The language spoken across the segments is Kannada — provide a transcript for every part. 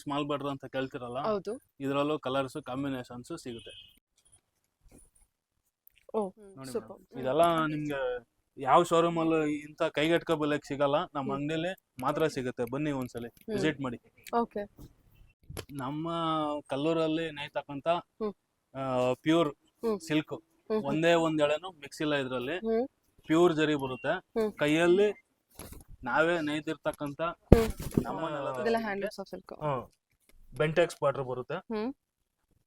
ಸ್ಮಾಲ್ ಬಾರ್ಡರ್ ಅಂತ ಕೇಳ್ತಿರಲ್ಲ, ಹೌದು. ಇದ್ರಲ್ಲೂ ಕಲರ್ಸ್ ಕಾಂಬಿನೇಷನ್ಸ್ ಸಿಗುತ್ತೆ ಓ ನೋಡಿ ಸೂಪರ್. ಮೇಡಮ್. ಇದೆಲ್ಲ ನಿಮ್ಗೆ ಯಾವ ಶೋರೂಮ್ ಅಲ್ಲೂ ಇಂತ ಕೈಗೆಟ್ಕೋ ಬೆಲೆಗೆ ಸಿಗಲ್ಲ, ನಮ್ಮ ಅಂಗಡಿಲಿ ಮಾತ್ರ ಸಿಗುತ್ತೆ. ಬನ್ನಿ ಒಂದ್ಸಲಿ ವಿಸಿಟ್ ಮಾಡಿ. ಓಕೆ. ನಮ್ಮ ಕಲ್ಲೂರಲ್ಲಿ ನೇಯ್ತಕ್ಕಂತ ಹ್ಮ್. ಪ್ಯೂರ್ ಹ್ಮ್. ಸಿಲ್ಕ್, ಹ್ಮ್. ಒಂದೇ ಒಂದ್ ಎಳೆನು ಮಿಕ್ಸ್ ಇಲ್ಲ ಇದ್ರಲ್ಲಿ. ಹ್ಮ್. ಪ್ಯೂರ್ ಜರಿ ಬರುತ್ತೆ. ಹ್ಮ್. ಕೈಯಲ್ಲಿ ನಾವೇ ನೇಯ್ದಿರ್ತಕ್ಕಂತ ಹ್ಮ್. ನಮ್ಮ ಇದೆಲ್ಲ handlooms of silk. Bentex border ಬರುತ್ತೆ ಹ್ಮ್.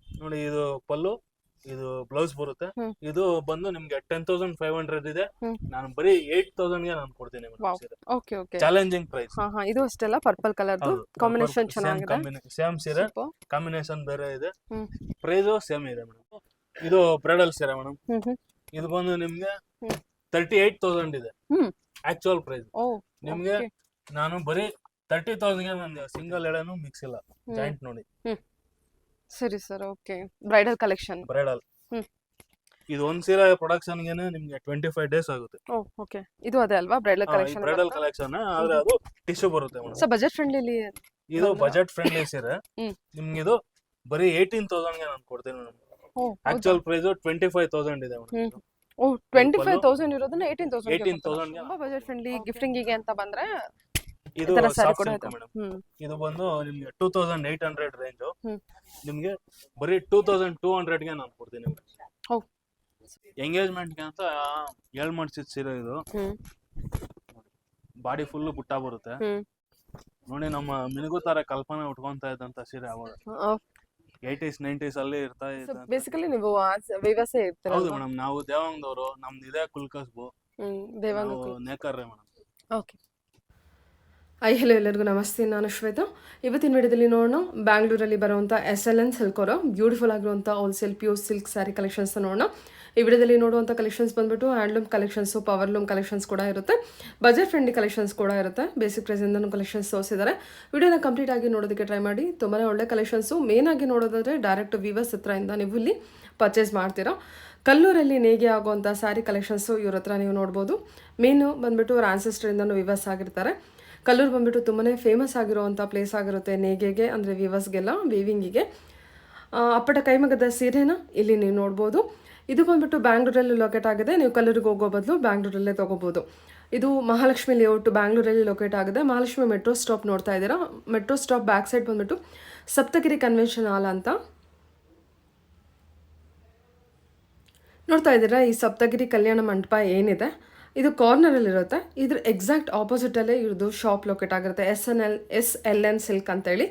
ನೋಡಿ. ಇದು ಪಲ್ಲು, ಇದು ಬ್ಲೌಸ್ ಬರುತ್ತೆ. ಹ್ಮ್. ಇದು ಬಂದು ನಿಮ್ಗೆ 10,500 ಇದೆ. ಹ್ಮ್. ನಾನು ಬರೀ 8,000 ಗೆ ನಾನು ಕೊಡ್ತೀನಿ wow. Okay okay. Challenging price. ಹಾ ಹಾ, ಇದು ಅಷ್ಟೆಲ್ಲ ಪರ್ಪಲ್ ಕಲರ್ದು ಕಾಂಬಿನೇಷನ್ ಚೆನ್ನಾಗಿದೆ. ಸೇಮ್ ಸೀರೆ, Super. ಕಾಂಬಿನೇಷನ್ ಬೇರೆ ಇದೆ, ಹ್ಮ್. ಪ್ರೈಸ್ ಸೇಮ್ ಇದೆ ಮೇಡಮ್. ಇದು ಬ್ರೈಡಲ್ ಸೀರೆ ಮೇಡಮ್. ಹ್ಮ್ ಹ್ಮ್. ಇದು ಬಂದು ನಿಮ್ಗೆ ಹ್ಮ್. 38,000 ಇದೆ ಹ್ಮ್. Actual price. ಓ ನಿಮ್ಗೆ okay. ನಾನು ಬರೀ 30,000 ಗೆ ಒಂದು ಸಿಂಗಲ್ ಎಳೆನು ಮಿಕ್ಸ್ ಇಲ್ಲ. ಜಾಯಿಂಟ್ ನೋಡಿ. ಸರಿ sir. Okay. Bridal collection. Bridal. ಹ್ಮ್. ಇದು ಒಂದ್ ಸೀರೆ ಪ್ರೊಡಕ್ಷನ್ ಗೆ ನಿಮ್ಗೆ 25 ಡೇಸ್ ಆಗುತ್ತೆ. Oh okay. ಇದು ಅದೇ ಅಲ್ವಾ ಬ್ರೈಡಲ್ ಕಲೆಕ್ಷನ್? ಬ್ರೈಡಲ್ ಕಲೆಕ್ಷನ್, ಆದ್ರೆ ಅದು ಟಿಶ್ಯೂ ಬರುತ್ತೆ ಮೇಡಮ್. So budget friendly. ಇದು ಬಜೆಟ್ ಫ್ರೆಂಡ್ಲಿ ಸೀರೆ. ಹ್ಮ್. ನಿಮ್ಗೆ ಇದು ಬರೀ 18,000 ಗೆ ನಾನು ಕೊಡ್ತೀನಿ ಮೇಡಮ್. ಓ ಆಕ್ಚುಯಲ್ ಪ್ರೈಸ್ 25,000 ಇದೆ ಮೇಡಮ್. ಓ 25,000 ಇರೋದನ್ನ 18,000 18,000 ಗೆ ತುಂಬಾ ಬಜೆಟ್ ಫ್ರೆಂಡ್ಲಿ. ಗಿಫ್ಟಿಂಗ್ ಗೆ ಅಂತ ಬಂದ್ರೆ ಇದು ಇದರ ಸಾರಿ ಸಾಫ್ಟ್ ಕೂಡ ಸಿಲ್ಕ್ ಇದೆ. ಮೇಡಮ್. ಇದು ಬಂದು ನಿಮ್ಗೆ 2,800 ರೇಂಜ್. ಹ್ಮ್. ನಿಮ್ಗೆ ಬರೀ 2,200 ಗೆ ನಾನು ಕೊಡ್ತೀನಿ ಮೇಡಮ್. ಓ. ಎಂಗೇಜ್ಮೆಂಟ್ ಗೆ ಅಂತ ಮಾಡ್ಸಿದ ಸೀರೆ ಇದು. ಹ್ಮ್. ಬಾಡಿ ಫುಲ್ ಬುಟ್ಟ ಬರುತ್ತೆ ಹ್ಮ್. ನೋಡಿ. ನಮ್ಮ ಮಿನುಗುತ್ತಾರೆ ಕಲ್ಪನೆ ಉಟ್ಕೊಂತ ಇದ್ದಂತ ಸೀರೆ ಅವಾಗ 80s 90s ಅಲ್ಲಿ ಇರ್ತಾ ಇದ್ದ. ಬೇಸಿಕಲಿ ನೀವು ವಿವಸೆ ಇರ್ತೀರ. ಹೌದು ಮೇಡಮ್, ನಾವು ದೇವಾಂಗದವರು. ನಮ್ದು ಇದೇ ಕುಲ್ಕಸ್ಬು. ದೇವಾಂಗ ನಾವು ನೇಕಾರ್ರೆ ಮೇಡಮ್. ಓಕೆ. ಹಲೋ ಎಲ್ಲರಿಗೂ ನಮಸ್ತೆ, ನಾನು ಶ್ವೇತಾ. ಇವತ್ತಿನ ವಿಡಿಯೋದಲ್ಲಿ ನೋಡೋಣ ಬ್ಯಾಂಗ್ಳೂರಲ್ಲಿ ಬರುವಂಥ SLN ಸಿಲ್ಕ್ ಅವರ ಬ್ಯೂಟಿಫುಲ್ ಆಗಿರುವಂಥ wholesale pure silk sari collections ನೋಡೋಣ. ಈ ವಿಡಿಯೋದಲ್ಲಿ ನೋಡುವಂಥ ಕಲೆಕ್ಷನ್ಸ್ ಬಂದ್ಬಿಟ್ಟು ಹ್ಯಾಂಡ್ಲೂಮ್ ಕಲೆಕ್ಷನ್ಸು, ಪವರ್ಲೂಮ್ ಕಲೆಕ್ಷನ್ಸ್ ಕೂಡ ಇರುತ್ತೆ, ಬಜೆಟ್ ಫ್ರೆಂಡ್ಲಿ ಕಲೆಕ್ಷನ್ಸ್ ಕೂಡ ಇರುತ್ತೆ. ಬೇಸಿಕ್ ಪ್ರೈಸಿಂದನೂ ಕಲೆಕ್ಷನ್ಸ್ ತೋರಿಸಿದ್ದಾರೆ. ವಿಡಿಯೋನ ಕಂಪ್ಲೀಟ್ ಆಗಿ ನೋಡೋದಕ್ಕೆ ಟ್ರೈ ಮಾಡಿ. ತುಂಬಾ ಒಳ್ಳೆ ಕಲೆಕ್ಷನ್ಸು. ಮೇನ್ ಆಗಿ ನೋಡೋದಾದ್ರೆ ಡೈರೆಕ್ಟ್ ವಿವರ್ಸ್ ಹತ್ರದಿಂದ ನೀವು ಇಲ್ಲಿ ಪರ್ಚೇಸ್ ಮಾಡ್ತೀರಾ. ಕಲ್ಲೂರಲ್ಲಿ ನೇಯ್ಗೆ ಆಗುವಂಥ ಸ್ಯಾರಿ ಕಲೆಕ್ಷನ್ಸು ಇವ್ರ ಹತ್ರ ನೀವು ನೋಡ್ಬೋದು. ಮೇನು ಬಂದ್ಬಿಟ್ಟು ಅವ್ರ ಆನ್ಸೆಸ್ಟ್ರಿಂದನೂ ವಿವರ್ಸ್ ಆಗಿರ್ತಾರೆ. ಕಲ್ಲೂರು ಬಂದ್ಬಿಟ್ಟು ತುಂಬಾ ಫೇಮಸ್ ಆಗಿರುವಂಥ ಪ್ಲೇಸ್ ಆಗಿರುತ್ತೆ ನೇಯ್ಗೆಗೆ, ಅಂದರೆ ವಿವರ್ಸ್ಗೆಲ್ಲ ವೀವಿಂಗಿಗೆ. ಅಪ್ಪಟ ಕೈಮಗದ ಸೀರೆನ ಇಲ್ಲಿ ನೀವು ನೋಡ್ಬೋದು. ಇದು ಬಂದ್ಬಿಟ್ಟು ಬ್ಯಾಂಗ್ಳೂರಲ್ಲಿ ಲೊಕೇಟ್ ಆಗಿದೆ. ನೀವು ಕಲ್ಲೂರಿಗೆ ಹೋಗೋ ಬದಲು ಬ್ಯಾಂಗ್ಳೂರಲ್ಲೇ ತೊಗೋಬೋದು. ಇದು ಮಹಾಲಕ್ಷ್ಮಿ ಲೇಔಟ್ ಬ್ಯಾಂಗ್ಳೂರಲ್ಲಿ ಲೊಕೇಟ್ ಆಗಿದೆ. ಮಹಾಲಕ್ಷ್ಮಿ ಮೆಟ್ರೋ ಸ್ಟಾಪ್ ನೋಡ್ತಾ ಇದ್ದೀರಾ. ಮೆಟ್ರೋ ಸ್ಟಾಪ್ ಬ್ಯಾಕ್ ಸೈಡ್ ಬಂದ್ಬಿಟ್ಟು ಸಪ್ತಗಿರಿ ಕನ್ವೆನ್ಷನ್ ಹಾಲ್ ಅಂತ ನೋಡ್ತಾ ಇದ್ದೀರಾ. ಈ ಸಪ್ತಗಿರಿ ಕಲ್ಯಾಣ ಮಂಟಪ ಏನಿದೆ ಇದು ಕಾರ್ನರಲ್ಲಿರುತ್ತೆ. ಇದ್ರ ಎಕ್ಸಾಕ್ಟ್ ಆಪೋಸಿಟಲ್ಲೇ ಇವ್ರದ್ದು ಶಾಪ್ ಲೊಕೇಟ್ ಆಗಿರುತ್ತೆ. SLN ಸಿಲ್ಕ್ ಅಂತೇಳಿ.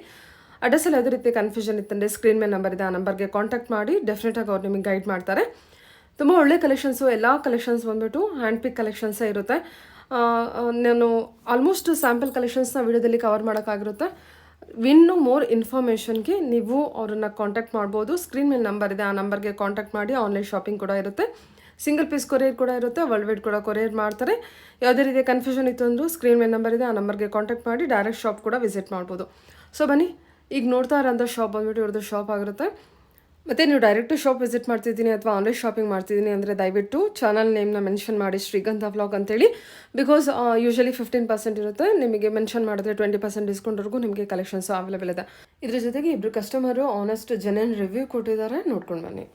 ಅಡ್ರೆಸ್ಸಲ್ಲಿ ಯಾವುದೇ ರೀತಿ ಕನ್ಫ್ಯೂಷನ್ ಇತ್ತಂದರೆ ಸ್ಕ್ರೀನ್ ಮೇಲೆ ನಂಬರ್ ಇದೆ, ಆ ನಂಬರ್ಗೆ ಕಾಂಟ್ಯಾಕ್ಟ್ ಮಾಡಿ. ಡೆಫಿನೆಟಾಗಿ ಅವ್ರು ನಿಮಗೆ ಗೈಡ್ ಮಾಡ್ತಾರೆ. ತುಂಬ ಒಳ್ಳೆ ಕಲೆಕ್ಷನ್ಸು. ಎಲ್ಲ ಕಲೆಕ್ಷನ್ಸ್ ಬಂದ್ಬಿಟ್ಟು ಹ್ಯಾಂಡ್ ಪಿಕ್ ಕಲೆಕ್ಷನ್ಸೇ ಇರುತ್ತೆ. ನಾನು ಆಲ್ಮೋಸ್ಟ್ ಸ್ಯಾಂಪಲ್ ಕಲೆಕ್ಷನ್ಸ್ನ ವಿಡಿಯೋದಲ್ಲಿ ಕವರ್ ಮಾಡೋಕ್ಕಾಗಿರುತ್ತೆ. ಇನ್ನೂ ಮೋರ್ ಇನ್ಫಾರ್ಮೇಷನ್ಗೆ ನೀವು ಅವ್ರನ್ನ ಕಾಂಟ್ಯಾಕ್ಟ್ ಮಾಡ್ಬೋದು. ಸ್ಕ್ರೀನ್ ಮೇಲೆ ನಂಬರ್ ಇದೆ, ಆ ನಂಬರ್ಗೆ ಕಾಂಟ್ಯಾಕ್ಟ್ ಮಾಡಿ. ಆನ್ಲೈನ್ ಶಾಪಿಂಗ್ ಕೂಡ ಇರುತ್ತೆ, ಸಿಂಗಲ್ ಪೀಸ್ ಕೊರಿಯರ್ ಕೂಡ ಇರುತ್ತೆ, ವರ್ಲ್ಡ್ ವೈಡ್ ಕೂಡ ಕೊರಿಯರ್ ಮಾಡ್ತಾರೆ. ಯಾವುದೇ ರೀತಿಯ ಕನ್ಫ್ಯೂಷನ್ ಇತ್ತು ಅಂದರೂ ಸ್ಕ್ರೀನ್ ಮೇಲೆ ನಂಬರ್ ಇದೆ, ಆ ನಂಬರ್ಗೆ ಕಾಂಟ್ಯಾಕ್ಟ್ ಮಾಡಿ. ಡೈರೆಕ್ಟ್ ಶಾಪ್ ಕೂಡ ವಿಸಿಟ್ ಮಾಡ್ಬೋದು. ಸೊ ಬನ್ನಿ, ಈಗ ನೋಡ್ತಾ ಇರೋಂಥ ಶಾಪ್ ಬಂದ್ಬಿಟ್ಟು ಇವ್ರದ್ದು ಶಾಪ್ ಆಗಿರುತ್ತೆ. ಮತ್ತು ನೀವು ಡೈರೆಕ್ಟು ಶಾಪ್ ವಿಸಿಟ್ ಮಾಡ್ತಿದ್ದೀನಿ ಅಥವಾ ಆನ್ಲೈನ್ ಶಾಪಿಂಗ್ ಮಾಡ್ತಿದ್ದೀನಿ ಅಂದರೆ ದಯವಿಟ್ಟು ಚಾನಲ್ ನೇಮ್ನ ಮೆನ್ಷನ್ ಮಾಡಿ, ಶ್ರೀಗಂಧ ವ್ಲಾಗ್ ಅಂತೇಳಿ. ಬಿಕಾಸ್ ಯೂಶಲಿ 15% ಇರುತ್ತೆ. ನಿಮಗೆ ಮೆನ್ಷನ್ ಮಾಡಿದ್ರೆ 20% ಡಿಸ್ಕೌಂಟ್ವರೆಗೂ ನಿಮಗೆ ಕಲೆಕ್ಷನ್ಸು ಅವೈಲೇಬಲ್ ಇದೆ. ಇದ್ರ ಜೊತೆಗೆ ಇಬ್ಬರು ಕಸ್ಟಮರು ಆನೆಸ್ಟ್ ಜೆನ್ಯೂನ್ ರಿವ್ಯೂ ಕೊಟ್ಟಿದ್ದಾರೆ, ನೋಡ್ಕೊಂಡು ಬನ್ನಿ.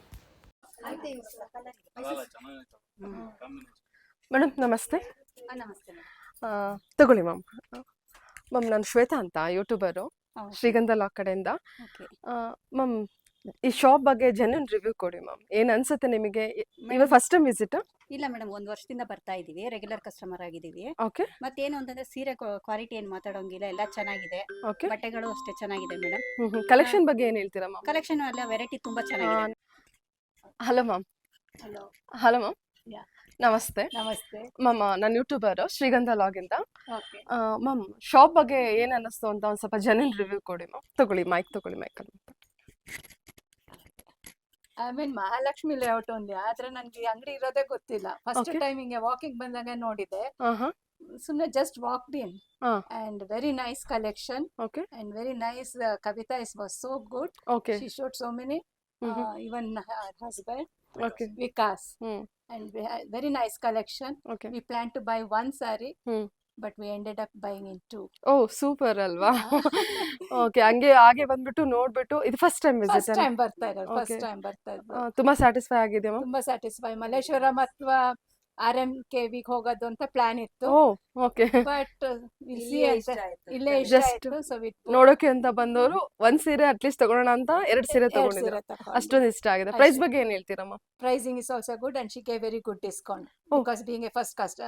ಮೇಡಮ್ ನಮಸ್ತೆ. ನಮಸ್ತೆ ತಗೊಳ್ಳಿ ಮ್ಯಾಮ್. ನಾನು ಶ್ವೇತಾ ಅಂತ, ಯೂಟ್ಯೂಬರು, ಶ್ರೀಗಂಧ ಲಾಕ್ ಕಡೆಯಿಂದ. ಮ್ಯಾಮ್, ಈ ಶಾಪ್ ಬಗ್ಗೆ ಜೆನ್ಯೂನ್ ರಿವ್ಯೂ ಕೊಡಿ ಮ್ಯಾಮ್. ಏನು ಅನ್ಸುತ್ತೆ ನಿಮಗೆ? ಇವಾಗ ಫಸ್ಟ್ ಟೈಮ್ ವಿಸಿಟ್? ಇಲ್ಲ ಮೇಡಮ್, 1 ವರ್ಷದಿಂದ ಬರ್ತಾ ಇದೀವಿ, ರೆಗ್ಯುಲರ್ ಕಸ್ಟಮರ್ ಆಗಿದ್ದೀವಿ. ಓಕೆ. ಮತ್ತೇನು ಅಂತಂದ್ರೆ ಸೀರೆ ಕ್ವಾಲಿಟಿ ಏನು ಮಾತಾಡೋಂಗಿಲ್ಲ, ಎಲ್ಲ ಚೆನ್ನಾಗಿದೆ. ಓಕೆ. ಬಟ್ಟೆಗಳು ಅಷ್ಟೇ ಚೆನ್ನಾಗಿದೆ ಮೇಡಮ್. ಕಲೆಕ್ಷನ್ ಬಗ್ಗೆ ಏನು ಹೇಳ್ತೀರಾ ಮ್ಯಾಮ್? ಕಲೆಕ್ಷನ್ ಎಲ್ಲ ವೆರೈಟಿ ತುಂಬಾ ಚೆನ್ನಾಗಿದೆ. Hello ma'am. ಹಲೋ ಮ್ಯಾಮ್, ನಮಸ್ತೆ. ನಮಸ್ತೆ ಮ್ಯಾಮ್, ನಾನು ಯೂಟ್ಯೂಬರು ಶ್ರೀಗಂಧ ಲಾಗಿಂದ. ಓಕೆ. ಮ್ಯಾಮ್, ಶಾಪ್ ಬಗ್ಗೆ ಏನು ಅನ್ನಿಸ್ತು ಅಂತ ಒಂದು ಸ್ವಲ್ಪ ಜೆನ್ಯೂನ್ ರಿವ್ಯೂ ಕೊಡಿ ಮ್ಯಾಮ್. ತಗೊಳ್ಳಿ ಮೈಕ್, ತಗೊಳ್ಳಿ ಮೈಕಲ್ಲಿ. ಮಹಾಲಕ್ಷ್ಮಿ ಲೇಔಟ್ ಒಂದು, ಆದ್ರೆ ನನ್ಗೆ ಅಂಗಡಿ ಇರೋದೇ ಗೊತ್ತಿಲ್ಲ. First Okay. ಟೈಮ್ ಹಿಂಗೆ ವಾಕಿಂಗ್ ಬಂದಾಗ ನೋಡಿದೆ. ಹಾಂ. ಸುಮ್ನೆ ಜಸ್ಟ್ ವಾಕ್ಡ್ ಇನ್ ಹಾ. And very nice collection okay. And very nice. Kavita was so good. Okay. She showed so many, even husband okay. Vikas, hmm. and very nice collection. Okay. We plan to buy one saree. but we ended up buying in 2. ಓ ಸೂಪರ್ ಅಲ್ವಾ? ಓಕೆ, ಹಾಗೆ ಬಂದ್ಬಿಟ್ಟು ನೋಡ್ಬಿಟ್ಟು ಇದು first time first visit time ಬರ್ತಾ ಇರೋದು, Okay. ಫಸ್ಟ್ ಟೈಮ್ ಬರ್ತಾ ಇದ್ದು. ತುಂಬಾ ಸ್ಯಾಟಿಸ್ಫೈ ಆಗಿದೆಯಾ ಮ್ಯಾಮ್? ತುಂಬಾ ಸ್ಯಾಟಿಸ್ಫೈ. ಮಲ್ಲೇಶ್ವರಂ ಅಥವಾ RMKV ಹೋಗೋದು ಅಂತ ಪ್ಲಾನ್ ಇತ್ತು, ಓ ಓಕೆ. ಬಟ್ ಇಲ್ಲೇ ಇಷ್ಟ ಆಯ್ತು. ಇಲ್ಲೇ ಇಷ್ಟ Just ಆಯ್ತು. ಸೊ ನೋಡೋಕೆ ಅಂತ ಬಂದವರು ಒಂದ್ ಸೀರೆ ಅಟ್ಲೀಸ್ಟ್ ತಗೊಳ್ಳೋಣ ಅಂತ 2 ಸೀರೆ ತಗೊಂಡಿದ್ರು. ಅಷ್ಟೊಂದು ಇಷ್ಟ ಆಗಿದೆ. ಪ್ರೈಸ್ ಬಗ್ಗೆ ಏನ್ ಹೇಳ್ತೀರಮ್ಮ? Pricing is also good and she gave very good discount Oh. Because being a first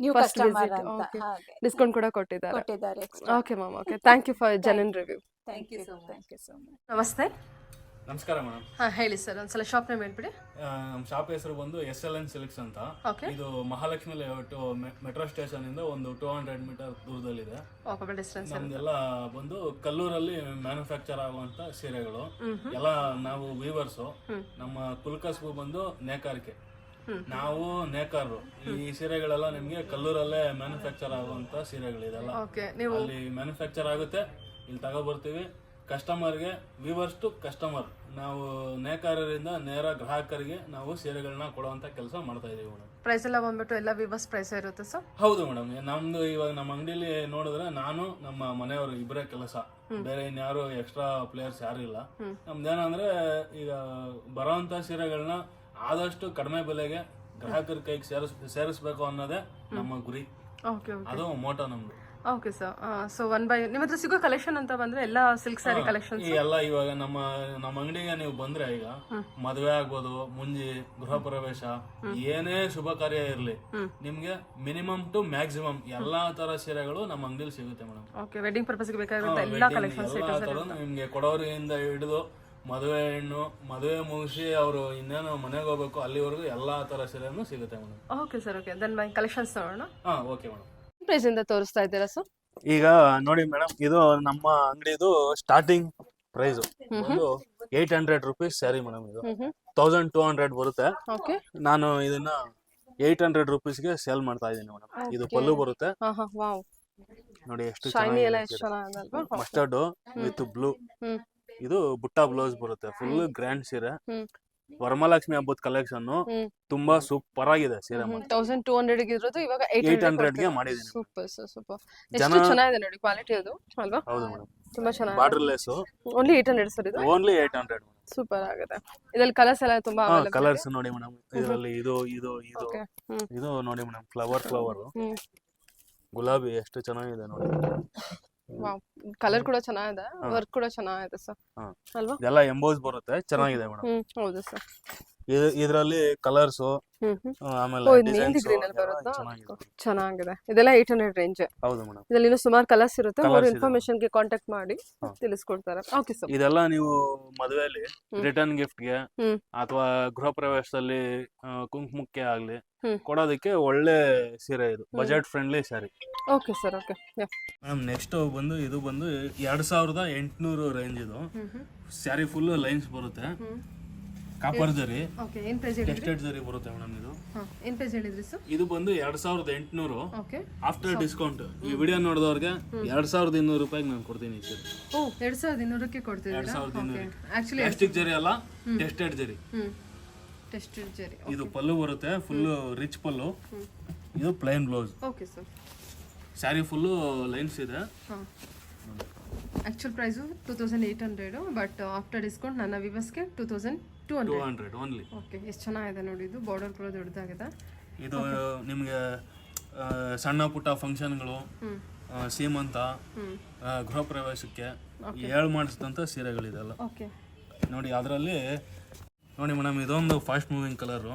new First customer visit, ಅಂತ okay. ಹಾಗೆ ಡಿಸ್ಕೌಂಟ್ ಕೂಡ ಕೊಟ್ಟಿದ್ದಾರೆ. ಕೊಟ್ಟಿದ್ದಾರೆ. Okay ma'am, okay, thank you for genuine review. Thank you so much. Thank you so much. ನಮಸ್ತೆ. ನಮಸ್ಕಾರ ಮೇಡಮ್. ಹೇಳಿ ಸರ್, ಒಂದ್ಸಲ ಶಾಪ್ ನೇಮ್ ಹೇಳ್ಬಿಡಿ. ನಮ್ಮ ಶಾಪ್ ಹೆಸರು ಬಂದು SLN ಸಿಲ್ಕ್ಸ್ ಅಂತ. Okay. ಇದು ಮಹಾಲಕ್ಷ್ಮಿ ಲೇಔಟ್ ಮೆಟ್ರೋ ಸ್ಟೇಷನ್ ಇಂದ ಒಂದು 200 ಮೀಟರ್ ದೂರದಲ್ಲಿದೆ. Walkable distance. ನಮ್ದೆಲ್ಲ ಬಂದು ಕಲ್ಲೂರಲ್ಲಿ ಮ್ಯಾನುಫ್ಯಾಕ್ಚರ್ ಆಗುವಂತ ಸೀರೆಗಳು ಎಲ್ಲ. ನಾವು ವೀವರ್ಸು. ನಮ್ಮ ಕುಲ್ಕಸ್ಬು ಬಂದು ನೇಕಾರಿಕೆ. ನಾವು ನೇಕಾರರು. ಈ ಸೀರೆಗಳೆಲ್ಲ ನಿಮ್ಗೆ ಕಲ್ಲೂರಲ್ಲೇ ಮ್ಯಾನುಫ್ಯಾಕ್ಚರ್ ಆಗುವಂತ ಸೀರೆಗಳಿದೆಲ್ಲ. ಓಕೆ, ನೀವು ಅಲ್ಲಿ ಮ್ಯಾನುಫ್ಯಾಕ್ಚರ್ ಆಗುತ್ತೆ, ಇಲ್ಲಿ ತಗೊಬರ್ತೀವಿ. ಕಸ್ಟಮರ್ಗೆ, ವೀವರ್ಸ್ ಟು ಕಸ್ಟಮರ್, ನಾವು ನೇಕಾರರಿಂದ ನೇರ ಗ್ರಾಹಕರಿಗೆ ನಾವು ಸೀರೆಗಳನ್ನ ಕೊಡುವಂತ ಕೆಲಸ ಮಾಡ್ತಾ ಇದೀವಿ ಮೇಡಮ್. ಪ್ರೈಸ್ ಎಲ್ಲ ಬಂದ್ಬಿಟ್ಟು ಎಲ್ಲ ವಿವರ್ಸ್ ಪ್ರೈಸ್ ಇರುತ್ತೆ ಸರ್? ಹೌದು ಮೇಡಮ್. ನಮ್ದು ಇವಾಗ ನಮ್ಮ ಅಂಗಡಿಲಿ ನೋಡಿದ್ರೆ ನಾನು ನಮ್ಮ ಮನೆಯವರು ಇಬ್ಬರೇ ಕೆಲಸ, ಬೇರೆ ಇನ್ಯಾರು ಎಕ್ಸ್ಟ್ರಾ ಪ್ಲೇಯರ್ಸ್ ಯಾರು ಇಲ್ಲ. ನಮ್ದೇನಂದ್ರೆ ಈಗ ಬರೋಂತ ಸೀರೆಗಳನ್ನ ಆದಷ್ಟು ಕಡಿಮೆ ಬೆಲೆಗೆ ಗ್ರಾಹಕರ ಕೈಗೆ ಸೇರಿಸ್ಬೇಕು ಅನ್ನೋದೇ ನಮ್ಮ ಗುರಿ. ಓಕೆ ಓಕೆ, ಅದು ಮೋಟೋ ನಮ್ದು. Okay sir. So one by ನಿಮ್ಮ ಹತ್ರ ಸಿಗೋ ಕಲೆಕ್ಷನ್ ಅಂತ ಬಂದ್ರೆ ಎಲ್ಲ ಸಿಲ್ಕ್ ಸ್ಯಾರಿ ಕಲೆಕ್ಷನ್ ಈ ಎಲ್ಲ ಇವಾಗ ನಮ್ಮ ಅಂಗಡಿಗೆ ನೀವು ಬಂದ್ರೆ ಈಗ ಮದುವೆ ಆಗ್ಬೋದು, ಮುಂಜಿ, ಗೃಹ ಪ್ರವೇಶ, ಏನೇ ಶುಭ ಕಾರ್ಯ ಇರ್ಲಿ, ನಿಮ್ಗೆ ಮಿನಿಮಮ್ ಟು ಮ್ಯಾಕ್ಸಿಮಮ್ ಎಲ್ಲಾ ತರ ಸೀರೆಗಳು ನಮ್ಮ ಅಂಗಡಿಲಿ ಸಿಗುತ್ತೆ ಮೇಡಮ್. ಓಕೆ, ವೆಡ್ಡಿಂಗ್ ಪರ್ಪಸ್ ಗೆ ಬೇಕಾಗಿರೋ ಎಲ್ಲ ಕಲೆಕ್ಷನ್ಸ್ ಎಲ್ಲಾ ತರ ನಿಮ್ಗೆ ಕೊಡೋರಿಂದ ಹಿಡಿದು ಮದುವೆ ಹೆಣ್ಣು, ಮದುವೆ ಮುಗಿಸಿ ಅವರು ಇನ್ನೇನು ಮನೆಗೆ ಹೋಗ್ಬೇಕು ಅಲ್ಲಿವರೆಗೂ ಎಲ್ಲಾ ತರ ಸೀರೆನೂ ಸಿಗುತ್ತೆ madam. Okay sir, okay, then by collections ನೋಡೋಣ. Okay madam. ಪ್ರೈಸ್ ಇಂದ ತೋರಿಸ್ತಾ ಇದ್ದೀರಾ ಸರ್? ಈಗ ನೋಡಿ ಮೇಡಮ್, ಇದು ನಮ್ಮ ಅಂಗಡಿದು ಸ್ಟಾರ್ಟಿಂಗ್ ಪ್ರೈಸ್ ಒಂದು 800 ರುಪೀಸ್ ಸ್ಯಾರಿ ಮೇಡಮ್. ಇದು 1200 ಬರುತ್ತೆ. ಓಕೆ, ನಾನು ಇದನ್ನ 800 ರುಪೀಸ್ಗೆ ಸೇಲ್ ಮಾಡ್ತಾ ಇದ್ದೀನಿ ಮೇಡಮ್. ಇದು ಪಲ್ಲು ಬರುತ್ತೆ ವಾವ್, ನೋಡಿ ಎಷ್ಟು ಶೈನಿ ಎಲ್ಲ ಎಷ್ಟು ಚೆನ್ನಾಗಿದೆ ಅಲ್ವಾ? Mustard with blue. ಇದು ಬುಟ್ಟ ಬ್ಲೌಸ್ ಬರುತ್ತೆ. ಫುಲ್ ಗ್ರ್ಯಾಂಡ್ ಸೀರೆ, ವರಮಹಾಲಕ್ಷ್ಮಿ ಹಬ್ಬದ ಕಲೆಕ್ಷನ್. ತುಂಬಾ ಸೂಪರ್ ಆಗಿದೆ ಸೀರೆ. 1200 ಇರೋದು ಇವಾಗ 800 ಗೆ ಮಾಡಿದೀನಿ. Super sir, super. ಎಷ್ಟು ಚೆನ್ನಾಗಿದೆ ನೋಡಿ ಕ್ವಾಲಿಟಿ ಅದು ಅಲ್ವಾ? ಹೌದು ಮೇಡಮ್, ತುಂಬಾ ಚೆನ್ನಾಗಿದೆ. Border lace. ಓನ್ಲಿ 800 ಸರ್ ಇದು? ಓನ್ಲಿ 800. ಸೂಪರ್ ಆಗಿದೆ. ಇದರಲ್ಲಿ ಕಲರ್ಸ್ ಎಲ್ಲ ತುಂಬಾ ಅವೈಲೇಬಲ್. ಕಲರ್ಸ್ ನೋಡಿ ಮೇಡಮ್, ಇದರಲ್ಲಿ ಇದು ಇದು ಇದು ಓಕೆ, ಇದು ನೋಡಿ ಮೇಡಮ್, ಫ್ಲವರ್ ಗುಲಾಬಿ ಎಷ್ಟು ಚೆನ್ನಾಗಿದೆ ನೋಡಿ. ವಾವ್, ಕಲರ್ ಕೂಡ ಚೆನ್ನಾಗಿದೆ, ವರ್ಕ್ ಕೂಡ ಚೆನ್ನಾಗಿದೆ ಸರ್ ಅಲ್ವಾ? ಇದೆಲ್ಲ ಎಂಬೋಸ್ ಬರುತ್ತೆ, ಚೆನ್ನಾಗಿದೆ ಮೇಡಮ್. ಹೌದು ಸರ್. ಇದರಲ್ಲಿ ಕಲರ್ಸ್ ಆಮೇಲೆ ಮೆಹಂದಿ ಗ್ರೀನ್ ಅಲ್ಲಿ ಬರುತ್ತಾ? ಚೆನ್ನಾಗಿದೆ. ಇದೆಲ್ಲ 800 ರೇಂಜ್. ಹೌದು ಮೇಡಮ್. ಇದರಲ್ಲಿ ಇನ್ನೂ ಸುಮಾರು ಕಲರ್ಸ್ ಇರುತ್ತೆ. more ಇನ್ಫಾರ್ಮೇಶನ್ ಗೆ ಕಾಂಟ್ಯಾಕ್ಟ್ ಮಾಡಿ ತಿಳಿಸ್ಕೊಡ್ತಾರೆ. Okay sir. ಇದೆಲ್ಲ ನೀವು ಮದುವೆಯಲ್ಲಿ ರಿಟರ್ನ್ ಗಿಫ್ಟ್ ಗೆ ಅಥವಾ ಗೃಹ ಪ್ರವೇಶದಲ್ಲಿ ಕುಂಕುಮಕ್ಕೆ ಆಗ್ಲಿ ಕೊಡೋದಕ್ಕೆ ಒಳ್ಳೆ ಸೀರೆ. ಇದು budget friendly sari. Okay sir, okay. Madam next ಬಂದು ಇದು ಬಂದು 2800 ರೇಂಜ್. ಇದು ಸ್ಯಾರಿ ಫುಲ್ ಲೈನ್ಸ್ ಬರುತ್ತೆ, ಕಾಪರ್ ಜರಿ, ಓಕೆ. ಏನ್ ಪ್ರೈಸ್ ಹೇಳಿದ್ರಿ? ಟೆಸ್ಟೆಡ್ ಜರಿ ಬರುತ್ತೆ ಮೇಡಮ್. ಇದು ಏನ್ ಪ್ರೈಸ್ ಹೇಳಿದ್ರಿ ಸರ್? ಇದು ಬಂದು 2800. ಓಕೆ, ಆಫ್ಟರ್ ಡಿಸ್ಕೌಂಟ್ ಈ ವಿಡಿಯೋ ನೋಡಿದವ್ರಿಗೆ 2200 ರೂಪಾಯಿಗೆ ನಾನು ಕೊಡ್ತೀನಿ ಈ ಸೀರೆ. ಓ, 2200ಕ್ಕೆ ಕೊಡ್ತಿದ್ದೀರಾ? 2200. ಆಕ್ಚುಲಿ ಪ್ಲಾಸ್ಟಿಕ್ ಜರಿ ಅಲ್ಲ, ಟೆಸ್ಟೆಡ್ ಜರಿ. ಟೆಸ್ಟೆಡ್ ಜರಿ. ಇದು ಪಲ್ಲು ಬರುತ್ತೆ, ಫುಲ್ ರಿಚ್ ಪಲ್ಲು. ಇದು plain blouse. Okay sir. Sari full lines ಇದೆ. Actual price 2800, but after discount ನನ್ನ ವಿವರ್ಸ್ಗೆ 2200 ಓನ್ಲಿ. ಓಕೆ, ಎಷ್ಟು ಚೆನ್ನಾಗಿದೆ ನೋಡಿ. ಇದು ಬಾರ್ಡರ್ ಕೂಡ ದೊಡ್ಡದಾಗಿದೆ. ಇದು ನಿಮಗೆ ಸಣ್ಣ ಪುಟ್ಟ ಫಂಕ್ಷನ್ಗಳು, ಸೀಮಂತ, ಗೃಹ ಪ್ರವೇಶಕ್ಕೆ ಮಾಡಿಸಿದಂಥ ಸೀರೆಗಳಿದೆಲ್ಲ. ಓಕೆ, ನೋಡಿ ಅದರಲ್ಲಿ ನೋಡಿ ಮೇಡಮ್, ಇದೊಂದು ಫಾಸ್ಟ್ ಮೂವಿಂಗ್ ಕಲರು,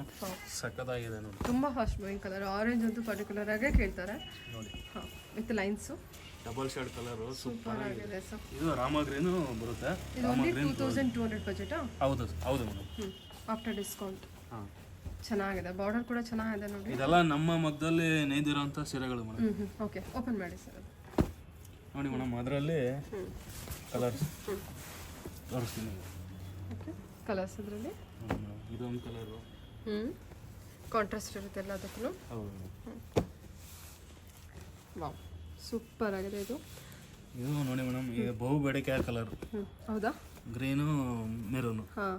ಸಕ್ಕತ್ತಾಗಿದೆ ನೋಡಿ. ತುಂಬ ಫಾಸ್ಟ್ ಮೂವಿಂಗ್ ಕಲರ್. ಆರೆಂಜ್ ಅಂತೂ ಪರ್ಟಿಕ್ಯುಲರ್ ಆಗೇ ಕೇಳ್ತಾರೆ ನೋಡಿ. ಹಾಂ, with lines, double shade colour, super ಆಗಿದೆ ಸರ್. ಇದು ರಾಮ ಗ್ರೀನು ಬರುತ್ತೆ. ಇದು ಓನ್ಲಿ 2200 ಬಜೆಟಾ? ಹೌದು ಹೌದು ಮೇಡಮ್. After discount. ಚೆನ್ನಾಗಿದೆ, ಬಾರ್ಡರ್ ಕೂಡ ಚೆನ್ನಾಗಿದೆ ನೋಡಿ. ಇದೆಲ್ಲ ನಮ್ಮ ಮಗ್ಗದಲ್ಲಿ ನೇಯ್ದಿರೋಂಥ ಸೀರೆಗಳು ಮೇಡಮ್. ಓಕೆ, ಓಪನ್ ಮಾಡಿ ಸರ್ ಅದು ನೋಡಿ ಮೇಡಮ್. ಅದರಲ್ಲಿ ಕಲರ್ಸ್ ತೋರಿಸ್ತೀನಿ. ಓಕೆ, ಕಲರ್ಸ್ ಅದರಲ್ಲಿ ಇದೊಂದು ಕಲರು, ಕಾಂಟ್ರಾಸ್ಟ್ ಇರುತ್ತೆ ಎಲ್ಲದಕ್ಕೂ. ಹೌದು. ವಾವ್, ಸೂಪರ್ ಆಗಿದೆ ಇದು. ಇದು ನೋಡಿ ಮೇಡಮ್, ಈಗ ಬಹು ಬೇಡಿಕೆಯ ಕಲರ್. ಹೌದಾ? Green maroon. ಹಾಂ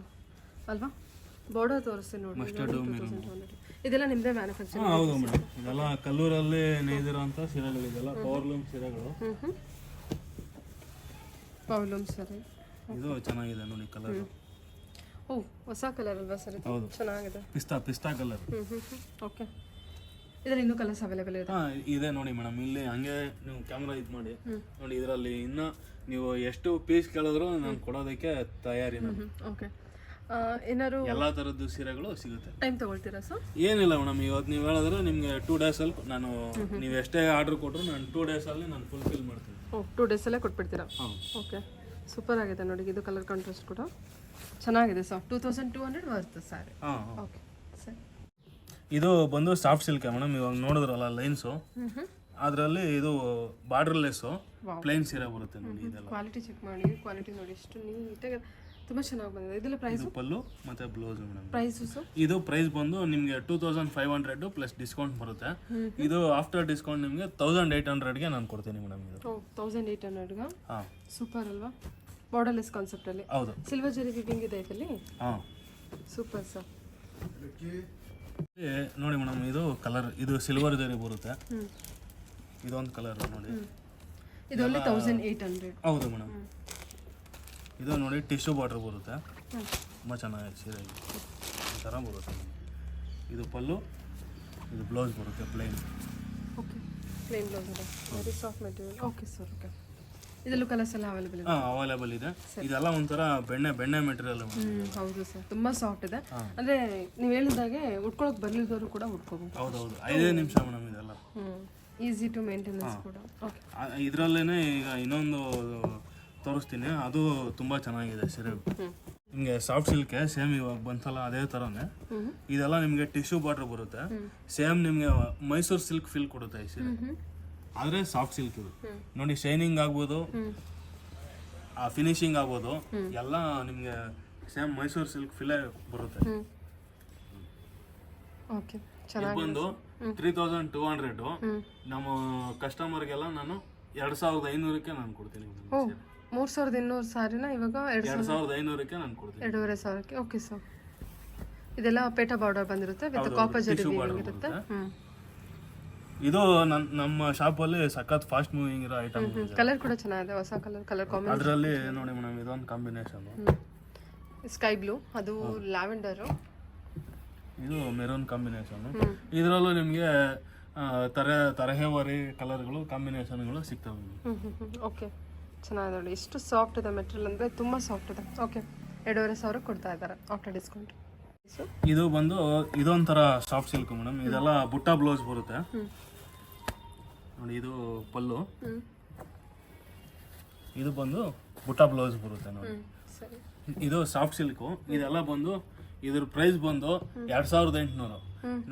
ಅಲ್ವಾ? ಬಾರ್ಡರ್ ತೋರಿಸಿ ನೋಡಿ. ಮಸ್ಟರ್ಡ್ ಇದೆಲ್ಲ ನಿಮ್ಮದೇ ಮ್ಯಾನುಫ್ಯಾಕ್ಚರ್? ಹೌದು ಮೇಡಮ್, ಇದೆಲ್ಲ ಕಲ್ಲೂರಲ್ಲಿ ನೇಯ್ದಿರೋಂಥ ಸೀರೆಗಳು, ಇದೆಲ್ಲ ಪವರ್ಲೂಮ್ ಸೀರೆಗಳು. ಪವರ್ಲೂಮ್ ಸರಿ. ಇದು ಚೆನ್ನಾಗಿದೆ ನೋಡಿ ಕಲರ್. ಓ ಹೊಸ ಕಲರ್ ಅಲ್ವಾ ಸರ್ ಇದು? ಹೌದು, ಚೆನ್ನಾಗಿದೆ. ಪಿಸ್ತಾ ಕಲರ್. ಓಕೆ. ಇದರಲ್ಲಿ ಇನ್ನೂ ಕಲರ್ಸ್ ಅವೈಲೇಬಲ್ ಇದೆ? ಇದೆ ನೋಡಿ ಮೇಡಮ್, ಇಲ್ಲಿ ಹಂಗೆ ನೀವು ಕ್ಯಾಮ್ರಾ ಇದು ಮಾಡಿ ನೋಡಿ. ಇದರಲ್ಲಿ ಇನ್ನು ನೀವು ಎಷ್ಟು ಪೀಸ್ ಕೇಳಿದ್ರು ನಾನು ಕೊಡೋದಕ್ಕೆ ತಯಾರಿ. ಓಕೆ. ಏನಾದ್ರು ಎಲ್ಲಾ ತರದ್ದು ಸೀರೆಗಳು ಸಿಗುತ್ತೆ. ಟೈಮ್ ತಗೊಳ್ತೀರಾ ಸರ್? ಏನಿಲ್ಲ ಮೇಡಮ್, ಇವತ್ತು ನೀವು ಹೇಳಿದ್ರೆ ನಿಮಗೆ 2 days ಅಲ್ಲಿ ನಾನು, ನೀವು ಎಷ್ಟೇ ಆರ್ಡರ್ ಕೊಟ್ಟರು ನಾನು 2 days ಅಲ್ಲಿ ನಾನು ಫುಲ್ಫಿಲ್ ಮಾಡ್ತೀನಿ. 2 days ಅಲ್ಲೇ ಕೊಟ್ಬಿಡ್ತೀರಾ? ಓಕೆ, ಸೂಪರ್ ಆಗಿದೆ ನೋಡಿ. ಇದು ಕಲರ್ ಕಾಂಟ್ರಾಸ್ಟ್ ಕೂಡ ಚೆನ್ನಾಗಿದೆ ಸರ್. 2200 ವರ್ತ್ ಸ್ಯಾರಿ. ಓಕೆ ಸರಿ. ಇದು ಬಂದು ಸಾಫ್ಟ್ ಸಿಲ್ಕ್ ಮೇಡಮ್. ಇವಾಗ ನೋಡಿದ್ರಲ್ಲ ಲೈನ್ಸು, ಅದರಲ್ಲಿ ಇದು ಬಾರ್ಡರ್ಲೆಸ್ಸು ಪ್ಲೈನ್ ಸೀರೆ ಬರುತ್ತೆ ನೋಡಿ. ಇದೆಲ್ಲ ಕ್ವಾಲಿಟಿ ಚೆಕ್ ಮಾಡಿ, ಕ್ವಾಲಿಟಿ ನೋಡಿ ಎಷ್ಟು ನೀಟಾಗಿ, ತುಂಬ ಚೆನ್ನಾಗಿ ಬಂದಿದೆ. ಇದೆಲ್ಲ ಪ್ರೈಸ್? ಪಲ್ಲು ಮತ್ತೆ ಬ್ಲೌಸ್ ಮೇಡಮ್. Price sir? ಇದು ಪ್ರೈಸ್ ಬಂದು ನಿಮಗೆ 2500 ಪ್ಲಸ್ ಡಿಸ್ಕೌಂಟ್ ಬರುತ್ತೆ. ಇದು ಆಫ್ಟರ್ ಡಿಸ್ಕೌಂಟ್ ನಿಮಗೆ 1800ಗೆ ನಾನು ಕೊಡ್ತೀನಿ ಮೇಡಮ್. ಇದು 1800ಗೆ? ಹಾಂ, ಸೂಪರ್ ಅಲ್ವಾ? ಬಾರ್ಡರ್ಲೆಸ್ ಕಾನ್ಸೆಪ್ಟಲ್ಲಿ. ಹೌದು. ಸಿಲ್ವರ್ ಜರಿ ವಿವಿಂಗ್ ಇದೆ ಇದರಲ್ಲಿ. ಹಾಂ, ಸೂಪರ್ ಸರ್. ನೋಡಿ ಮೇಡಮ್, ಇದು ಕಲರ್, ಇದು ಸಿಲ್ವರ್ ಜರಿ ಬರುತ್ತೆ. ಇದೊಂದು ಕಲರ್ ನೋಡಿ. ಇದರಲ್ಲಿ 1800. ಹೌದು ಮೇಡಮ್. ಇದು ನೋಡಿ ಟಿಶ್ಯೂ ಬಾರ್ಡರ್ ಬರುತ್ತೆ, ತುಂಬ ಚೆನ್ನಾಗಿದೆ ಸೀರೆ. ಈ ಥರ ಬರುತ್ತೆ. ಇದು ಪಲ್ಲು, ಇದು ಬ್ಲೌಸ್ ಬರುತ್ತೆ ಪ್ಲೈನ್. ಓಕೆ, ಪ್ಲೇನ್ ಬ್ಲೌಸ್ ಇದೆ. Very soft material. Okay sir. Okay, ಇದರಲ್ಲೂ ಕಲರ್ಸ್ ಎಲ್ಲ ಅವೈಲೇಬಲ್ ಇದೆ? ಹಾಂ, ಅವೈಲೇಬಲ್ ಇದೆ. ಇದೆಲ್ಲ ಒಂಥರ ಬೆಣ್ಣೆ ಮೆಟೀರಿಯಲ್. ಹೌದು ಸರ್, ತುಂಬ ಸಾಫ್ಟ್ ಇದೆ. ಅಂದರೆ ನೀವು ಹೇಳಿದಾಗೆ ಉಟ್ಕೊಳಕ್ಕೆ ಬರ್ಲಿದ್ದವರು ಕೂಡ ಉಟ್ಕೋಬಹುದು. ಹೌದೌದು, 5 ನಿಮಿಷ ಮೇಡಮ್ ಇದೆಲ್ಲ. ಈಸಿ ಟು ಮೇಂಟೆನೆನ್ಸ್ ಕೂಡ. ಓಕೆ, ಇದರಲ್ಲೇ ಈಗ ಇನ್ನೊಂದು ತೋರಿಸ್ತೀನಿ, ಅದು ತುಂಬ ಚೆನ್ನಾಗಿದೆ ಸೀರೆ. ನಿಮಗೆ ಸಾಫ್ಟ್ ಸಿಲ್ಕೆ ಸೇಮ್ ಇವಾಗ ಬಂತಲ್ಲ ಅದೇ ಥರನೇ. ಇದೆಲ್ಲ ನಿಮಗೆ ಟಿಶ್ಯೂ ಬಾರ್ಡರ್ ಬರುತ್ತೆ. ಸೇಮ್ ನಿಮಗೆ ಮೈಸೂರು ಸಿಲ್ಕ್ ಫೀಲ್ ಕೊಡುತ್ತೆ ಈ ಸೀರೆ, ಆದರೆ ಸಾಫ್ಟ್ ಸಿಲ್ಕ್ ಇದು ನೋಡಿ. ಶೈನಿಂಗ್ ಆಗ್ಬೋದು, ಆ ಫಿನಿಶಿಂಗ್ ಆಗ್ಬೋದು, ಎಲ್ಲ ನಿಮಗೆ ಸೇಮ್ ಮೈಸೂರು ಸಿಲ್ಕ್ ಫೀಲೇ ಬರುತ್ತೆ. ಓಕೆ, ಇದು ಬಂದು 3200. ನಮ್ಮ ಕಸ್ಟಮರ್ಗೆಲ್ಲ ನಾನು 2500ಕ್ಕೆ ನಾನು ಕೊಡ್ತೀನಿ. 3200 ಸಾರಿನ ಇವಾಗ 2500ಕ್ಕೆ ನಾನು ಕೊಡ್ತೀನಿ. 2500ಕ್ಕೆ. Okay sir. ಇದೆಲ್ಲ ಪೇಟ ಬಾರ್ಡರ್ ಬಂದಿರುತ್ತೆ ವಿತ್ ಕಾಪರ್ ಜರಿ ಇರುತ್ತೆ. ಇದು ನಮ್ಮ ಶಾಪಲ್ಲಿ ಸಖತ್ ಫಾಸ್ಟ್ ಮೂವಿಂಗ್ ಇರೋ ಐಟಮ್. ಕಲರ್ ಕೂಡ ಚೆನ್ನಾಗಿದೆ, ಹೊಸ ಕಲರ್ ಕಾಂಬಿನೇಷನ್. ಅದರಲ್ಲಿ ನೋಡಿ ಮೇಡಮ್, ಇದೊಂದು ಕಾಂಬಿನೇಷನ್. ಸ್ಕೈ ಬ್ಲೂ, ಅದು ಲ್ಯಾವೆಂಡರು, ಇದು ಮೆರೂನ್ ಕಾಂಬಿನೇಷನ್. ಇದರಲ್ಲೂ ನಿಮಗೆ ತರಹೇವಾರಿ ಕಲರ್ಗಳು ಕಾಂಬಿನೇಷನ್ಗಳು ಸಿಗ್ತವೆ. ಓಕೆ, ಚೆನ್ನಾಗಿದೆ ನೋಡಿ. ಎಷ್ಟು ಸಾಫ್ಟ್ ಇದೆ ಮೆಟೀರಿಯಲ್ ಅಂದರೆ ತುಂಬ ಸಾಫ್ಟ್ ಇದೆ. ಓಕೆ, 2500 ಕೊಡ್ತಾ ಇದ್ದಾರೆ ಆಫ್ಟರ್ ಡಿಸ್ಕೌಂಟ್. ಇದು ಬಂದು ಇದೊಂಥರ ಸಾಫ್ಟ್ ಸಿಲ್ಕ್ ಮೇಡಮ್. ಇದೆಲ್ಲ ಬುಟ್ಟ ಬ್ಲೌಸ್ ಬರುತ್ತೆ ನೋಡಿ. ಇದು ಪಲ್ಲು, ಇದು ಬಂದು ಬುಟ್ಟ ಬ್ಲೌಸ್ ಬರುತ್ತೆ ನೋಡಿ. ಇದು ಸಾಫ್ಟ್ ಸಿಲ್ಕು. ಇದೆಲ್ಲ ಬಂದು ಇದ್ರ ಪ್ರೈಸ್ ಬಂದು 2800.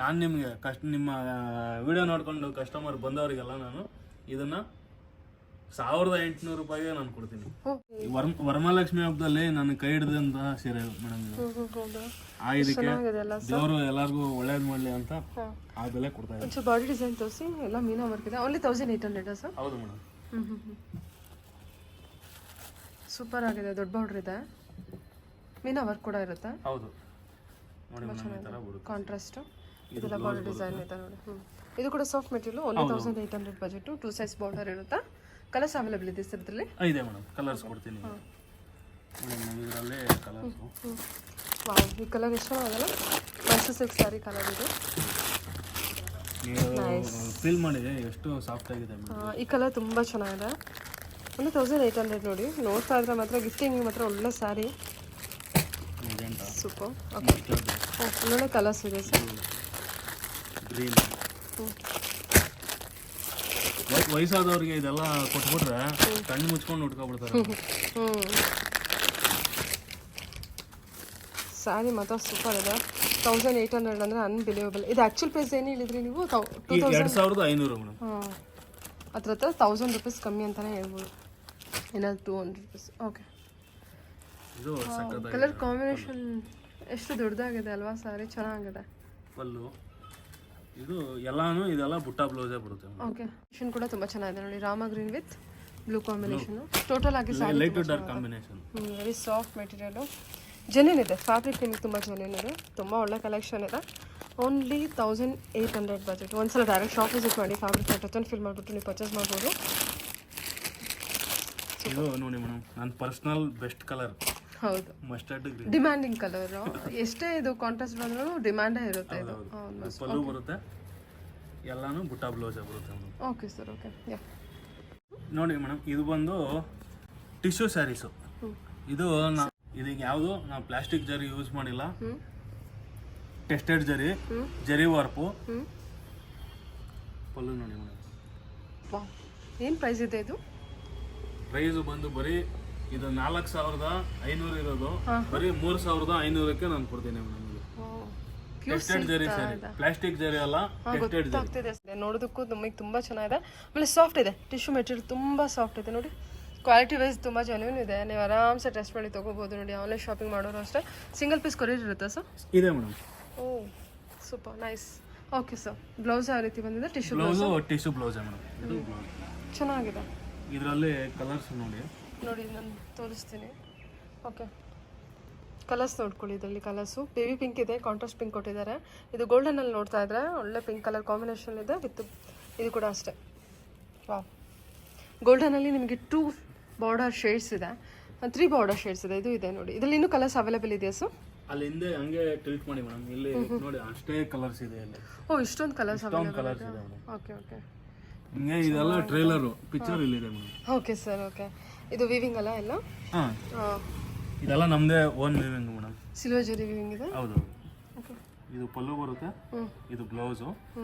ನಾನು ನಿಮಗೆ ನಿಮ್ಮ ವಿಡಿಯೋ ನೋಡ್ಕೊಂಡು ಕಸ್ಟಮರ್ ಬಂದವರಿಗೆಲ್ಲ ನಾನು ಇದನ್ನ 1800 ರೂಪಾಯಿಗೆ ನಾನು ಕೊಡ್ತೀನಿ. ವರಮಹಾಲಕ್ಷ್ಮಿ ಹಬ್ಬದಲ್ಲಿ ನಾನು ಕೈ ಹಿಡಿದಂತ ಸೀರೆ ಮೇಡಮ್. ಇದಕ್ಕೆ ದೇವರು ಎಲ್ಲರಿಗೂ ಒಳ್ಳೇದು ಮಾಡಲಿ ಅಂತ ಆ ಬೆಲೆ ಕೊಡ್ತಾ ಇದ್ದೀನಿ. ಬಾಡಿ ಡಿಸೈನ್ ತೋರಿಸಿ, ಎಲ್ಲ ಮೀನಾ ವರ್ಕ್ ಇದೆ. Only 1800 sir? ಹೌದು ಮೇಡಮ್. ಸೂಪರ್ ಆಗಿದೆ. ದೊಡ್ಡ ಬಾರ್ಡರ್ ಇದೆ, ಮೀನಾ ವರ್ಕ್ ಕೂಡ ಇರುತ್ತೆ. ಹೌದು ನೋಡಿ ಮೇಡಮ್, ಈ ಥರ ಬರುತ್ತೆ ಕಾಂಟ್ರಾಸ್ಟ್. ಇದೆಲ್ಲ ಬಾರ್ಡರ್ ಡಿಸೈನ್ ಇದೆ ನೋಡಿ. ಇದು ಕೂಡ soft material. Only 1800 budget. 2 size border ಇರುತ್ತೆ. ಕಲರ್ಸ್ ಅವೈಲೇಬಲ್ ಇದೆ ಸರ್ ಇದರಲ್ಲಿ? ಇದೆ ಮೇಡಮ್, ಕಲರ್ಸ್ ಕೊಡ್ತೀನಿ ನೋಡಿ ಮೇಡಮ್. ಇದರಲ್ಲೇ ಕಲರ್ಸ್. ವಾವ್, ಈ ಕಲರ್ ಎಷ್ಟು ಚೆನ್ನಾಗಲ್ಲ? ಮೈಸೂರು ಸಿಲ್ಕ್ ಸ್ಯಾರಿ ಕಲರ್ ಇದು. ನೀವು ಫೀಲ್ ಮಾಡಿ ಎಷ್ಟು ಸಾಫ್ಟ್ ಆಗಿದೆ. ಈ ಕಲರ್ ತುಂಬ ಚೆನ್ನಾಗಿದೆ. ಒಂದು 1800 ನೋಡಿ. ನೋಡ್ತಾ ಇದ್ರೆ ಮಾತ್ರ ಗಿಫ್ಟಿಂಗ್ ಮಾತ್ರ ಒಳ್ಳೆ ಸ್ಯಾರಿ. ಸೂಪರ್. ಒಳ್ಳೊಳ್ಳೆ ಕಲರ್ಸ್ ಇದೆ ಸರ್. ಗ್ರೀನ್. ವಯಸ್ಸಾದವ್ರಿಗೆ ಇದೆಲ್ಲ ಕೊಟ್ಬಿಟ್ರೆ ಕಣ್ಣು ಮುಚ್ಕೊಂಡು ಉಟ್ಕೊಬಿಡ್ತಾರೆ. ಸ್ಯಾರಿ ಮಾತ್ರ ಸೂಪರ್ ಇದೆ. 1800 ಅಂದರೆ ಅನ್ಬಿಲೀವಬಲ್. ಇದು ಆ್ಯಕ್ಚುಲ್ ಪ್ರೈಸ್ ಏನು ಹೇಳಿದ್ರಿ ನೀವು? 2500 ಮೇಡಮ್. ಹತ್ರ 1000 ರೂಪೀಸ್ ಕಮ್ಮಿ ಅಂತಲೇ ಹೇಳ್ಬೋದು. ಏನಾದ್ರು 200 ರೂಪೀಸ್. ಓಕೆ, ಇದು ಕಲರ್ ಕಾಂಬಿನೇಷನ್ ಎಷ್ಟು ದೊಡ್ಡದಾಗಿದೆ ಅಲ್ವಾ? ಸ್ಯಾರಿ ಚೆನ್ನಾಗಿದೆ. ಪಲ್ಲು ಇದು ಎಲ್ಲಾನು ಇದೆಲ್ಲ ಬುಟ್ಟ ಬ್ಲೌಸೇ ಬರುತ್ತೆ. ಓಕೆ, ಕಾಂಬಿನೇಷನ್ ಕೂಡ ತುಂಬ ಚೆನ್ನಾಗಿದೆ ನೋಡಿ. ರಾಮ green with blue combination. Total ಆಗಿ sari light to dark combination. Very soft material. Genuine ಇದೆ, ಫ್ಯಾಬ್ರಿಕ್ ನಿಮಗೆ ತುಂಬ ಜೆನ್ಯೂನ್ ಇದೆ, ತುಂಬ ಒಳ್ಳೆ ಕಲೆಕ್ಷನ್ ಇದೆ. Only 1800 budget. ಒಂದ್ಸಲ ಡೈರೆಕ್ಟ್ ಶಾಪ್ ವಿಸಿಟ್ ಮಾಡಿ, ಫ್ಯಾಬ್ರಿಕ್ ಟಚ್ ಆ್ಯಂಡ್ ಫೀಲ್ ಮಾಡಿಬಿಟ್ಟು ನೀವು ಪರ್ಚೇಸ್ ಮಾಡ್ಬೋದು. ಇದು ನೋಡಿ ಮೇಡಮ್ ನನ್ನ ಪರ್ಸನಲ್ ಬೆಸ್ಟ್ ಕಲರ್. ಹೌದು, ಮಸ್ಟರ್ಡ್ ಗ್ರೀನ್, ಡಿಮ್ಯಾಂಡಿಂಗ್ ಕಲರ್. ಎಷ್ಟೇ ಇದು ಕಾಂಟ್ರಾಸ್ಟ್ ಬಂದ್ರೂ ಡಿಮ್ಯಾಂಡೇ ಇರುತ್ತೆ ಇದು. ಪಲ್ಲು ಬರುತ್ತೆ, ಎಲ್ಲಾನು ಬುಟ್ಟ ಬ್ಲೌಸ್ ಬರುತ್ತೆ ಮೇಡಮ್. Okay sir, okay. ನೋಡಿ ಮೇಡಮ್, ಇದು ಬಂದು ಟಿಶ್ಯೂ ಸ್ಯಾರೀಸು. ಇದು ಇದೀಗ ಯಾವುದು ನಾವು ಪ್ಲಾಸ್ಟಿಕ್ ಜರಿ ಯೂಸ್ ಮಾಡಿಲ್ಲ, ಟೆಸ್ಟೆಡ್ ಜರಿ, ಜರಿ ವಾರ್ಪು. ಪಲ್ಲು ನೋಡಿ ಮೇಡಮ್. ಏನು ಪ್ರೈಸ್ ಇದೆ ಇದು? ಪ್ರೈಸ್ ಬಂದು ಬರೀ ಇದು 4500 ಇರೋದು ಬರೀ 3500ಕ್ಕೆ ನಾನು ಕೊಡ್ತೀನಿ ಮೇಡಮ್. ಟೆಸ್ಟೆಡ್ ಜರಿ ಸ್ಯಾರಿ, ಪ್ಲಾಸ್ಟಿಕ್ ಜರಿ ಅಲ್ಲ, ಟೆಸ್ಟೆಡ್ ಜರಿ. ನೋಡೋದಕ್ಕೂ ನಮಗೆ ತುಂಬ ಚೆನ್ನಾಗಿದೆ. ಆಮೇಲೆ ಸಾಫ್ಟ್ ಇದೆ, ಟಿಶ್ಯೂ ಮೆಟೀರಿಯಲ್ ತುಂಬ ಸಾಫ್ಟ್ ಇದೆ ನೋಡಿ. ಕ್ವಾಲಿಟಿ ವೈಸ್ ತುಂಬ ಜೆನ್ಯೂನ್ ಇದೆ, ನೀವು ಆರಾಮ್ಸೆ ಟೆಸ್ಟ್ ಮಾಡಿ ತೊಗೋಬೋದು ನೋಡಿ. ಆನ್ಲೈನ್ ಶಾಪಿಂಗ್ ಮಾಡೋರು ಅಷ್ಟೇ. ಸಿಂಗಲ್ ಪೀಸ್ ಕೊರಿಯರ್ ಇರುತ್ತಾ ಸರ್? ಇದೆ madam. Oh super nice. Okay sir, blouse ಯಾವ ರೀತಿ ಬಂದಿದೆ? Tissue blouse tissue blouse madam. ಇದು ಬ್ಲೌಸ್ ಚೆನ್ನಾಗಿದೆ. ಇದರಲ್ಲಿ ಕಲರ್ಸ್ ನೋಡಿ ನಾನು ತೋರಿಸ್ತೀನಿ. ಓಕೆ, ಕಲರ್ಸ್ ನೋಡ್ಕೊಳ್ಳಿ. ಇದರಲ್ಲಿ ಕಲರ್ಸು ಬೇಬಿ ಪಿಂಕ್ ಇದೆ, ಕಾಂಟ್ರಾಸ್ಟ್ ಪಿಂಕ್ ಕೊಟ್ಟಿದ್ದಾರೆ. ಇದು ಗೋಲ್ಡನಲ್ಲಿ ನೋಡ್ತಾ ಇದ್ರೆ ಒಳ್ಳೆ ಪಿಂಕ್ ಕಲರ್ ಕಾಂಬಿನೇಷನ್ ಇದೆ ವಿತ್ ಇದು ಕೂಡ ಅಷ್ಟೇ. ವಾವ್, ಗೋಲ್ಡನಲ್ಲಿ ನಿಮಗೆ 2 ಬಾರ್ಡರ್ ಶೇಡ್ಸ್ ಇದೆ, 3 ಬಾರ್ಡರ್ ಶೇಡ್ಸ್ ಇದೆ. ಇದು ಇದೆ ನೋಡಿ. ಇದರಲ್ಲಿ ಇನ್ನೂ ಕಲರ್ಸ್ ಅವೈಲೇಬಲ್ ಇದೆಯಾ ಸರ್? ಅಲ್ಲಿ ಹಿಂದೆ ಹಂಗೆ ಟಿಲ್ಟ್ ಮಾಡಿ ಮೇಡಮ್, ಇಲ್ಲಿ ನೋಡಿ ಅಷ್ಟೇ ಕಲರ್ಸ್ ಇದೆ ಇಲ್ಲಿ. ಓ, ಇಷ್ಟೊಂದು ಕಲರ್ಸ್ ಅವೈಲೇಬಲ್ ಕಲರ್ಸ್ ಇದೆ. ಇದೆ ಮೇಡಮ್. Okay okay. ಹಿಂಗೆ ಇದೆಲ್ಲ ಟ್ರೇಲರು, ಪಿಕ್ಚರ್ ಇಲ್ಲಿದೆ ಮೇಡಮ್. Okay sir, okay. ಇದು ವಿವಿಂಗ್ ಅಲ್ಲ ಎಲ್ಲ? ಹಾಂ, ಇದೆಲ್ಲ ನಮ್ಮದೇ ಓನ್ ವಿವಿಂಗ್ ಮೇಡಮ್. ಸಿಲ್ವರ್ ಜರಿ ವಿವಿಂಗ್ ಇದೆ. ಹೌದು. ಇದು ಪಲ್ಲು ಬರುತ್ತೆ, ಇದು ಬ್ಲೌಸು,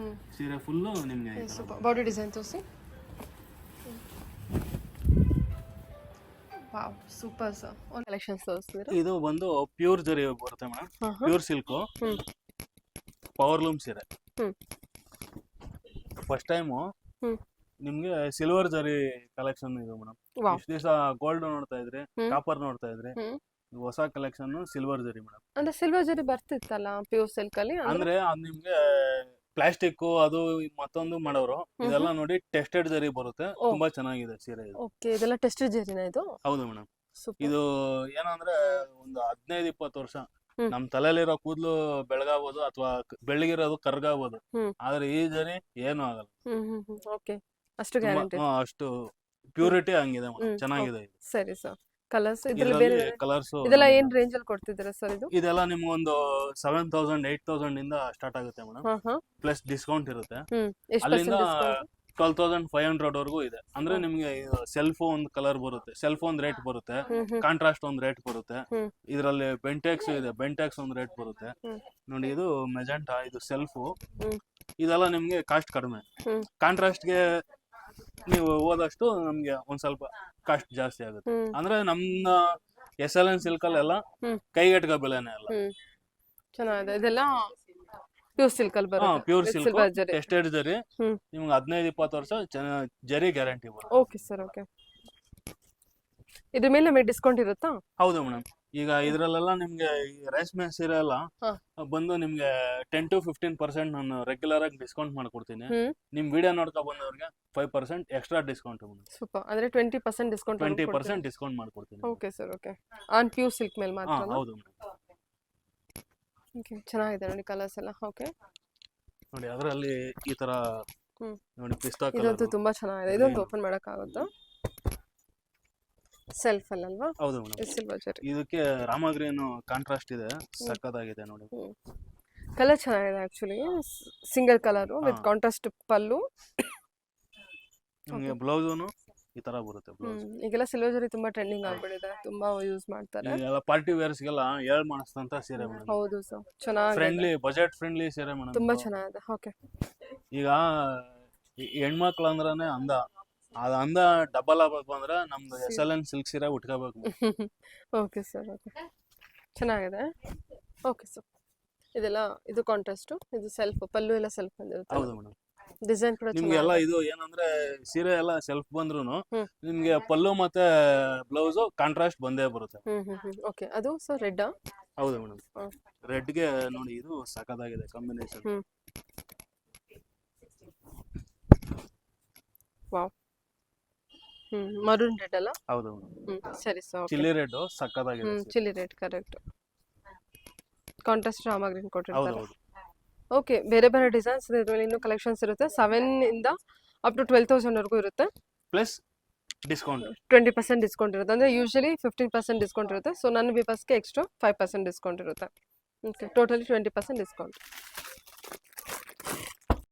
ಸೀರೆ ಫುಲ್ಲು ನಿಮಗೆ. ಸೂಪರ್. ಬಾಡಿ ಡಿಸೈನ್ ತೋರಿಸಿ. Wow, super sir. ಒಂದು ಕಲೆಕ್ಷನ್ಸ್ ತೋರಿಸ್ತೀರಾ? ಇದು ಬಂದು ಪ್ಯೂರ್ ಜರಿ ಬರುತ್ತೆ madam, pure silk, power loom ಸೀರೆ. ಫಸ್ಟ್ ಟೈಮು ನಿಮ್ಗೆ ಸಿಲ್ವರ್ ಜರಿ ಕಲೆಕ್ಷನ್ ಇದು ಮೇಡಮ್. ಇಷ್ಟು ದಿವಸ ಗೋಲ್ಡ್ ನೋಡ್ತಾ ಇದ್ರಿ, ಕಾಪರ್ ನೋಡ್ತಾ ಇದ್ರಿ, ಹೊಸ ಕಲೆಕ್ಷನ್ ಸಿಲ್ವರ್ ಜರಿ ಮೇಡಮ್. ಅಂದ್ರೆ ಸಿಲ್ವರ್ ಜರಿ ಬರ್ತಿತ್ತಲ್ಲ ಪ್ಯೂರ್ ಸಿಲ್ಕ್ ಅಲ್ಲಿ, ಅಂದ್ರೆ ಅದು ನಿಮ್ಗೆ ಪ್ಲಾಸ್ಟಿಕ್ ಅದು ಮತ್ತೊಂದು ಮಾಡೋರು. ಇದೆಲ್ಲ ನೋಡಿ ಟೆಸ್ಟೆಡ್ ಜರಿ ಬರುತ್ತೆ, ತುಂಬಾ ಚೆನ್ನಾಗಿದೆ ಸೀರೆ ಇದು. ಓಕೆ, ಇದೆಲ್ಲ ಟೆಸ್ಟೆಡ್ ಜರಿನಾ ಇದು? ಹೌದು ಮೇಡಮ್. ಇದು ಏನಂದ್ರೆ ಒಂದು 15-20 ವರ್ಷ ನಮ್ ತಲೆಯಲ್ಲಿರೋ ಕೂದಲು ಬೆಳಗಾಗ್ಬೋದು ಅಥವಾ ಬೆಳ್ಳಗಿರೋದು ಕರ್ಗಾಗ್ಬೋದು, ಆದ್ರೆ ಈ ಜರಿ ಏನು ಆಗಲ್ಲ. ಓಕೆ, ಅಷ್ಟು ಗ್ಯಾರಂಟಿ, ಅಷ್ಟು ಪ್ಯೂರಿಟಿ ಹಂಗಿದೆ, ಚೆನ್ನಾಗಿದೆ. ಸರಿ ಸರ್. ಕಲರ್ಸ್ ಇದರಲ್ಲಿ ಬೇರೆ ಕಲರ್ಸ್ ಇದೆಲ್ಲ ಏನ್ ರೇಂಜ್ ಅಲ್ಲಿ ಕೊಡ್ತಿದ್ದೀರಾ ಸರ್ ಇದು? ಇದೆಲ್ಲ ನಿಮ್ಗೊಂದು 7000 8000 ಇಂದ ಸ್ಟಾರ್ಟ್ ಆಗುತ್ತೆ ಮೇಡಮ್, ಪ್ಲಸ್ ಡಿಸ್ಕೌಂಟ್ ಇರುತ್ತೆ. ಅಲ್ಲಿಂದ 12500 ವರೆಗೂ ಇದೆ. ಅಂದ್ರೆ ನಿಮ್ಗೆ ಸೆಲ್ಫ್ ಒಂದು ಕಲರ್ ಬರುತ್ತೆ, ಸೆಲ್ಫ್ ಒಂದ್ ರೇಟ್ ಬರುತ್ತೆ, ಕಾಂಟ್ರಾಸ್ಟ್ ಒಂದ್ ರೇಟ್ ಬರುತ್ತೆ. ಇದರಲ್ಲಿ ಬೆಂಟೆಕ್ಸ್ ಇದೆ, ಬೆಂಟೆಕ್ಸ್ ಒಂದ್ ರೇಟ್ ಬರುತ್ತೆ ನೋಡಿ. ಇದು ಮೆಜೆಂಟಾ, ಇದು ಸೆಲ್ಫ್. ಇದೆಲ್ಲ ನಿಮ್ಗೆ ಕಾಸ್ಟ್ ಕಡಿಮೆ. ಕಾಂಟ್ರಾಸ್ಟ್ಗೆ ನೀವು ಹೋದಷ್ಟು ನಮ್ಗೆ ಒಂದ್ ಸ್ವಲ್ಪ ಕಾಸ್ಟ್ ಜಾಸ್ತಿ ಆಗುತ್ತೆ. ಅಂದ್ರೆ ನಮ್ಮ SLN ಸಿಲ್ಕ್ ಅಲ್ಲೆಲ್ಲ ಕೈಗೆಟಕ ಬೆಲೆನೇ ಅಲ್ಲ. ಚೆನ್ನಾಗಿದೆ. ಇದೆಲ್ಲ ಪ್ಯೂರ್ ಸಿಲ್ಕ್ ಅಲ್ಲಿ ಬರುತ್ತೆ. ಪ್ಯೂರ್ ಸಿಲ್ಕ್, ಟೆಸ್ಟೆಡ್ ಜರಿ, ನಿಮ್ಗೆ 15-20 ವರ್ಷ ಜರಿ ಗ್ಯಾರಂಟಿ ಬರುತ್ತೆ. Okay sir, okay. ಇದ್ರ ಮೇಲೆ ನಮಗೆ ಡಿಸ್ಕೌಂಟ್ ಇರುತ್ತಾ? ಹೌದು ಮೇಡಮ್. ಈಗ ಇದ್ರಲ್ಲೆಲ್ಲ ನಿಮ್ಗೆ ರೇಷ್ಮೆ ಸೀರೆ ಎಲ್ಲ ಬಂದು ನಿಮ್ಗೆ 10 to 15% ನಾನು ರೆಗ್ಯುಲರ್ ಆಗಿ ಡಿಸ್ಕೌಂಟ್ ಮಾಡ್ಕೊಡ್ತೀನಿ. ನಿಮ್ ವಿಡಿಯೋ ನೋಡ್ಕೊ ಬಂದವ್ರಿಗೆ 5% ಎಕ್ಸ್ಟ್ರಾ ಡಿಸ್ಕೌಂಟ್. ಸೂಪರ್. ಅಂದ್ರೆ 20% ಡಿಸ್ಕೌಂಟ್, 20% ಡಿಸ್ಕೌಂಟ್ ಮಾಡ್ಕೊಡ್ತೀನಿ. Okay sir, okay. On pure silk ಮೇಲೆ ಮಾತ್ರ? ಹೌದು ಮೇಡಮ್. ಓಕೆ, ಚೆನ್ನಾಗಿದೆ ನೋಡಿ ಕಲರ್ಸ್ ಎಲ್ಲ. ಓಕೆ ನೋಡಿ, ಅದರಲ್ಲಿ ಈ ತರ ನೋಡಿ ಪಿಸ್ತಾ ಕಲರ್, ಇದಂತೂ ತುಂಬಾ ಚೆನ್ನಾಗಿದೆ. ಇದೊಂದು ಓಪನ್ ಮಾಡಕ್ ಆಗುತ್ತಾ? ಸೆಲ್ಫ್ ಅಲ್ವಾ? ಹೌದು ಮೇಡಮ್. ಸಿಲ್ವರ್ ಜರಿ. ಇದಕ್ಕೆ ರಾಮ ಗ್ರೀನ್ ಕಾಂಟ್ರಾಸ್ಟ್ ಇದೆ, ಸಕ್ಕತ್ತಾಗಿದೆ ನೋಡಿ. ಕಲರ್ ಚೆನ್ನಾಗಿದೆ actually, single colour with contrast ಪಲ್ಲು. ನಿಮಗೆ ಬ್ಲೌಸೂನು ಈ ತರ ಬರುತ್ತೆ ಬ್ಲೌಸ್. ಈಗೆಲ್ಲ ಸಿಲ್ವರ್ ಜರಿ ತುಂಬಾ ಟ್ರೆಂಡಿಂಗ್ ಆಗ್ಬಿಟ್ಟಿದೆ, ತುಂಬಾ ಯೂಸ್ ಮಾಡ್ತಾರೆ. ಎಲ್ಲ ಪಾರ್ಟಿ ವೇರ್ಸ್ ಗೆಲ್ಲ ಹೇಳ್ ಮಾಡಿಸ್ತಂತ ಸೀರೆ ಮೇಡಮ್. ಹೌದು ಸರ್, ಚೆನ್ನಾಗಿದೆ. ಫ್ರೆಂಡ್ಲಿ, ಬಜೆಟ್ ಫ್ರೆಂಡ್ಲಿ ಸೀರೆ ಮೇಡಮ್, ತುಂಬಾ ಚೆನ್ನಾಗಿದೆ. ಓಕೆ. ಈಗ ಹೆಣ್ಮಕ್ಳು ಅಂದ್ರನೇ ಅಂದ, ಅದ ಅಂದ ಡಬಲ್ ಆಗ್ಬೇಕು ಅಂದ್ರೆ ನಮ್ದು SLN ಸಿಲ್ಕ್ ಸೀರೆ ಉಟ್ಕೋಬೇಕು. Okay sir, okay. ಚೆನ್ನಾಗಿದೆ. ಓಕೆ ಸರ್, ಇದೆಲ್ಲ ಇದು ಕಾಂಟ್ರಾಸ್ಟ್, ಇದು ಸೆಲ್ಫ್, ಪಲ್ಲು ಎಲ್ಲ ಸೆಲ್ಫ್ ಬಂದಿರುತ್ತೆ. ಹೌದು ಮೇಡಮ್. ಡಿಸೈನ್ ಕೂಡ ನಿಮ್ಗೆ ಎಲ್ಲ ಇದು ಏನಂದ್ರೆ ಸೀರೆ ಎಲ್ಲ ಸೆಲ್ಫ್ ಬಂದ್ರುನು ನಿಮ್ಗೆ ಪಲ್ಲು ಮತ್ತೆ ಬ್ಲೌಸ್ ಕಾಂಟ್ರಾಸ್ಟ್ ಬಂದೇ ಬರುತ್ತೆ. ಓಕೆ. ಅದು ಸರ್ ರೆಡ್? ಹೌದು ಮೇಡಮ್. ರೆಡ್ ಗೆ ನೋಡಿ ಇದು ಸಖತ್ತಾಗಿದೆ ಕಾಂಬಿನೇಷನ್. ವಾವ್. ಮರೂನ್ ರೆಡ್ ಅಲ್ಲ? ಹೌದು ಮೇಡಮ್. ಸರಿ ಸರ್. ಚಿಲ್ಲಿ ರೆಡ್ ಸಖತ್ತಾಗಿದೆ. Chilli red, correct. Contrast Rama green ಹೌದು ಕೊಟ್ಟಿರ್ತಾರೆ. ಹೌದು. ಓಕೆ, ಬೇರೆ ಬೇರೆ ಡಿಸೈನ್ಸ್ ಇದೆ ಇದರಲ್ಲಿ, ಇನ್ನೂ ಕಲೆಕ್ಷನ್ಸ್ ಇರುತ್ತೆ. 7 ಇಂದ ಅಪ್ ಟು 12,000 ವರೆಗೂ ಇರುತ್ತೆ. ಪ್ಲಸ್ ಡಿಸ್ಕೌಂಟ್ 20% ಡಿಸ್ಕೌಂಟ್ ಇರುತ್ತೆ. ಅಂದರೆ ಯೂಶಲಿ 15% ಡಿಸ್ಕೌಂಟ್ ಇರುತ್ತೆ. ಸೊ ನನ್ನ ವಿಪರ್ಸ್ಗೆ ಎಕ್ಸ್ಟ್ರಾ 5% ಡಿಸ್ಕೌಂಟ್ ಇರುತ್ತೆ. Okay, totally 20% discount.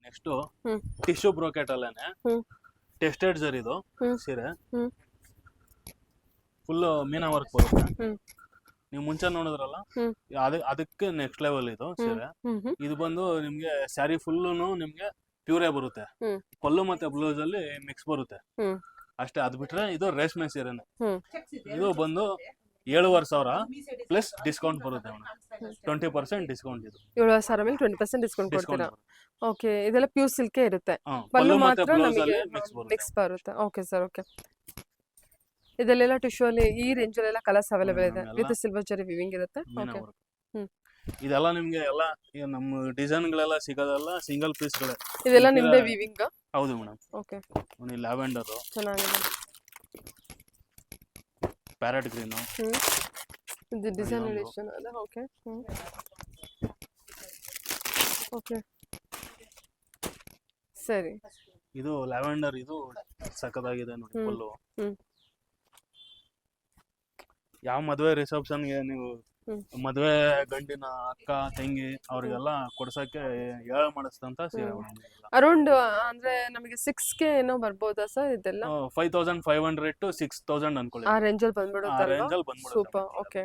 ನೆಕ್ಸ್ಟು ಹ್ಮ್. ಟಿಶ್ಯೂ ಬ್ರೋಕೆಟ್ ಅಲ್ಲೇನೆ ಹ್ಮ್. ಟೆಸ್ಟೆಡ್ ಜರ್ ಇದು ಹ್ಮ್. ಸೀರೆ ಹ್ಮ್. ಫುಲ್ ಮೀನಾ ವರ್ಕ್ ಬರುತ್ತೆ. ಹ್ಮ್. ನೀವು ಮುಂಚೆ ನೋಡಿದ್ರಲ್ಲ, ಹ್ಮ್. ಅದಕ್ಕೆ ನೆಕ್ಸ್ಟ್ ಲೆವೆಲ್ ಇದು ಸೀರೆ. ಹ್ಮ್ ಹ್ಮ್ ಇದು ಬಂದು ನಿಮ್ಗೆ ಸ್ಯಾರಿ ಫುಲ್ಲು ನಿಮ್ಗೆ ಪ್ಯೂರೇ ಬರುತ್ತೆ. ಹ್ಮ್. ಪಲ್ಲು ಮತ್ತೆ ಬ್ಲೌಸ್ ಅಲ್ಲಿ ಮಿಕ್ಸ್ ಬರುತ್ತೆ ಹ್ಮ್. ಅಷ್ಟೇ. ಅದ್ ಬಿಟ್ರೆ ಇದು ರೇಷ್ಮೆ ಸೀರೆನೆ. ಹ್ಮ್. ಇದು ಬಂದು 7,500 ಪ್ಲಸ್ ಡಿಸ್ಕೌಂಟ್ ಬರುತ್ತೆ ಮೇಡಮ್. 20% ಡಿಸ್ಕೌಂಟ್ ಇದು. 7,000 ಮೇಲೆ 20% ಡಿಸ್ಕೌಂಟ್ ಡಿಸ್ಕೌಂಟ್ ಕೊಡ್ತೀರಾ? ಓಕೆ, ಇದೆಲ್ಲ ಪ್ಯೂರ್ ಸಿಲ್ಕೇ ಇರುತ್ತೆ. ಪಲ್ಲು ಪಲ್ಲು ಮತ್ತೆ ಮಾತ್ರ ಬ್ಲೌಸ್ ನಮಗೆ ಅಲ್ಲಿ ಮಿಕ್ಸ್ ಬರುತ್ತೆ. ಮಿಕ್ಸ್ ಬರುತ್ತೆ. Okay sir, okay. ಇದೆಲ್ಲ ಟಿಶ್ಯೂ ಅಲ್ಲಿ ಈ ರೇಂಜ್ ಅಲ್ಲೆಲ್ಲ ಕಲರ್ಸ್ ಅವೈಲೇಬಲ್ ಇದೆ. ಎಲ್ಲ ವಿತ್ ಸಿಲ್ವರ್ ಜರಿ ವಿವಿಂಗ್ ಇರುತ್ತೆ. ಮೀನಾ ಓಕೆ. ವರ್ಕ್. ಹ್ಮ್. ಇದೆಲ್ಲ ನಿಮ್ಗೆ ಎಲ್ಲ ಈಗ ನಮ್ಮ ಡಿಸೈನ್ ಗಳೆಲ್ಲ ಸಿಗೋದಲ್ಲ ಸಿಂಗಲ್ ಪೀಸ್ ಗಳೇ. ಇದೆಲ್ಲ ನಿಮ್ದೇ ವಿವಿಂಗ್? ಹೌದು ಮೇಡಮ್. ಓಕೆ, ನೋಡಿ ಲ್ಯಾವೆಂಡರ್, ಚೆನ್ನಾಗಿದೆ. ಪ್ಯಾರೆಟ್ ಗ್ರೀನ್, ಹ್ಮ್. ಇದು ಡಿಸೈನ್ ಇನ್ನೊಂದು. ಎಡಿಷನ್ ಅಲ್ಲ. ಓಕೆ. ಹ್ಮ್. ಓಕೆ, ಸರಿ. ಇದು ಲ್ಯಾವೆಂಡರ್, ಇದು ಸಖತ್ತಾಗಿದೆ ನೋಡಿ ಹ್ಮ್. ಫುಲ್ಲು. ಹ್ಮ್. ಯಾವ ಮದುವೆ ರಿಸೆಪ್ಷನ್ಗೆ ನೀವು ಹ್ಮ್. ಮದುವೆ ಗಂಡಿನ ಅಕ್ಕ ತಂಗಿ ಅವ್ರಿಗೆಲ್ಲ ಕೊಡ್ಸಕ್ಕೆ ಹೇಳ ಮಾಡಿಸ್ತಂತ ಸೀರೆ ಹ್ಮ್. ಮೇಡಮ್. ಅರೌಂಡ್ ಅಂದ್ರೆ ನಮಗೆ 6K ಏನೋ ಬರ್ಬೋದಾ ಸರ್ ಇದೆಲ್ಲ? 5,500 to 6,000 ಅನ್ಕೊಳ್ಳಿ. ಆ ರೇಂಜಲ್ಲಿ ಆ ಬಂದ್ಬಿಡುತ್ತಲ್ವಾ? ರೇಂಜ್ ಅಲ್ಲಿ ಬಂದ್ಬಿಡುತ್ತೆ. ಸೂಪರ್. ಓಕೆ,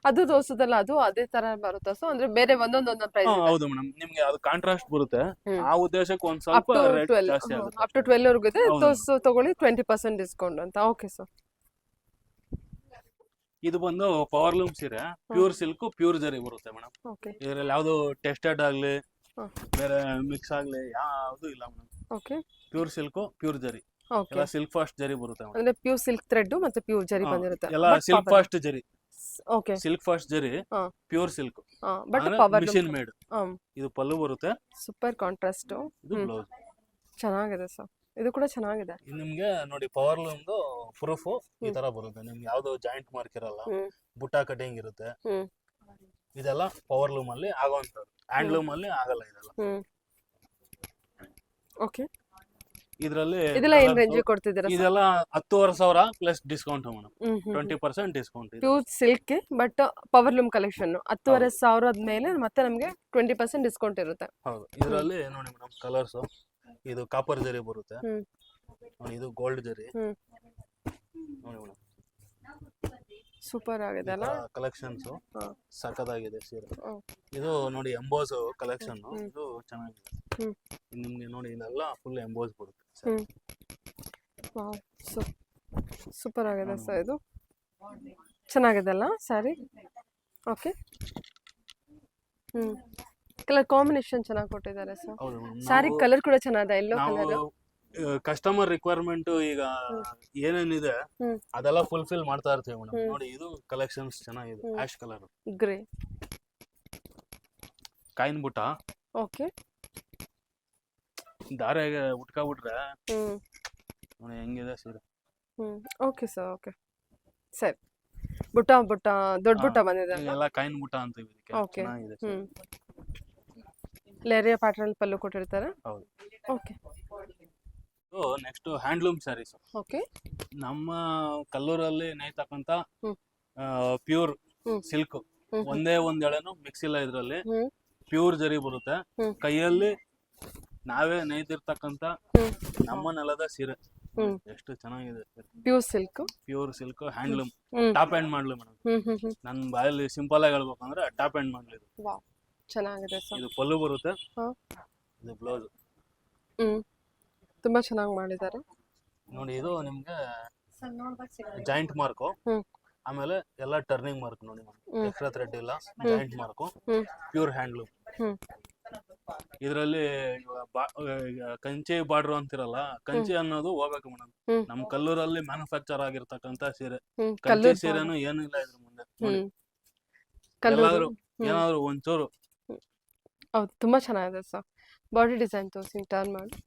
ಅದು ತೋರ್ಸೋದಲ್ಲ, ಅದು ಅದೇ ತರ ಬರುತ್ತಾ? ಸೊ ಅಂದ್ರೆ ಬೇರೆ ಒಂದೊಂದೊಂದು ಪ್ರೈಸ್ ಇದೆ. ಹೌದು ಮೇಡಮ್, ನಿಮ್ಗೆ ಅದು ಕಾಂಟ್ರಾಸ್ಟ್ ಬರುತ್ತೆ. ಹ್ಮ್. ಆ ಉದ್ದೇಶಕ್ಕೆ ಒಂದ್ ಅಪ್ ಸ್ವಲ್ಪ ಟು ರೇಟ್ 12, ಜಾಸ್ತಿ ಆಗುತ್ತೆ. ಅಪ್ ಟು 12 ವರೆಗೂ ಇದೆ. ಹೌದು. ತಗೊಳ್ಳಿ 20% ಡಿಸ್ಕೌಂಟ್ ಅಂತ. Okay sir. ಇದು ಬಂದು ಪವರ್ಲೂಮ್ ಸೀರೆ, ಪ್ಯೂರ್ ಸಿಲ್ಕ್ ಪ್ಯೂರ್ ಜರಿ ಬರುತ್ತೆ ಮೇಡಮ್. ಓಕೆ. ಇದ್ರಲ್ಲಿ ಯಾವ್ದು ಟೆಸ್ಟೆಡ್ ಆಗ್ಲಿ ಹ. ಬೇರೆ ಮಿಕ್ಸ್ ಆಗ್ಲಿ ಯಾವ್ದು ಇಲ್ಲ madam. Okay. Pure silk pure ಜರಿ, ಓಕೆ, ಎಲ್ಲ ಸಿಲ್ಕ್ ಫಾಸ್ಟ್ ಜರಿ ಬರುತ್ತೆ ಮೇಡಮ್. ಅಂದ್ರೆ ಪ್ಯೂರ್ ಸಿಲ್ಕ್ ಥ್ರೆಡ್ ಮತ್ತೆ ಪ್ಯೂರ್ ಜರಿ ಬಂದಿರುತ್ತೆ. ಎಲ್ಲ ಸಿಲ್ಕ್ ಫಾಸ್ಟ್ ಜರಿ, ಓಕೆ. ಸಿಲ್ಕ್ ಫಾಸ್ಟ್ ಜರಿ, ಹಾ. Pure silk, but power machine made. ಇದು ಪಲ್ಲು ಬರುತ್ತೆ, ಸೂಪರ್ ಕಾಂಟ್ರಾಸ್ಟ್. ಇದು ಬ್ಲೌಸ್. ಚೆನ್ನಾಗಿದೆ ಸರ್, ಇದು ಕೂಡ ಚೆನ್ನಾಗಿದೆ. ಇದು ನಿಮ್ಗೆ ನೋಡಿ ಪವರ್ಲೂಮ್ದು ಪ್ರೂಫ್ ಈ ತರ ಬರುತ್ತೆ. ನಿಮ್ಗೆ ಯಾವ್ದು ಜಾಯಿಂಟ್ ಮಾರ್ಕ್ ಇರಲ್ಲ, ಹ್ಮ್. ಬುಟ್ಟ ಕಟಿಂಗ್ ಇರುತ್ತೆ. ಹ್ಮ್. ಇದೆಲ್ಲ ಪವರ್ಲೂಮ್ ಅಲ್ಲಿ ಆಗೋಂಥದ್ದು, ಹ್ಯಾಂಡ್ಲೂಮ್ ಅಲ್ಲಿ ಆಗಲ್ಲ ಇದೆಲ್ಲ. ಹ್ಮ್. ಓಕೆ, ಇದ್ರಲ್ಲಿ ಇದೆಲ್ಲ ಏನ್ colours ರೇಂಜ್ ಕೊಡ್ತಿದ್ದೀರಾ ಸರ್? ಇದೆಲ್ಲ 10,500 ಪ್ಲಸ್ ಡಿಸ್ಕೌಂಟ್ ಮೇಡಮ್. ಹ್ಮ್. 20% ಡಿಸ್ಕೌಂಟ್ ಇದೆ. Pure silk but power loom collection 10,500 ಮೇಲೆ ಮತ್ತೆ ನಮಗೆ 20% ಡಿಸ್ಕೌಂಟ್ ಇರುತ್ತೆ. ಹೌದು. ಇದರಲ್ಲಿ ನೋಡಿ ಮೇಡಮ್ ಕಲರ್ಸ್, ಇದು ಕಾಪರ್ ಜರಿ ಬರುತ್ತೆ. ಹ್ಮ್. ನೋಡಿ ಇದು ಗೋಲ್ಡ್ ಜರಿ. ಹ್ಮ್. ನೋಡಿ ಮೇಡಮ್, ಸೂಪರ್ ಆಗಿದೆ ಅಲ್ಲ? ಕಲೆಕ್ಷನ್ಸ್ ಹಾ. ಸಖತ್ತಾಗಿದೆ ಸೀರೆ. ಹ್ಮ್. ಇದು ನೋಡಿ ಎಂಬೋಸ್ ಕಲೆಕ್ಷನ್, ಹ್ಮ್. ಇದು ಚೆನ್ನಾಗಿದೆ. ಹ್ಮ್. ನಿಮ್ಗೆ ನೋಡಿ ಇದೆಲ್ಲ ಫುಲ್ ಎಂಬೋಸ್ ಬರುತ್ತೆ. ಹ್ಮ್. ವಾವ್, ಸೂಪರ್ ಆಗಿದೆ ಸರ್. ಇದು ಚೆನ್ನಾಗಿದೆ ಅಲ್ಲ ಸ್ಯಾರಿ? ಓಕೆ. ಹ್ಮ್. ಕಲರ್ ಕಾಂಬಿನೇಷನ್ ಚೆನ್ನಾಗಿ ಕೊಟ್ಟಿದ್ದಾರೆ ಸರ್. ಹೌದು ಮೇಡಮ್. ಸ್ಯಾರಿ ಕಲರ್ ಕೂಡ ಚೆನ್ನಾಗಿದೆ, ಎಲ್ಲೋ ಕಲರ್. ನಾವು ಕಸ್ಟಮರ್ ರಿಕ್ವೈರ್ಮೆಂಟ್ ಈಗ ಏನೇನಿದೆ ಹ್ಮ್. ಅದೆಲ್ಲ ಫುಲ್ಫಿಲ್ ಮಾಡ್ತಾ ಇರ್ತೀವಿ ಮೇಡಮ್. ಹ್ಮ್. ನೋಡಿ ಇದು ಕಲೆಕ್ಷನ್ಸ್ ಚೆನ್ನಾಗಿದೆ, ಹ್ಮ್. ಆಶ್ ಕಲರ್, ಗ್ರೇ. ಕಾಯಿನ್ ಬುಟ್ಟ ಓಕೆ. ದಾರೆಗೆ ಉಟ್ಕೊಬಿಟ್ರೆ ಹ್ಮ್. ನೋಡಿ ಹೆಂಗಿದೆ ಸೀರೆ. ಹ್ಮ್. ಓಕೆ ಸರ್, ಓಕೆ, ಸರಿ. ಬುಟ್ಟ ದೊಡ್ಡ ಬುಟ್ಟ ಬಂದಿದೆ ಅಲ್ವಾ? ಎಲ್ಲ ಕಾಯಿನ್ ಬುಟ್ಟ ಅಂತೀವಿ ಇದಕ್ಕೆ. ಓಕೆ. ಚೆನ್ನಾಗಿದೆ ಸೀರೆ. ಹ್ಮ್. ಲೇರಿಯಾ ಪ್ಯಾಟರ್ನ್ ಪಲ್ಲು ಕೊಟ್ಟಿರ್ತಾರೆ. ಹೌದು. Okay. Next handloom saris. Okay. ನಮ್ಮ ಕಲ್ಲೂರಲ್ಲಿ ನೇಯ್ತಕ್ಕಂತ ಹ್ಮ್. ಪ್ಯೂರ್ ಹ್ಮ್. ಸಿಲ್ಕ್, ಹ್ಮ್. ಒಂದೇ ಒಂದ್ ಎಳೆನು ಮಿಕ್ಸ್ ಇಲ್ಲ ಇದ್ರಲ್ಲಿ. ಹ್ಮ್. ಪ್ಯೂರ್ ಜರಿ ಬರುತ್ತೆ. ಹ್ಮ್. ಕೈಯಲ್ಲಿ ನಾವೇ ನೇಯ್ತಿರ್ತಕ್ಕಂತ ಹ್ಮ್. ನಮ್ಮ ನೆಲದ ಸೀರೆ. ಹ್ಮ್. ಎಷ್ಟು ಚೆನ್ನಾಗಿದೆ. Pure silk. Pure silk handloom, ಹ್ಮ್. ಟಾಪ್ ಎಂಡ್ ಮಾಡ್ಲು ಮೇಡಮ್. ಹ್ಮ್. ನನ್ ಬಾಯಲ್ಲಿ ಸಿಂಪಲ್ ಆಗಿ ಹೇಳ್ಬೇಕಂದ್ರೆ ಟಾಪ್ ಎಂಡ್ ಮಾಡ್ಲು ಇದು. ವಾವ್, ಚೆನ್ನಾಗಿದೆ ಸರ್. ಇದು ಪಲ್ಲು ಬರುತ್ತೆ, ಹಾ. ಇದು ಬ್ಲೌಸ್. ಹ್ಮ್. ತುಂಬಾ ಚೆನ್ನಾಗಿ ಮಾಡಿದ್ದಾರೆ. ನೋಡಿ ಇದು ನಿಮ್ಗೆ ಜಾಯಿಂಟ್ ಮಾರ್ಕ್, ಹ್ಮ್. ಆಮೇಲೆ ಎಲ್ಲ ಟರ್ನಿಂಗ್ ಮಾರ್ಕ್ ನೋಡಿ ಹ್ಮ್. ಎಕ್ಸ್ಟ್ರಾ ಥ್ರೆಡ್ ಇಲ್ಲ, ಜಾಯಿಂಟ್ ಮಾರ್ಕ್, ಹ್ಮ್. Pure handloom. ಹ್ಮ್. ಇದರಲ್ಲಿ ಕಂಚಿ ಬಾರ್ಡರ್ ಅಂತಿರಲ್ಲ, ಕಂಚಿ ಅನ್ನೋದು ಹೋಗ್ಬೇಕು ಮೇಡಮ್. ಹ್ಮ್. ನಮ್ ಕಲ್ಲೂರಲ್ಲಿ ಮ್ಯಾನುಫ್ಯಾಕ್ಚರ್ ಆಗಿರ್ತಕ್ಕಂತ ಸೀರೆ. ಹ್ಮ್. ಕಂಚಿ ಕಲ್ಲೂರ್ ಸೀರೆನು ಏನು ಇಲ್ಲ ಇದ್ರ ಮುಂದೆ. ನೋಡಿ, ಹ್ಮ್. ಕಲ್ಲೂರು. ಎಲ್ಲಾದ್ರೂ ಹ್ಮ್. ಏನಾದ್ರು ಒಂಚೂರು ಹೌದು, ತುಂಬಾ ಚೆನ್ನಾಗಿದೆ ಸರ್. ಬಾಡಿ ಡಿಸೈನ್ ತೋರಿಸಿ, ಟರ್ನ್ ಮಾಡಿ.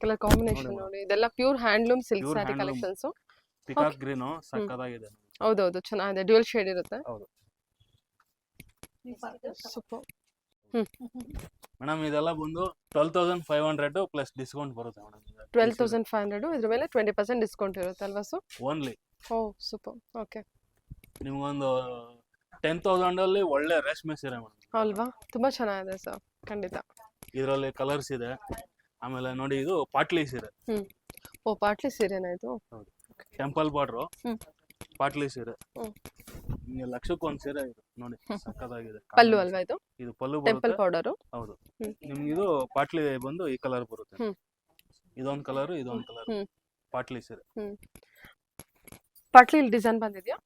ಕಲರ್ ಕಾಂಬಿನೇಷನ್ ನೋಡಿ ನೋಡಿ, ಇದೆಲ್ಲ pure handloom silk Pure sari handloom. Collections. Peacock green ಸಕ್ಕತ್ತಾಗಿದೆ. ಹೌದೌದು, ಚೆನ್ನಾಗಿದೆ, ಡ್ಯೂಯಲ್ ಶೇಡ್ ಇರುತ್ತೆ. ಹೌದು. ಸೂಪರ್. ಮೇಡಮ್ ಇದೆಲ್ಲ ಬಂದು 12,500 ಪ್ಲಸ್ ಡಿಸ್ಕೌಂಟ್ ಬರುತ್ತೆ ಮೇಡಮ್. 12,500 ಇದ್ರ ಮೇಲೆ 20% ಡಿಸ್ಕೌಂಟ್ ಇರುತ್ತೆ ಅಲ್ವಾ ಸೊ? ಓನ್ಲಿ ಓ ಸೂಪರ್. ಓಕೆ. ನಿಮ್ಗೊಂದು 10,000 ಅಲ್ಲಿ ಒಳ್ಳೆ ರೇಷ್ಮೆ ಸೀರೆ ಮೇಡಮ್. ಅಲ್ವಾ, ತುಂಬಾ ಚೆನ್ನಾಗಿದೆ ಸರ್, ಖಂಡಿತ. ಇದರಲ್ಲಿ ಕಲರ್ಸ್ ಇದೆ. ಆಮೇಲೆ ನೋಡಿ ಇದು ಪಾಟ್ಲಿ ಸೀರೆ. ಓ ಪಾಟ್ಲಿ ಸೀರೆನಾ ಇದು? ಟೆಂಪಲ್ ಬಾರ್ಡ್ರು ಹ್ಮ್. ಪಾಟ್ಲಿ ಸೀರೆ. ಹ್ಮ್. ನಿಮ್ಗೆ ಲಕ್ಷಕ್ಕೆ ಒಂದ್ ಸೀರೆ ಇದು ನೋಡಿ, ಸಕ್ಕತ್ತಾಗಿದೆ. ಪಲ್ಲು ಅಲ್ವಾ ಇದು? ಇದು ಪಲ್ಲು ಟೆಂಪಲ್ ಬರುತ್ತೆ. ಪೌಡರು. ಹೌದು. ಹ್ಮ್. ನಿಮ್ಗೆ ಇದು ಪಾಟ್ಲಿ ಬಂದು ಈ ಕಲರ್ ಬರುತ್ತೆ. ಹ್ಮ್. ಇದೊಂದ್ ಕಲರ್ ಇದೊಂದ್ ಕಲರ್ ಹ್ಮ್. ಪಾಟ್ಲಿ ಸೀರೆ. ಪಾಟ್ಲಿ ಡಿಸೈನ್ ಬಂದಿದ್ಯಾ?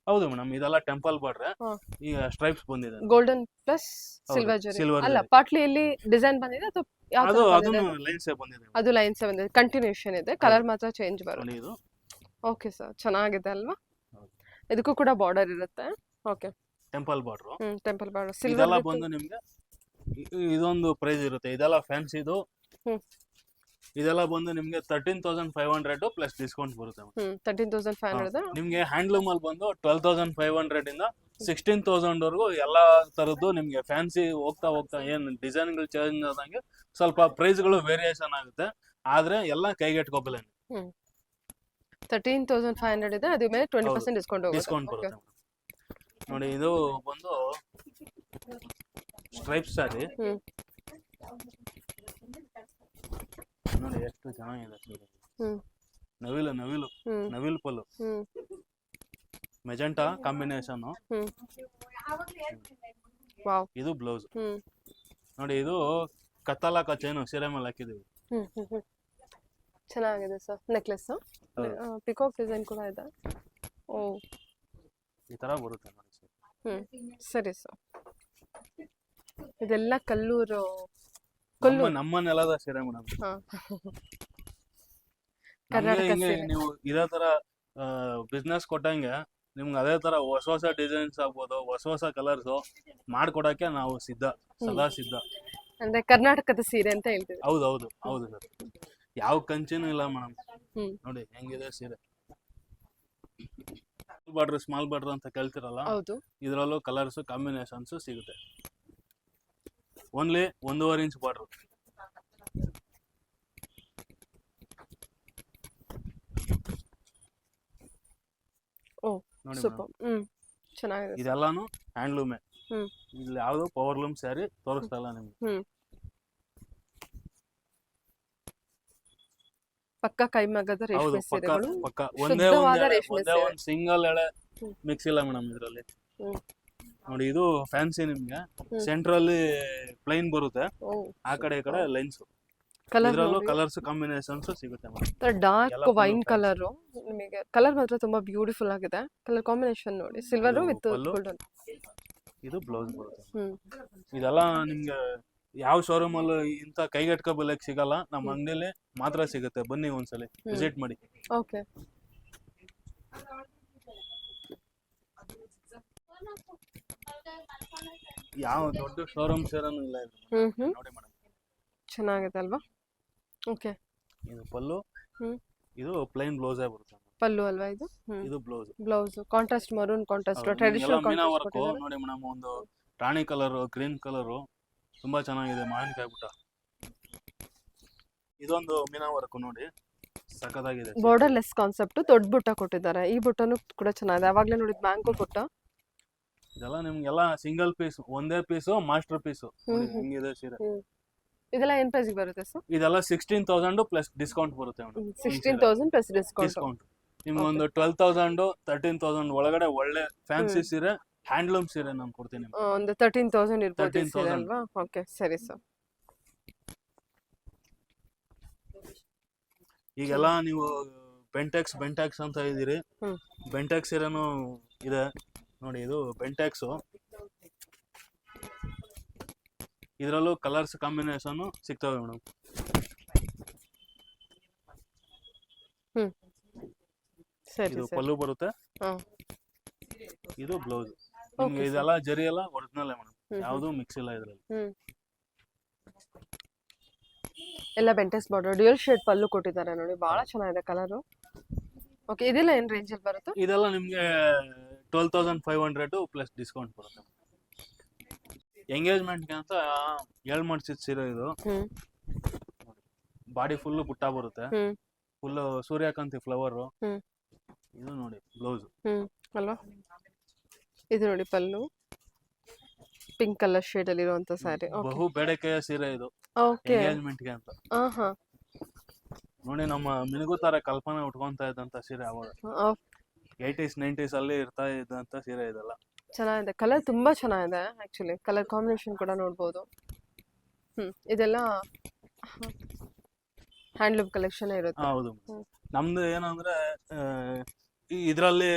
ಹೌದು ಮೇಡಮ್, ಇದೆಲ್ಲ ಟೆಂಪಲ್ ಬಾರ್ಡ್ರೆ. ಹಾ. ಈಗ ಸ್ಟ್ರೈಪ್ಸ್ ಬಂದಿದೆ. ಗೋಲ್ಡನ್ ಪ್ಲಸ್ ಹೌದು, ಸಿಲ್ವರ್ ಜರಿ silver ಅಲ್ಲ, ಜರಿ. ಪಾಟ್ಲಿಯಲ್ಲಿ ಡಿಸೈನ್ ಬಂದಿದೆ ಅಥವಾ ಯಾವ ಅದು ತರ ಅದನ್ನು ಬಂದಿದೆ? ಲೈನ್ಸ್ ಬಂದಿದೆ. ಅದು ಲೈನ್ಸ್ ಬಂದಿದೆ, ಕಂಟಿನ್ಯೂಷನ್ ಇದೆ, ಕಲರ್ ಮಾತ್ರ ಚೇಂಜ್ ಬರುತ್ತೆ. ನೋಡಿ ಇದು ಓಕೆ ಸರ್, ಚೆನ್ನಾಗಿದೆ ಅಲ್ವಾ? ಹೌದು. ಇದಕ್ಕೂ ಕೂಡ ಬಾರ್ಡರ್ ಇರುತ್ತೆ. Okay. Temple border. Temple border ಇದೆಲ್ಲ ಸಿಲ್ವರ್. ಬಂದು ನಿಮ್ಗೆ ಇದೊಂದು ಪ್ರೈಸ್ ಇರುತ್ತೆ. ಇದೆಲ್ಲ ಫ್ಯಾನ್ಸಿದು. ಹ್ಮ್. ಇದೆಲ್ಲ ಬಂದು ನಿಮ್ಗೆ 13,500 ಪ್ಲಸ್ ಡಿಸ್ಕೌಂಟ್ ಬರುತ್ತೆ ಮೇಡಮ್. 13,500. ನಿಮ್ಗೆ ಹ್ಯಾಂಡ್ಲೂಮ್ ಅಲ್ಲಿ ಬಂದು 12,500 ಇಂದ 16,000 ವರೆಗೂ ಎಲ್ಲಾ ತರದ್ದು ನಿಮ್ಗೆ ಫ್ಯಾನ್ಸಿ ಹೋಗ್ತಾ ಹೋಗ್ತಾ ಏನ್ ಡಿಸೈನ್ಗಳು ಚೇಂಜ್ ಆದಂಗೆ ಸ್ವಲ್ಪ ಪ್ರೈಸ್ಗಳು ವೇರಿಯೇಷನ್ ಆಗುತ್ತೆ. ಆದ್ರೆ ಎಲ್ಲ ಕೈಗೆಟ್ಕೋಬಲ್ಲ 13,500 ಇದೆ, ಅದ್ರ ಮೇಲೆ 20% ಡಿಸ್ಕೌಂಟ್ ಡಿಸ್ಕೌಂಟ್ ಹೋಗುತ್ತೆ. ಬರುತ್ತೆ ಮೇಡಮ್. ನೋಡಿ ಇದು ಬಂದು ಸ್ಟ್ರೈಪ್ ಸ್ಯಾರಿ. ಹ್ಮ್. ನೋಡಿ ಎಷ್ಟು ಚೆನ್ನಾಗಿದೆ. ಹ್ಮ್. ನವಿಲು ನವಿಲು ಹ್ಮ್. ನವಿಲು ಪಲ್ಲು, ಹ್ಮ್. Magenta combination. ಹ್ಮ್. ವಾವ್. ಇದು ಬ್ಲೌಸ್. ಹ್ಮ್. ನೋಡಿ ಇದು ಕತ್ತಲ ಕಚೇನು ಸೀರೆ ಮೇಲೆ ಹಾಕಿದೀವಿ. ಚೆನ್ನಾಗಿದೆ ಸರ್. ನೆಕ್ಲೆಸ್ ಪಿಕಾಕ್ ಡಿಸೈನ್ ಕೂಡ ಇದೆ. ಓ ಈ ತರ ಬರುತ್ತೆ ನೋಡಿ ಸರ್. ಸರಿ ಸರ್. ಇದೆಲ್ಲ ಕಲ್ಲೂರು ನಮ್ಮ ನೆಲದ ಸೀರೆ ಮೇಡಮ್. ಹಾ. ಕರ್ನಾಟಕ ಸೀರೆ. ನೀವು ಇದೇ ತರ ಬಿಸ್ನೆಸ್ ಕೊಟ್ಟಂಗೆ ನಿಮ್ಗೆ ಅದೇ ತರ ಹೊಸ ಹೊಸ ಡಿಸೈನ್ಸ್ ಆಗ್ಬೋದು, ಹೊಸ ಹೊಸ ಕಲರ್ಸ್ ಮಾಡ್ಕೊಡಕ್ಕೆ ನಾವು ಸಿದ್ಧ, ಸದಾ ಸಿದ್ಧ. ಅಂದ್ರೆ ಕರ್ನಾಟಕದ ಸೀರೆ ಅಂತ ಹೇಳ್ತೀವಿ. ಹೌದು ಹೌದು ಹೌದು ಸರ್. ಯಾವ ಕಂಚಿನೂ ಇಲ್ಲ ಮೇಡಮ್. ಹ್ಮ್. ನೋಡಿ ಹೆಂಗಿದೆ ಸೀರೆ. ಬಾರ್ಡರ್ ಸ್ಮಾಲ್ ಬಾರ್ಡರ್ ಅಂತ ಕೇಳ್ತಿರಲ್ಲ, ಹೌದು. ಇದರಲ್ಲೂ ಕಲರ್ಸ್ ಕಾಂಬಿನೇಷನ್ಸ್ ಸಿಗುತ್ತೆ. Only 1.5 inch border. ಓ ನೋಡಿ ಸೂಪರ್. ಚೆನ್ನಾಗಿದೆ. ಇದೆಲ್ಲಾನು ಹ್ಯಾಂಡ್ಲೂಮೇ. ಹ್ಮ್. ಇಲ್ಲಿ ಯಾವ್ದು ಪವರ್ಲೂಮ್ ಸ್ಯಾರಿ ತೋರಿಸ್ತಾ ಇಲ್ಲ ನಿಮ್ಗೆ. ಪಕ್ಕ ಕೈಮಗ್ಗದ ಹೌದು, ರೇಷ್ಮೆ ಪಕ್ಕ ಸೀರೆಗಳು. ಪಕ್ಕ ಒಂದೇ ಶುದ್ಧವಾದ ರೇಷ್ಮೆ ಒಂದೇ ಸೀರೆ. ಒಂದ್ ಸಿಂಗಲ್ ಎಳೆ ಹ್ಮ್. ಮಿಕ್ಸ್ ಇಲ್ಲ ಮೇಡಮ್ ಇದರಲ್ಲಿ. ಹ್ಮ್. ನೋಡಿ ಇದು ಫ್ಯಾನ್ಸಿ ನಿಮ್ಗೆ ಹ್ಮ್. ಸೆಂಟ್ರಲ್ಲಿ ಪ್ಲೈನ್ ಬರುತ್ತೆ, ಓ ಆ ಕಡೆ ಈ ಕಡೆ ಲೈನ್ಸ್. ಕಲರ್ ಇದರಲ್ಲೂ ಕಲರ್ಸ್ ಕಾಂಬಿನೇಷನ್ಸ್ ಸಿಗುತ್ತೆ ಮೇಡಮ್. ಡಾರ್ಕ್ ಎಲ್ಲ ವೈನ್ full ಕಲರ್. ನಿಮಗೆ ಕಲರ್ ಮಾತ್ರ ತುಂಬಾ ಬ್ಯೂಟಿಫುಲ್ ಆಗಿದೆ. ಕಲರ್ ಕಾಂಬಿನೇಷನ್ ನೋಡಿ, ಸಿಲ್ವರ್ ಇದು ವಿತ್ ಪಲ್ಲು. ಗೋಲ್ಡನ್. ಇದು ಬ್ಲೌಸ್ ಬರುತ್ತೆ. ಹ್ಮ್. ಇದೆಲ್ಲ ನಿಮ್ಗೆ ಯಾವ ಶೋರೂಮ್ ಅಲ್ಲೂ ಇಂತ ಕೈಗೆಟ್ಕೋ ಬೆಲೆಗೆ ಸಿಗಲ್ಲ, ನಮ್ಮ ಅಂಗಡಿಲಿ ಮಾತ್ರ ಸಿಗುತ್ತೆ. ಬನ್ನಿ ಒಂದ್ಸಲಿ ವಿಸಿಟ್ ಮಾಡಿ. ಓಕೆ. ಯಾವ ದೊಡ್ಡ ಶೋರೂಮ್ ಸೇರನು ಇಲ್ಲ ಇದು. ನೋಡಿ ಮೇಡಮ್, ಚೆನ್ನಾಗಿದೆ ಅಲ್ವಾ? ಓಕೆ. ಇದು ಪಲ್ಲು. ಹ್ಮ್. ಇದು ಪ್ಲೈನ್ ಬ್ಲೌಸೇ ಬರುತ್ತೆ. ಪಲ್ಲು ಅಲ್ವಾ ಇದು? ಇದು blouse. Blouse contrast maroon contrast ಎಲ್ಲ ಟ್ರೆಡಿಷನಲ್ ಮೀನಾ ವರ್ಕ್ ಕಾಂಟ್ರಾಸ್ಟ್. ನೋಡಿ ಮೇಡಮ್. ಒಂದು ರಾಣಿ ಕಲರ್, ಗ್ರೀನ್ ಕಲರ್ ತುಂಬಾ ಚೆನ್ನಾಗಿದೆ. ಮಾವಿನಕಾಯಿ ಬುಟ್ಟ. ಇದೊಂದು ಮೀನಾ ವರ್ಕ್ ನೋಡಿ, ಸಖತ್ತಾಗಿದೆ. ಬಾರ್ಡರ್ ಲೆಸ್ ಕಾನ್ಸೆಪ್ಟ್, ದೊಡ್ಡ ಬುಟ್ಟ ಕೊಟ್ಟಿದ್ದಾರೆ. ಈ ಬುಟ್ಟನು ಕೂಡ ಚೆನ್ನಾಗಿದೆ. ಅವಾಗಲೇ ನೋಡಿದ್ ಮ್ಯಾಂಗೋ ಬುಟ್ಟ. ಇದೆಲ್ಲ ನಿಮ್ಗೆಲ್ಲ ಸಿಂಗಲ್ ಪೀಸ್, ಒಂದೇ ಪೀಸು ಮಾಸ್ಟರ್ ಪೀಸು. ಹಿಂಗಿದೆ ಸೀರೆ. ಇದೆಲ್ಲ ಏನ್ ಪ್ರೈಸ್ ಬರುತ್ತೆ ಸರ್? ಇದೆಲ್ಲ 16,000 ಪ್ಲಸ್ ಡಿಸ್ಕೌಂಟ್ ಬರುತ್ತೆ ಮೇಡಮ್. 16,000 plus discount. ಡಿಸ್ಕೌಂಟ್ ನಿಮ್ಗೆ ಒಂದು 12,000 13,000 ಒಳಗಡೆ ಒಳ್ಳೆ ಫ್ಯಾನ್ಸಿ ಸೀರೆ, ಹ್ಯಾಂಡ್ಲೂಮ್ ಸೀರೆ ನಾನು ಕೊಡ್ತೀನಿ. ಒಂದು 13,000 ಇರ್ಬೋದು 13,000 ಸೀರೆ ಅಲ್ವಾ? ಓಕೆ ಸರಿ ಸರ್. ಈಗೆಲ್ಲ ನೀವು ಬೆಂಟೆಕ್ಸ್ ಅಂತ ಇದೀರಿ. ಹ್ಮ್. ಬೆಂಟೆಕ್ಸ್ ಸೀರೆನೂ ಇದೆ ನೋಡಿ. ಇದು ಬೆಂಟೆಕ್ಸ್. ಇದರಲ್ಲೂ ಕಲರ್ಸ್ ಕಾಂಬಿನೇಷನ್ ಸಿಗ್ತವೆ ಮೇಡಮ್. ಸರಿ ಇದು ಸರಿ. ಪಲ್ಲು ಬರುತ್ತೆ. ಹಾ. ಇದು ಬ್ಲೌಸ್. ನಿಮ್ಗೆ ಇದೆಲ್ಲ ಜರಿ ಎಲ್ಲ ಒರಿಜಿನಲ್ ಮೇಡಮ್, ಯಾವುದು ಮಿಕ್ಸ್ ಇಲ್ಲ ಇದರಲ್ಲಿ. ಎಲ್ಲ ಬೆಂಟೆಕ್ಸ್ ಬಾರ್ಡರ್, ಡ್ಯೂಯಲ್ ಶೇಡ್ ಪಲ್ಲು ಕೊಟ್ಟಿದ್ದಾರೆ ನೋಡಿ, ಬಹಳ ಚೆನ್ನಾಗಿದೆ ಕಲರ್. ಓಕೆ. ಇದೆಲ್ಲ ಏನ್ ರೇಂಜ್ ಅಲ್ಲಿ ಬರುತ್ತೆ? ಇದೆಲ್ಲ ನಿಮ್ಗೆ 12,500 ಪ್ಲಸ್ ಡಿಸ್ಕೌಂಟ್ ಬರುತ್ತೆ. ಎಂಗೇಜ್ಮೆಂಟ್ಗೆ ಅಂತ ಹೇಳ್ ಮಾಡ್ಸಿದ ಸೀರೆ ಇದು. ಹ್ಮ್ ಬಾಡಿ ಫುಲ್ ಬುಟ್ಟ ಬರುತ್ತೆ, ಹ್ಮ್ ಫುಲ್ ಸೂರ್ಯಕಾಂತಿ ಫ್ಲವರ್. ಹ್ಮ್ ಇದು ನೋಡಿ ಬ್ಲೌಸ್. ಹ್ಮ್ ಅಲ್ವಾ. ಇದು ನೋಡಿ ಪಲ್ಲು, ಪಿಂಕ್ ಕಲರ್ ಶೇಡ್ ಅಲ್ಲಿ ಇರುವಂತ ಸ್ಯಾರಿ. ಬಹು ಬೇಡಿಕೆಯ ಸೀರೆ ಇದು ಓಕೆ. ಎಂಗೇಜ್ಮೆಂಟ್ಗೆ ಅಂತ. ಹಾ ನೋಡಿ ನಮ್ಮ ಮಿನುಗು ತರ ಕಲ್ಪನೆ ಉಟ್ಕೊಂತ ಇದ್ದಂತ ಸೀರೆ ಅವಾಗ 80s 90s ಅಲ್ಲಿ ಇರ್ತಾ ಇದ್ದಂತ ಸೀರೆ ಇದೆಲ್ಲ. ಚೆನ್ನಾಗಿದೆ, ಕಲರ್ ತುಂಬಾ ಚೆನ್ನಾಗಿದೆ ಆಕ್ಚುಲಿ. ಕಲರ್ ಕಾಂಬಿನೇಷನ್ ಕೂಡ ನೋಡ್ಬೋದು. ಇದೆಲ್ಲ ಹ್ಯಾಂಡ್ಲೂಮ್ ಕಲೆಕ್ಷನ್ ಇರುತ್ತೆ. ಹೌದು. ನಮ್ದು ಏನಂದ್ರೆ ಇದ್ರಲ್ಲಿ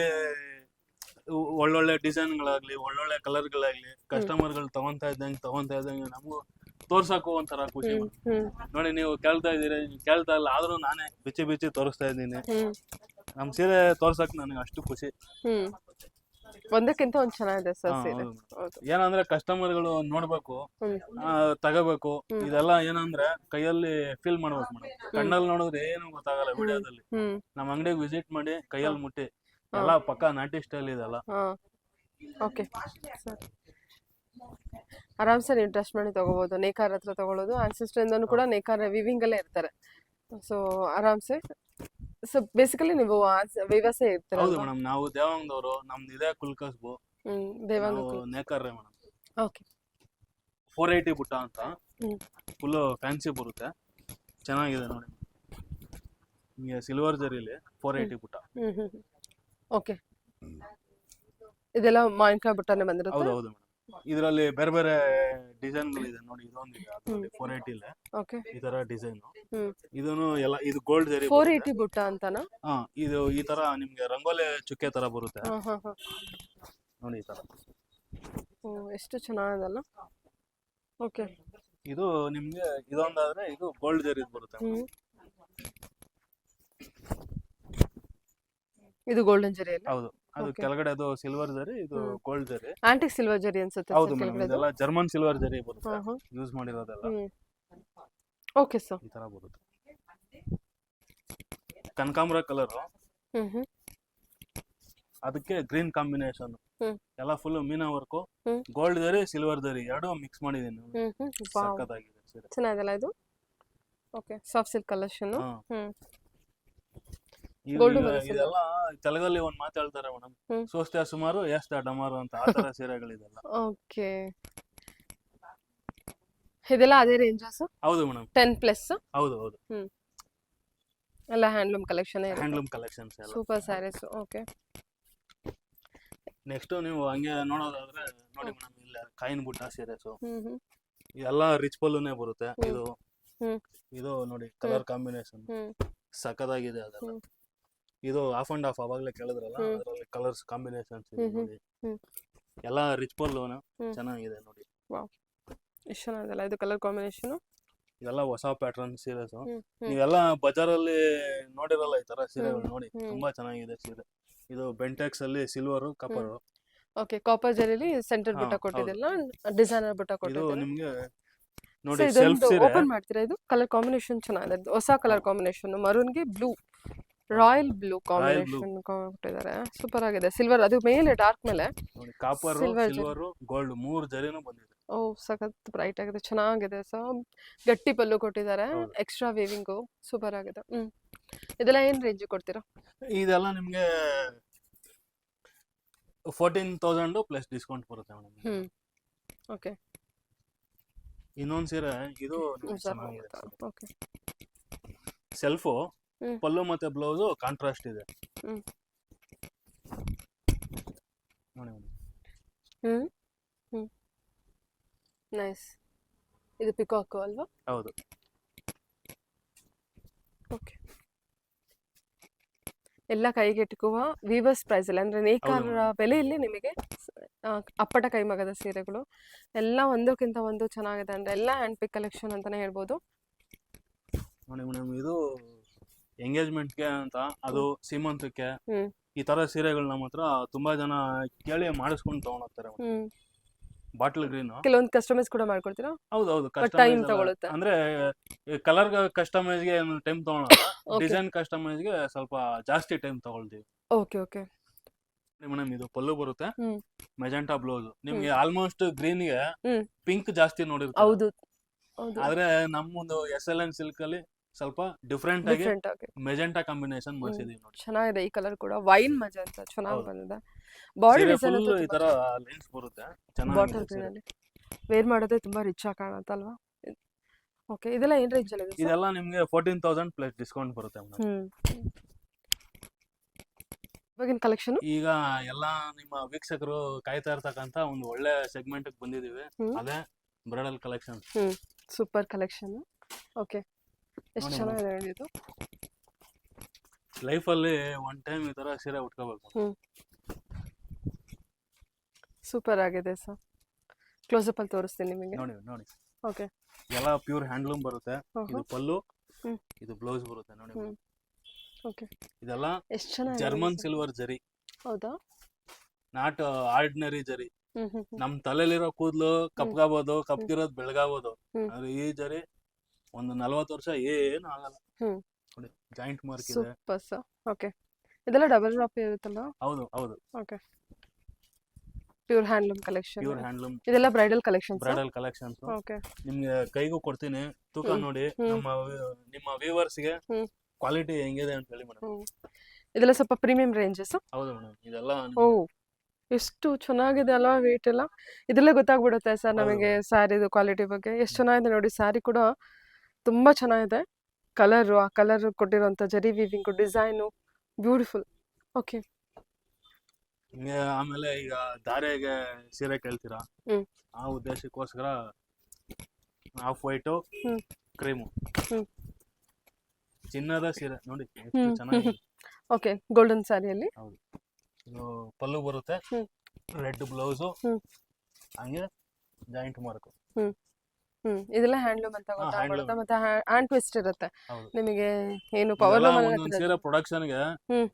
ಒಳ್ಳೊಳ್ಳೆ ಡಿಸೈನ್ಗಳಾಗ್ಲಿ ಒಳ್ಳೊಳ್ಳೆ ಕಲರ್ಗಳಾಗ್ಲಿ ಕಸ್ಟಮರ್ಗಳು ತಗೊಂತ ಇದ್ದಂಗೆ ನಮಗೂ ತೋರ್ಸಕ್ಕೂ ಒಂಥರ ಖುಷಿ. ನೋಡಿ ನೀವು ಕೇಳ್ತಾ ಇದೀರಿ, ಕೇಳ್ತಾ ಇಲ್ಲ ಆದ್ರೂ ನಾನೇ ಬಿಚ್ಚಿ ತೋರಿಸ್ತಾ ಇದ್ದೀನಿ. ನಮ್ ಸೀರೆ ತೋರ್ಸಕ್ ನನಗೆ ಅಷ್ಟು ಖುಷಿ. ಒಂದಕ್ಕಿಂತ ಒಂದ್ ಚೆನ್ನಾಗಿದೆ ಸರ್ ಸೀರೆ. ಏನಂದ್ರೆ ಕಸ್ಟಮರ್ಗಳು ನೋಡ್ಬೇಕು, ತಗೋಬೇಕು. ಇದೆಲ್ಲ ಏನಂದ್ರೆ ಕೈಯಲ್ಲಿ ಫೀಲ್ ಮಾಡ್ಬೇಕು ಮೇಡಮ್. ಕಣ್ಣಲ್ಲಿ ನೋಡಿದ್ರೆ ಏನು ಗೊತ್ತಾಗಲ್ಲ ವಿಡಿಯೋದಲ್ಲಿ. ನಮ್ ಅಂಗಡಿಗೆ ವಿಸಿಟ್ ಮಾಡಿ ಕೈಯಲ್ಲಿ ಮುಟ್ಟಿ ಎಲ್ಲ ಪಕ್ಕಾ ನಾಟಿ ಸ್ಟೈಲ್ ಇದೆಲ್ಲ. ಓಕೆ ಸರ್, ಆರಾಮ್ಸೆ ನೀವು ಟ್ರಸ್ಟ್ ಮಾಡಿ ತಗೋಬಹುದು. ನೇಕಾರ್ ಹತ್ರ ತಗೊಳ್ಳೋದು, ಆನ್ಸಿಸ್ಟರ್ ಇಂದನೂ ಕೂಡ ನೇಕಾರ್ ವಿವಿಂಗ್ ಅಲ್ಲೇ ಇರ್ತಾರೆ. ಸೊ ಆರಾಮ್ಸೆ. ಸೊ ಬೇಸಿಕಲಿ ನೀವು ವಿವಸೆ ಇರ್ತಾರೆ. ಹೌದು ಮೇಡಮ್, ನಾವು ದೇವಾಂಗದವರು. ನಮ್ದು ಇದೆ ಕುಲ್ಕಸ್ಬು. ದೇವಾಂಗ ನೇಕಾರ್ರೆ ಮೇಡಮ್. ಓಕೆ. 480 ಬುಟ್ಟ ಅಂತ ಫುಲ್ ಫ್ಯಾನ್ಸಿ ಬರುತ್ತೆ, ಚೆನ್ನಾಗಿದೆ ನೋಡಿ. ನಿಮಗೆ ಸಿಲ್ವರ್ ಜರಿಲಿ 480 ಬುಟ್ಟ. ಓಕೆ. ಇದೆಲ್ಲ ಮಾವಿನಕಾಯಿ ಬುಟ್ಟನೆ ಬಂದಿರುತ್ತೆ. ಹೌದು ಮೇಡಮ್. ಇದರಲ್ಲಿ ಬೇರೆ ಬೇರೆ ಡಿಸೈನ್ ಗಳಿದೆ ನೋಡಿ. ಇದೊಂದಿದೆ ಅದರಲ್ಲಿ 480 ಓಕೆ. ಈ ತರ ಡಿಸೈನ್. ಇದನ್ನು ಎಲ್ಲ ಇದು ಗೋಲ್ಡ್ ಜರಿ 480 ಬುಟ್ಟ ಅಂತನಾ? ಇದು ಈ ತರ ನಿಮ್ಗೆ ರಂಗೋಲಿ ಚುಕ್ಕೆ ತರ ಬರುತ್ತೆ ನೋಡಿ, ಈ ತರ. ಎಷ್ಟು ಚೆನ್ನಾಗಿದೆಲ್ಲ. ಓಕೆ. ಇದು ನಿಮ್ಗೆ ಇದೊಂದಾದ್ರೆ ಇದು ಗೋಲ್ಡ್ ಜರಿ ಬರುತ್ತೆ. ಇದು ಗೋಲ್ಡನ್ ಜರಿ ಅಲ್ಲ? ಹೌದು. ಅದು ಕೆಳಗಡೆ ಅದು ಸಿಲ್ವರ್ ಜರಿ, ಇದು ಗೋಲ್ಡ್ ಜರಿ. ಆಂಟಿಕ್ ಸಿಲ್ವರ್ ಜರಿ ಅನ್ಸುತ್ತೆ. ಹೌದು ಮೇಡಮ್, ಇದೆಲ್ಲ ಜರ್ಮನ್ ಸಿಲ್ವರ್ ಜರಿ ಬರುತ್ತೆ ಯೂಸ್ ಮಾಡಿರೋದೆಲ್ಲ. Okay sir. ಈ ತರ ಬರುತ್ತೆ. ಕನಕಾಂಬರ ಕಲರ್, ಅದಕ್ಕೆ ಗ್ರೀನ್ ಕಾಂಬಿನೇಷನ್. ಎಲ್ಲ ಫುಲ್ ಮೀನಾ ವರ್ಕ್, ಗೋಲ್ಡ್ ಜರಿ ಸಿಲ್ವರ್ ಜರಿ ಎರಡು ಮಿಕ್ಸ್ ಮಾಡಿದೀನಿ. ಸಕ್ಕತ್ತಾಗಿದೆ ಸೀರೆ. ಚೆನ್ನಾಗಿದೆಲ್ಲ ಇದು. ಓಕೆ. Soft silk collection. ಇದೆಲ್ಲ ತೆಲುಗಲ್ಲಿ ಒಂದ್ ಮಾತು ಹೇಳ್ತಾರೆ ಮೇಡಮ್, ಸೋಸ್ತೆ ಸುಮಾರು ಎಷ್ಟ ಡಮಾರು ಅಂತ. ಆ ತರ ಸೀರೆಗಳಿದೆಲ್ಲ. ಓಕೆ. ಇದೆಲ್ಲ ಅದೇ ರೇಂಜಸ್? ಹೌದು ಮೇಡಮ್. 10+. ಹೌದು. ಎಲ್ಲ ಹ್ಯಾಂಡ್ಲೂಮ್ ಕಲೆಕ್ಷನ್. ಹ್ಯಾಂಡ್ಲೂಮ್ ಕಲೆಕ್ಷನ್ಸ್ ಎಲ್ಲ. ಸೂಪರ್ ಸ್ಯಾರೀಸ್. ಓಕೆ. ನೆಕ್ಸ್ಟ್ ನೀವು ಹಂಗೆ ನೋಡೋದಾದ್ರೆ ನೋಡಿ ಮೇಡಮ್, ಇಲ್ಲ ಕಾಯಿನ್ ಬುಟ್ಟ ಸೀರೆಸ್ ಇದೆಲ್ಲ ರಿಚ್ ಪಲ್ಲುನೇ ಬರುತ್ತೆ. ಇದು ನೋಡಿ ಕಲರ್ ಕಾಂಬಿನೇಷನ್ ಸಕ್ಕದಾಗಿದೆ ಅದೆಲ್ಲ. ಇದು ಆಫ್ ಅಂಡ್ ಆಫ್ ಅವಾಗಲೇ ಕೇಳಿದ್ರಲ್ಲ, ಅದರಲ್ಲಿ ಕಲರ್ಸ್ ಕಾಂಬಿನೇಷನ್ಸ್ ನೋಡಿ. ಎಲ್ಲ ರಿಚ್ ಪಲ್ಲುನ ಚೆನ್ನಾಗಿದೆ ನೋಡಿ. ಎಷ್ಟು ಚೆನ್ನಾಗಿದೆಲ್ಲ ಇದು ಕಲರ್ ಕಾಂಬಿನೇಷನ್. ಇದೆಲ್ಲ ಹೊಸ ಪ್ಯಾಟರ್ನ್ ಸೀರೆಸ್. ನೀವೆಲ್ಲ ಬಜಾರಲ್ಲಿ ನೋಡಿರಲ್ಲ ಈ ತರ ಸೀರೆಗಳು. ನೋಡಿ ತುಂಬಾ ಚೆನ್ನಾಗಿದೆ ಸೀರೆ. ಇದು ಬೆಂಟೆಕ್ಸ್ ಅಲ್ಲಿ ಸಿಲ್ವರ್ ಕಾಪರ್. ಓಕೆ. ಕಾಪರ್ ಜರಿಲಿ ಸೆಂಟರ್ ಬುಟ್ಟ ಕೊಟ್ಟಿದ್ದಲ್ಲ, ಡಿಸೈನರ್ ಬುಟ್ಟ ಕೊಟ್ಟಿದ್ದು. ಇದು ನಿಮಗೆ ನೋಡಿ ಸೆಲ್ಫ್ ಸೀರೆ. ಓಪನ್ ಮಾಡ್ತೀರಾ? ಇದು ಕಲರ್ ಕಾಂಬಿನೇಷನ್ ಚೆನ್ನಾಗಿದೆ, ಹೊಸ ಕಲರ್ ಕಾಂಬಿನೇಷನ್. ಮರೂನ್ಗೆ ಬ್ಲೂ, ರಾಯಲ್ ಬ್ಲೂ ಕಾಂಬಿನೇಷನ್ ಕೊಟ್ಟಿದ್ದಾರೆ. ಸೂಪರ್ ಆಗಿದೆ. ಸಿಲ್ವರ್ ಅದು ಮೇಲೆ, ಡಾರ್ಕ್ ಮೇಲೆ ನೋಡಿ ಕಾಪರ್, ಸಿಲ್ವರ್, ಗೋಲ್ಡ್ ಮೂರು ಜರಿನೂ ಬಂದಿದೆ. ಓ ಸಖತ್ ಬ್ರೈಟ್ ಆಗಿದೆ, ಚೆನ್ನಾಗಿದೆ. ಸೊ ಗಟ್ಟಿ ಪಲ್ಲು ಕೊಟ್ಟಿದ್ದಾರೆ, ಎಕ್ಸ್ಟ್ರಾ ವೇವಿಂಗು ಸೂಪರ್ ಆಗಿದೆ. ಇದೆಲ್ಲ ಏನ್ ರೇಂಜ್ ಕೊಡ್ತೀರಾ? ಇದೆಲ್ಲ ನಿಮ್ಗೆ 14,000 ಪ್ಲಸ್ ಡಿಸ್ಕೌಂಟ್ ಬರುತ್ತೆ ಮೇಡಮ್. ಓಕೆ. ಇನ್ನೊಂದು ಸೀರೆ ಇದು ಚೆನ್ನಾಗಿದೆ. ಓಕೆ. ಸೆಲ್ಫು, ಪಲ್ಲು ಮತ್ತೆ ಬ್ಲೌಸ್ ಕಾಂಟ್ರಾಸ್ಟ್ ಇದೆ ನೋಡಿ. ನೈಸ್. ಇದು ಪಿಕಾಕ್ ಅಲ್ವಾ? ಹೌದು. ಓಕೆ. ಎಲ್ಲ ಕೈಗೆಟುಕುವ ವೀವರ್ಸ್ ಪ್ರೈಸ್ ಅಲ್ಲಿ, ಅಂದ್ರೆ ನೇಕಾರರ ಬೆಲೆಯಲ್ಲಿ ನಿಮಗೆ ಅಪ್ಪಟ ಕೈಮಗದ ಸೀರೆಗಳು ಎಲ್ಲ ಒಂದಕ್ಕಿಂತ ಒಂದು ಚೆನ್ನಾಗಿದೆ. ಅಂದ್ರೆ ಎಲ್ಲ ಹ್ಯಾಂಡ್ ಪಿಕ್ ಕಲೆಕ್ಷನ್ ಅಂತಾನೆ ಹೇಳ್ಬೋದು ನೋಡಿ ಮೇಡಮ್. ಇದು ಎಂಗೇಜ್ಮೆಂಟ್ಗೆ ಅಂತ, ಅದು ಸೀಮಂತಕ್ಕೆ ಈ ತರ ಸೀರೆಗಳು ನಮ್ಮ ಹತ್ರ ತುಂಬಾ ಜನ ಕೇಳಿ ಮಾಡಿಸ್ಕೊಂಡು ತಗೊಂಡೋಗ್ತಾರೆ. ಬಾಟ್ಲ್ ಗ್ರೀನ್ ಕೆಲವೊಂದು ಕಸ್ಟಮೈಸ್ ಕೂಡ ಮಾಡ್ಕೊಡ್ತೀರಾ? ಹೌದು. ಟೈಮ್ ತಗೊಳುತ್ತೆ. ಅಂದ್ರೆ ಕಲರ್ ಕಸ್ಟಮೈಸ್ ಗೆ ಟೈಮ್ ತಗೊಳಲ್ಲ, ಡಿಸೈನ್ ಕಸ್ಟಮೈಸ್ ಗೆ ಸ್ವಲ್ಪ ಜಾಸ್ತಿ ಟೈಮ್ ತಗೊಳ್ತೀವಿ. ಓಕೆ. ಮೇಡಮ್ ಇದು ಪಲ್ಲು ಬರುತ್ತೆ, ಮೆಜೆಂಟಾ ಬ್ಲೌಸ್ ನಿಮ್ಗೆ ಆಲ್ಮೋಸ್ಟ್ ಗ್ರೀನ್ ಗೆ ಹ್ಮ್. ಪಿಂಕ್ ಜಾಸ್ತಿ ನೋಡಿರ್ತೀರ. ಹೌದು ಹೌದು ಆದ್ರೆ ನಮ್ಮೊಂದು SLN ಸಿಲ್ಕ್ ಅಲ್ಲಿ ಸ್ವಲ್ಪ ಡಿಫ್ರೆಂಟ್ ಆಗಿ ಡಿಫ್ರೆಂಟ್ ಆಗಿ ಮೆಜೆಂಟಾ ಕಾಂಬಿನೇಷನ್ ಮಾಡ್ಸಿದೀವಿ ನೋಡಿ. ಚೆನ್ನಾಗಿದೆ ಈ ಕಲರ್ ಕೂಡ ವೈನ್ ಮಜಾ ಅಂತ ಚೆನ್ನಾಗಿ ಹೌದು. ಬಂದಿದೆ. ಬಾಡಿ ಸೀರೆ ಡಿಸೈನ್ ಫುಲ್ ಈ ತರ ಲೈನ್ಸ್ ಬರುತ್ತೆ, ಬಾಟಲ್ ಚೆನ್ನಾಗಿದೆ ಗ್ರೀನ್ ಸೀರೆ. ಅಲ್ಲಿ ವೇರ್ ಮಾಡೋದೇ ತುಂಬಾ ರಿಚ್ ಆಗಿ ಕಾಣುತ್ತಲ್ವಾ. ಓಕೆ, ಇದೆಲ್ಲ ಏನ್ ರೇಂಜ್ ಅಲ್ಲಿ ಇದೆ ಸರ್? ಇದೆಲ್ಲ ನಿಮ್ಗೆ 14,000 ಪ್ಲಸ್ ಡಿಸ್ಕೌಂಟ್ ಬರುತ್ತೆ ಮೇಡಮ್. ಇವಾಗಿನ ಕಲೆಕ್ಷನ್ ಈಗ ಎಲ್ಲಾ ನಿಮ್ಮ ವೀಕ್ಷಕರು ಕಾಯ್ತಾ ಇರ್ತಕ್ಕಂತ ಒಂದು ಒಳ್ಳೆ ಸೆಗ್ಮೆಂಟ್ ಬಂದಿದೀವಿ, ಅದೇ bridal collection. Super collection. Okay, ಎಷ್ಟು ನೋಡಿ ಚೆನ್ನಾಗಿದೆ ನೋಡಿ ಇದು. ಲೈಫ್ ಅಲ್ಲಿ ಒನ್ ಟೈಮ್ ಈ ತರ ಸೀರೆ ಉಟ್ಕೋಬೇಕು. ಸೂಪರ್ ಆಗಿದೆ ಸರ್. ಕ್ಲೋಸ್ ಅಪ್ ಅಲ್ಲಿ ತೋರಿಸ್ತೀನಿ ನಿಮಗೆ. ನೋಡಿ ನೋಡಿ, ಓಕೆ, ಎಲ್ಲ ಪ್ಯೂರ್ ಹ್ಯಾಂಡ್ಲೂಮ್ ಬರುತ್ತೆ. ಇದು ಪಲ್ಲು, ಹ್ಮ್. ಇದು ಬ್ಲೌಸ್ ಬರುತ್ತೆ ನೋಡಿ. ಓಕೆ, ಇದೆಲ್ಲ ಎಷ್ಟು ಚೆನ್ನಾಗಿದೆ ಜರ್ಮನ್ ಸಿಲ್ವರ್ ಜರಿ, ಹೌದಾ? ನಾಟ್ ಆರ್ಡಿನರಿ ಜರಿ. ನಮ್ ತಲೆಲಿರೋ ಕೂದಲು ಕಪ್ಗಾಬೋದು, ಕಪ್ಗಿರೋದ್ ಬೆಳಗಾಬೋದು. ಆದ್ರೆ ಈ ಜರಿ ಒಂದು 40 ವರ್ಷ ಏನು ಆಗಲ್ಲ. ನೋಡಿ, ಜಾಯಿಂಟ್ ಮಾರ್ಕ್ ಇದೆ. Super sir. ಓಕೆ, ಇದೆಲ್ಲ ಡಬಲ್ ಡ್ರಾಪ್ ಇರುತ್ತಲ್ಲ? ಹೌದು ಹೌದು, okay, pure handloom collection. Pure handloom ಇದೆಲ್ಲ bridal collection. Bridal collections. Okay, ನಿಮ್ಗೆ ಕೈಗೂ ಕೊಡ್ತೀನಿ, ತೂಕ ನೋಡಿ ನಿಮ್ಮ ವ್ಯೂವರ್ಸ್ ಗೆ ಕ್ವಾಲಿಟಿ ಹೆಂಗಿದೆ ಅಂತ ಹೇಳಿ ಮೇಡಮ್. ಇದೆಲ್ಲ ಸ್ವಲ್ಪ ಪ್ರೀಮಿಯಂ ರೇಂಜಸ್. ಹೌದು ಮೇಡಮ್, ಇದೆಲ್ಲ ಓ, ಎಷ್ಟು ಚೆನ್ನಾಗಿದೆ ಅಲ್ವಾ ವೇಟ್ ಎಲ್ಲ. ಇದೆಲ್ಲ ಗೊತ್ತಾಗ್ಬಿಡುತ್ತೆ ಸರ್ ನಮಗೆ ಸ್ಯಾರಿದು ಕ್ವಾಲಿಟಿ ಬಗ್ಗೆ. ಎಷ್ಟು ಚೆನ್ನಾಗಿದೆ ನೋಡಿ, ಸ್ಯಾರಿ ಕೂಡ ತುಂಬಾ ಚೆನ್ನಾಗಿದೆ. ಕಲರು, ಆ ಕಲರ್ ಕೊಟ್ಟಿರುವಂತ ಜರಿ ವೀವಿಂಗ್ ಡಿಸೈನು ಬ್ಯೂಟಿಫುಲ್. ಓಕೆ, ನಿಮ್ಗೆ ಆಮೇಲೆ ಈಗ ದಾರೆಗೆ ಸೀರೆ ಕೇಳ್ತೀರಾ, ಆ ಉದ್ದೇಶಕ್ಕೋಸ್ಕರ ಆಫ್ ವೈಟು ಕ್ರೀಮು ಚಿನ್ನದ ಸೀರೆ ನೋಡಿ ಎಷ್ಟು ಚೆನ್ನಾಗಿದೆ. ಓಕೆ, ಗೋಲ್ಡನ್ ಸ್ಯಾರಿಯಲ್ಲಿ. ಹೌದು, ಇದು ಪಲ್ಲು ಬರುತ್ತೆ, ರೆಡ್ ಬ್ಲೌಸು, ಹಂಗೆ ಜಾಯಿಂಟ್ ಮಾರ್ಕ್. ಇದೆಲ್ಲ ಹ್ಯಾಂಡ್ಲೂಮ್ ಅಂತ ಗೊತ್ತಾಗ್ಬಿಡುತ್ತೆ. ಮತ್ತೆ ಹ್ಯಾಂಡ್ ಟ್ವಿಸ್ಟ್ ಇರುತ್ತೆ ಹೌದು. ನಿಮಗೆ. ಏನು ಪವರ್ ಒಂದೊಂದ್ ಸೀರೆ ಪ್ರೊಡಕ್ಷನ್ ಗೆ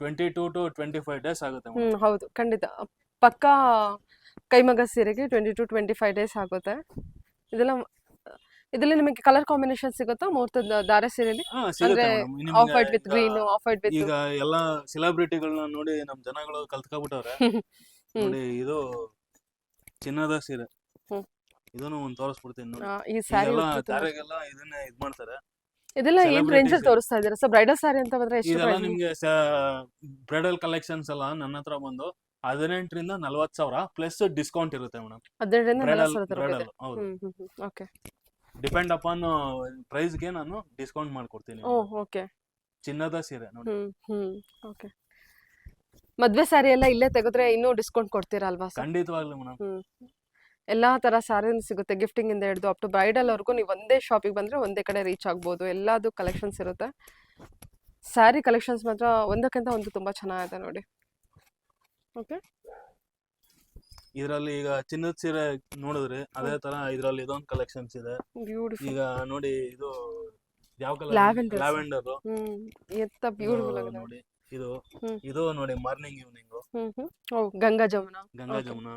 22 to 25 ಡೇಸ್ ಆಗುತ್ತೆ madam. ಹೌದು, ಖಂಡಿತ ಪಕ್ಕಾ ಕೈಮಗ್ಗ ಸೀರೆಗೆ 20 to 25 ಡೇಸ್ ಆಗುತ್ತೆ. ಇದೆಲ್ಲ ನಿಮಗೆ ಕಲರ್ ಕಾಂಬಿನೇಷನ್ ಸಿಗುತ್ತಾ ಮುಹೂರ್ತದ ದಾರೆ ಸೀರೆಯಲ್ಲಿ? ಹಾ, ಸಿಗುತ್ತೆ ಅಂದ್ರೆ madam. ಆಫ್ ನಿಮ್ಗೆ white with green, of white with. ಈಗ ಎಲ್ಲಾ ಸೆಲೆಬ್ರಿಟಿಗಳನ್ನ ನೋಡಿ ನಮ್ ಜನಗಳು ಕಲ್ತ್ಕೊಬಿಟ್ಟವ್ರೆ. ನೋಡಿ, ಇದು ಚಿನ್ನದ ಸೀರೆ, ಇದನ್ನು ಒಂದ್ ತೋರಿಸ್ಬಿಡ್ತೀನಿ ನೋಡಿ. ಈ ಸ್ಯಾರಿ ಇದೆಲ್ಲ ದಾರೆಗೆಲ್ಲ ಇದನ್ನ ಇದ್ ಮಾಡ್ತಾರೆ. ಇದೆಲ್ಲ ಏನ್ ರೇಂಜ್ ಅಲ್ಲಿ ತೋರಿಸ್ತಾ ಇದ್ದೀರಾ ಸರ್? ಬ್ರೈಡಲ್ ಸ್ಯಾರಿ ಅಂತ ಬಂದ್ರೆ ಎಷ್ಟು ಇದೆಲ್ಲ ಪ್ರೈಸ್? ನಿಮ್ಗೆ ಬ್ರೈಡಲ್ ಕಲೆಕ್ಷನ್ಸ್ ಎಲ್ಲ ನನ್ನ ಹತ್ರ ಬಂದು 18 ರಿಂದ 40 ಸಾವಿರ ಪ್ಲಸ್ ಡಿಸ್ಕೌಂಟ್ ಇರುತ್ತೆ ಮೇಡಮ್. 18 ರಿಂದ 40 ಸಾವಿರ ಬ್ರೈಡಲ್ ಹೌದು, ಓಕೆ. ಡಿಪೆಂಡ್ ಅಪಾನ್ ಪ್ರೈಸ್ ಗೆ ನಾನು ಡಿಸ್ಕೌಂಟ್ ಮಾಡ್ಕೊಡ್ತೀನಿ. ಓಕೆ, ಚಿನ್ನದ ಸೀರೆ ನೋಡಿ. ಓಕೆ. ಮದ್ವೆ ಸ್ಯಾರಿ ಎಲ್ಲ ಇಲ್ಲೇ ತೆಗೆದ್ರೆ ಇನ್ನೂ ಡಿಸ್ಕೌಂಟ್ ಕೊಡ್ತೀರಾ ಅಲ್ವಾ ಸರ್? ಖಂಡಿತವಾಗ್ಲೂ ಮೇಡಮ್. ಎಲ್ಲಾ ತರ ಸ್ಯಾರಿ ಸಿಗುತ್ತೆ, ಗಿಫ್ಟಿಂಗ್ ಇಂದ ಹಿಡಿದು ಅಪ್ ಟು ಬ್ರೈಡಲ್ ವರ್ಗೂ. ನೀವು ಒಂದೇ ಶಾಪಿಗೆ ಬಂದ್ರೆ ಒಂದೇ ಕಡೆ ರೀಚ್ ಆಗ್ಬೋದು. ಎಲ್ಲಾದು ಕಲೆಕ್ಷನ್ಸ್ ಇರುತ್ತೆ. ಸ್ಯಾರಿ ಕಲೆಕ್ಷನ್ಸ್ ಮಾತ್ರ ಒಂದಕ್ಕಿಂತ ಒಂದು ತುಂಬಾ ಚೆನ್ನಾಗಿದೆ ನೋಡಿ. ಓಕೆ, ಇದರಲ್ಲಿ ಈಗ ಚಿನ್ನದ ಸೀರೆ ನೋಡಿದ್ರೆ ಅದೇ ತರ ಇದರಲ್ಲಿ ಇದೊಂದು ಕಲೆಕ್ಷನ್ಸ್ ಇದೆ. ಬ್ಯೂಟಿಫುಲ್. ಈಗ ನೋಡಿ, ಇದು ಯಾವ ಕಲರ್? ಲ್ಯಾವೆಂಡರ್. ಲ್ಯಾವೆಂಡರ್. ಎಂತ ಬ್ಯೂಟಿಫುಲ್ ಆಗಿದೆ ನೋಡಿ. ಇದು ನೋಡಿ ಮಾರ್ನಿಂಗ್ ಈವ್ನಿಂಗ್. ಓ, ಗಂಗಾ ಜಮುನ. ಗಂಗಾ ಜಮುನ.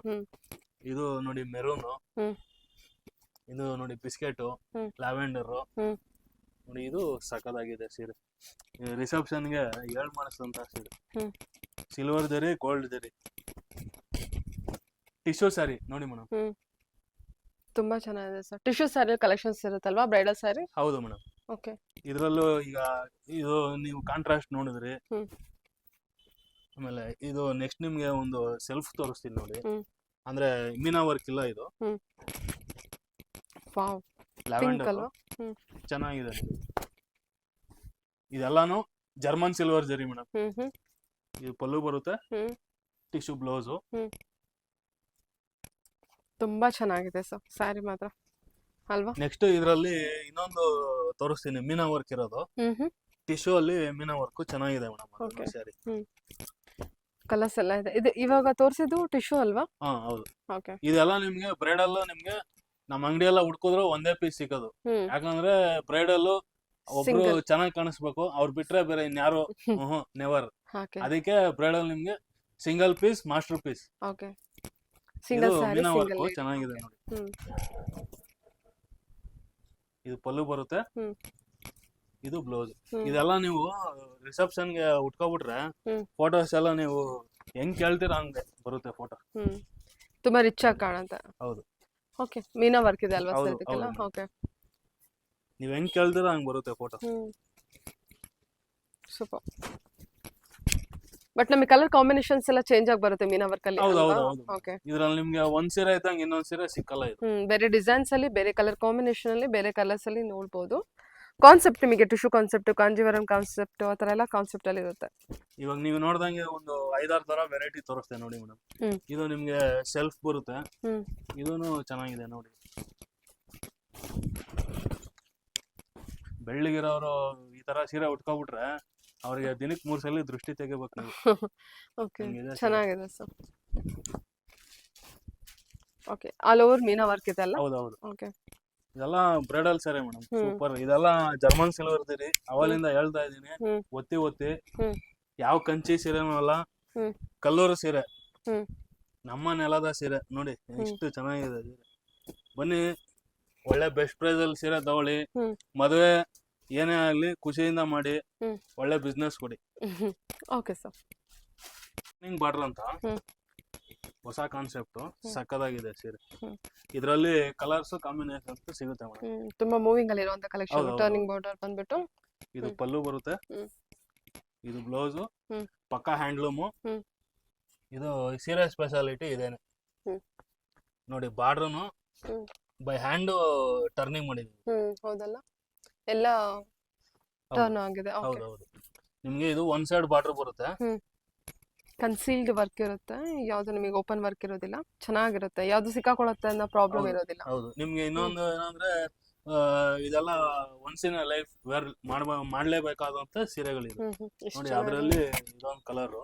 ಇದು ನೋಡಿ ಮೆರೂನ್. ಇದು ನೋಡಿ ಬಿಸ್ಕೆಟ್, ಲ್ಯಾವೆಂಡರ್. ನೋಡಿ, ಇದು ಸಖತ್ತಾಗಿದೆ ಸೀರೆ. ರಿಸೆಪ್ಷನ್ ಗೆ ಹೇಳ್ ಮಾಡಿಸಿದಂತ ಸೀರೆ. ಸಿಲ್ವರ್ ಜರಿ, ಗೋಲ್ಡ್ ಜರಿ, ಟಿಶ್ಯೂ ಸ್ಯಾರಿ ನೋಡಿ ಮೇಡಮ್. ತುಂಬಾ ಚೆನ್ನಾಗಿದೆ ಸರ್. ಟಿಶ್ಯೂ ಸ್ಯಾರಿ ಕಲೆಕ್ಷನ್ಸ್ ಇರುತ್ತಲ್ವಾ ಬ್ರೈಡಲ್ ಸ್ಯಾರಿ? ಹೌದು ಮೇಡಮ್. ಓಕೆ, ಇದ್ರಲ್ಲೂ ಈಗ ಇದು ನೀವು ಕಾಂಟ್ರಾಸ್ಟ್ ನೋಡಿದ್ರಿ. ಆಮೇಲೆ ಇದು ನೆಕ್ಸ್ಟ್ ನಿಮ್ಗೆ ಒಂದು ಸೆಲ್ಫ್ ತೋರಿಸ್ತೀನಿ ನೋಡಿ. ಅಂದ್ರೆ ಮೀನಾ ವರ್ಕ್ ಇಲ್ಲ ಇದು. ವಾವ್, ಲ್ಯಾವೆಂಡರ್ ಅಲ್ವಾ? ಚೆನ್ನಾಗಿದೆ. ಇದೆಲ್ಲಾನು ಜರ್ಮನ್ ಸಿಲ್ವರ್ ಜರಿ ಮೇಡಮ್. ಇದು ಪಲ್ಲು ಬರುತ್ತೆ, ಟಿಶ್ಯೂ ಬ್ಲೌಸು. ತುಂಬಾ ಚೆನ್ನಾಗಿದೆ ಸರ್ ಸ್ಯಾರಿ ಮಾತ್ರ ಅಲ್ವಾ? ನೆಕ್ಸ್ಟ್ ಇದರಲ್ಲಿ ಇನ್ನೊಂದು ತೋರಿಸ್ತೀನಿ, ಮೀನಾ ವರ್ಕ್ ಇರೋದು. ಟಿಶ್ಯೂ ಅಲ್ಲಿ ಮೀನಾ ವರ್ಕ್ ಚೆನ್ನಾಗಿದೆ ಮೇಡಮ್ ಸ್ಯಾರಿ. ಕಲರ್ಸ್ ಎಲ್ಲ ಇದೆ. ಇದು ಇವಾಗ ತೋರಿಸಿದ್ದು ಟಿಶ್ಯೂ ಅಲ್ವಾ? ಹಾ, ಹೌದು. ಓಕೆ, ಇದೆಲ್ಲ ನಿಮ್ಗೆ ಬ್ರೈಡಲ್ ನಿಮ್ಗೆ ನಮ್ಮ ಅಂಗಡಿಯೆಲ್ಲ ಹುಡ್ಕೋದ್ರೆ ಒಂದೇ ಪೀಸ್ ಸಿಗೋದು. ಯಾಕಂದ್ರೆ ಬ್ರೈಡಲ್ ಒಬ್ರು ಚೆನ್ನಾಗಿ ಕಾಣಿಸ್ಬೇಕು, ಅವ್ರು ಬಿಟ್ರೆ ಬೇರೆ ಇನ್ಯಾರು ನೆವರ್. ಅದಕ್ಕೆ ಬ್ರೈಡಲ್ ನಿಮ್ಗೆ single piece, master piece. Okay, ಇದು ಮೀನಾ ವರ್ಕ್ ಚೆನ್ನಾಗಿದೆ ನೋಡಿ. ಇದು ಪಲ್ಲು ಬರುತ್ತೆ, ಇದು ಬ್ಲೌಸ್. ಇದೆಲ್ಲ ನೀವು ರಿಸೆಪ್ಷನ್ ಗೆ ಉಟ್ಕೊಬಿಟ್ರೆ ಫೋಟೋಸ್ ಎಲ್ಲ ನೀವು ಹೆಂಗ್ ಕೇಳ್ತೀರಾ ಹಂಗೆ ಬರುತ್ತೆ ಫೋಟೋ. ತುಂಬಾ ರಿಚ್ ಆಗಿ ಕಾಣುತ್ತೆ. ಹೌದು. ಓಕೆ, ಮೀನಾ ವರ್ಕ್ ಇದೆ ಅಲ್ವಾ ಹೌದು, ಸರ್ ಇದಕ್ಕೆಲ್ಲ? ಹೌದು. ಓಕೆ. ನೀವ್ ಹೆಂಗ್ ಕೇಳ್ತೀರಾ ಹಂಗ್ ಬರುತ್ತೆ ಫೋಟೋ. ಸೂಪರ್. ಬಟ್ ನಮಗೆ ಕಲರ್ ಕಾಂಬಿನೇಷನ್ಸ್ ಎಲ್ಲ ಚೇಂಜ್ ಆಗಿ ಬರುತ್ತೆ ಮೀನಾ ವರ್ಕ್ ಅಲ್ಲಿ. ಹೌದು, ಹೌದು, ಹೌದು. ಓಕೆ. ಇದ್ರಲ್ಲಿ ನಿಮ್ಗೆ ಒಂದ್ ಸೀರೆ ಇದ್ದಂಗೆ ಇನ್ನೊಂದ್ ಸೀರೆ ಸಿಕ್ಕಲ್ಲ ಇದು. ಬೇರೆ ಡಿಸೈನ್ಸ್ ಅಲ್ಲಿ, ಬೇರೆ ಕಲರ್ ಕಾಂಬಿನೇಷನ್ ಅಲ್ಲಿ, ಬೇರೆ ಕಲರ್ಸ್ ಅಲ್ಲಿ ನೋಡ್ಬೋದು. ಕಾನ್ಸೆಪ್ಟ್ ನಿಮಗೆ ಟಿಶ್ಯೂ ಕಾನ್ಸೆಪ್ಟ್, ಕಾಂಜೀವರಂ ಕಾನ್ಸೆಪ್ಟ್, ಆ ಥರ ಎಲ್ಲ ಕಾನ್ಸೆಪ್ಟ್ ಅಲ್ಲಿ ಇರುತ್ತೆ. ಇವಾಗ ನೀವು ನೋಡ್ದಂಗೆ ಒಂದು 5-6 ತರ ವೆರೈಟಿ ತೋರಿಸ್ತೆ ನೋಡಿ ಮೇಡಮ್. ಇದು ನಿಮ್ಗೆ ಸೆಲ್ಫ್ ಬರುತ್ತೆ. ಇದೂನು ಚೆನ್ನಾಗಿದೆ ನೋಡಿ. ಬೆಳ್ಳಿಗಿರೋರು ಈ ತರ ಸೀರೆ ಉಟ್ಕೊಬಿಟ್ರೆ ಅವ್ರಿಗೆ ದಿನಕ್ಕೆ 3 ಸಲ ದೃಷ್ಟಿ ತೆಗಿಬೇಕು ನೀವು. ಓಕೆ, ಹಂಗಿದೆ ಸೀರೆ. ಚೆನ್ನಾಗಿದೆ ಸರ್. ಓಕೆ, ಆಲ್ ಓವರ್ ಮೀನಾ ವರ್ಕ್ ಇದೆ ಅಲ್ಲ? ಹೌದೌದು. ಓಕೆ. ಇದೆಲ್ಲ ಬ್ರೈಡಲ್ ಸೀರೆ ಮೇಡಮ್, ಸೂಪರ್. ಇದೆಲ್ಲ ಜರ್ಮನ್ ಸಿಲ್ವರ್ ಇದ್ದೀರಿ, ಅವಲಿಂದ ಹೇಳ್ತಾ ಇದೀನಿ. ಒತ್ತಿ ಒತ್ತಿ ಯಾವ ಕಂಚಿ ಸೀರೆನೂ ಅಲ್ಲ, ಕಲ್ಲೂರು ಸೀರೆ, ನಮ್ಮ ನೆಲದ ಸೀರೆ ನೋಡಿ ಎಷ್ಟು ಚೆನ್ನಾಗಿದೆ ಸೀರೆ. ಬನ್ನಿ, ಒಳ್ಳೆ ಬೆಸ್ಟ್ ಪ್ರೈಸ್ ಅಲ್ಲಿ ಸೀರೆ ತಗೊಳ್ಳಿ. ಮದುವೆ ಏನೇ ಆಗ್ಲಿ ಖುಷಿಯಿಂದ ಮಾಡಿ, ಒಳ್ಳೆ ಬಿಸ್ನೆಸ್ ಕೊಡಿ. Okay sir. ಹಿಂಗ್ ಬಾರ್ಡರ್ ಅಂತ ಹೊಸ ಕಾನ್ಸೆಪ್ಟ್, ಸಕ್ಕದಾಗಿದೆ ಸೀರೆ. ಇದರಲ್ಲಿ ಕಲರ್ಸ್ ಕಾಂಬಿನೇಷನ್ಸ್ ಸಿಗುತ್ತೆ ಮೇಡಮ್. ತುಂಬಾ ಮೂವಿಂಗ್ ಅಲ್ಲಿ ಇರುವಂತ ಕಲೆಕ್ಷನ್. ಹೌದು, ಹೌದು. ಟರ್ನಿಂಗ್ ಬಾರ್ಡರ್ ಬಂದ್ಬಿಟ್ಟು ಇದು ಪಲ್ಲು ಬರುತ್ತೆ, ಇದು ಬ್ಲೌಸ್, ಪಕ್ಕಾ ಹ್ಯಾಂಡ್ಲೂಮು. ಇದು ಸೀರೆ ಸ್ಪೆಷಾಲಿಟಿ ಇದೇನೆ ನೋಡಿ. ಬಾರ್ಡ್ರನು ಬೈ ಹ್ಯಾಂಡ್ ಟರ್ನಿಂಗ್ ಮಾಡಿದೀವಿ. ಹೌದಲ್ಲ, ಎಲ್ಲ ಟರ್ನ್ ಆಗಿದೆ. ಹೌದೌದು. ನಿಮ್ಗೆ ಇದು ಒನ್ ಸೈಡ್ ಬಾರ್ಡರ್ ಬರುತ್ತೆ. ಕನ್ಸೀಲ್ಡ್ ವರ್ಕ್ ಇರುತ್ತೆ, ಯಾವ್ದು ನಿಮಗೆ ಓಪನ್ ವರ್ಕ್ ಇರೋದಿಲ್ಲ. ಚೆನ್ನಾಗಿರುತ್ತೆ, ಯಾವ್ದು ಸಿಕ್ಕಾಕೊಳ್ಳುತ್ತೆ ಅನ್ನೋ ಪ್ರಾಬ್ಲಮ್ ಇರೋದಿಲ್ಲ. ಹೌದು. ನಿಮ್ಗೆ ಇನ್ನೊಂದು ಏನಂದ್ರೆ ಇದೆಲ್ಲ ಒನ್ಸ್ ಇನ್ ಲೈಫ್ ವೇರ್ ಮಾಡ್ಲೇಬೇಕಾದಂತ ಸೀರೆಗಳಿವೆ ನೋಡಿ. ಅದರಲ್ಲಿ ಇದೊಂದು ಕಲರ್,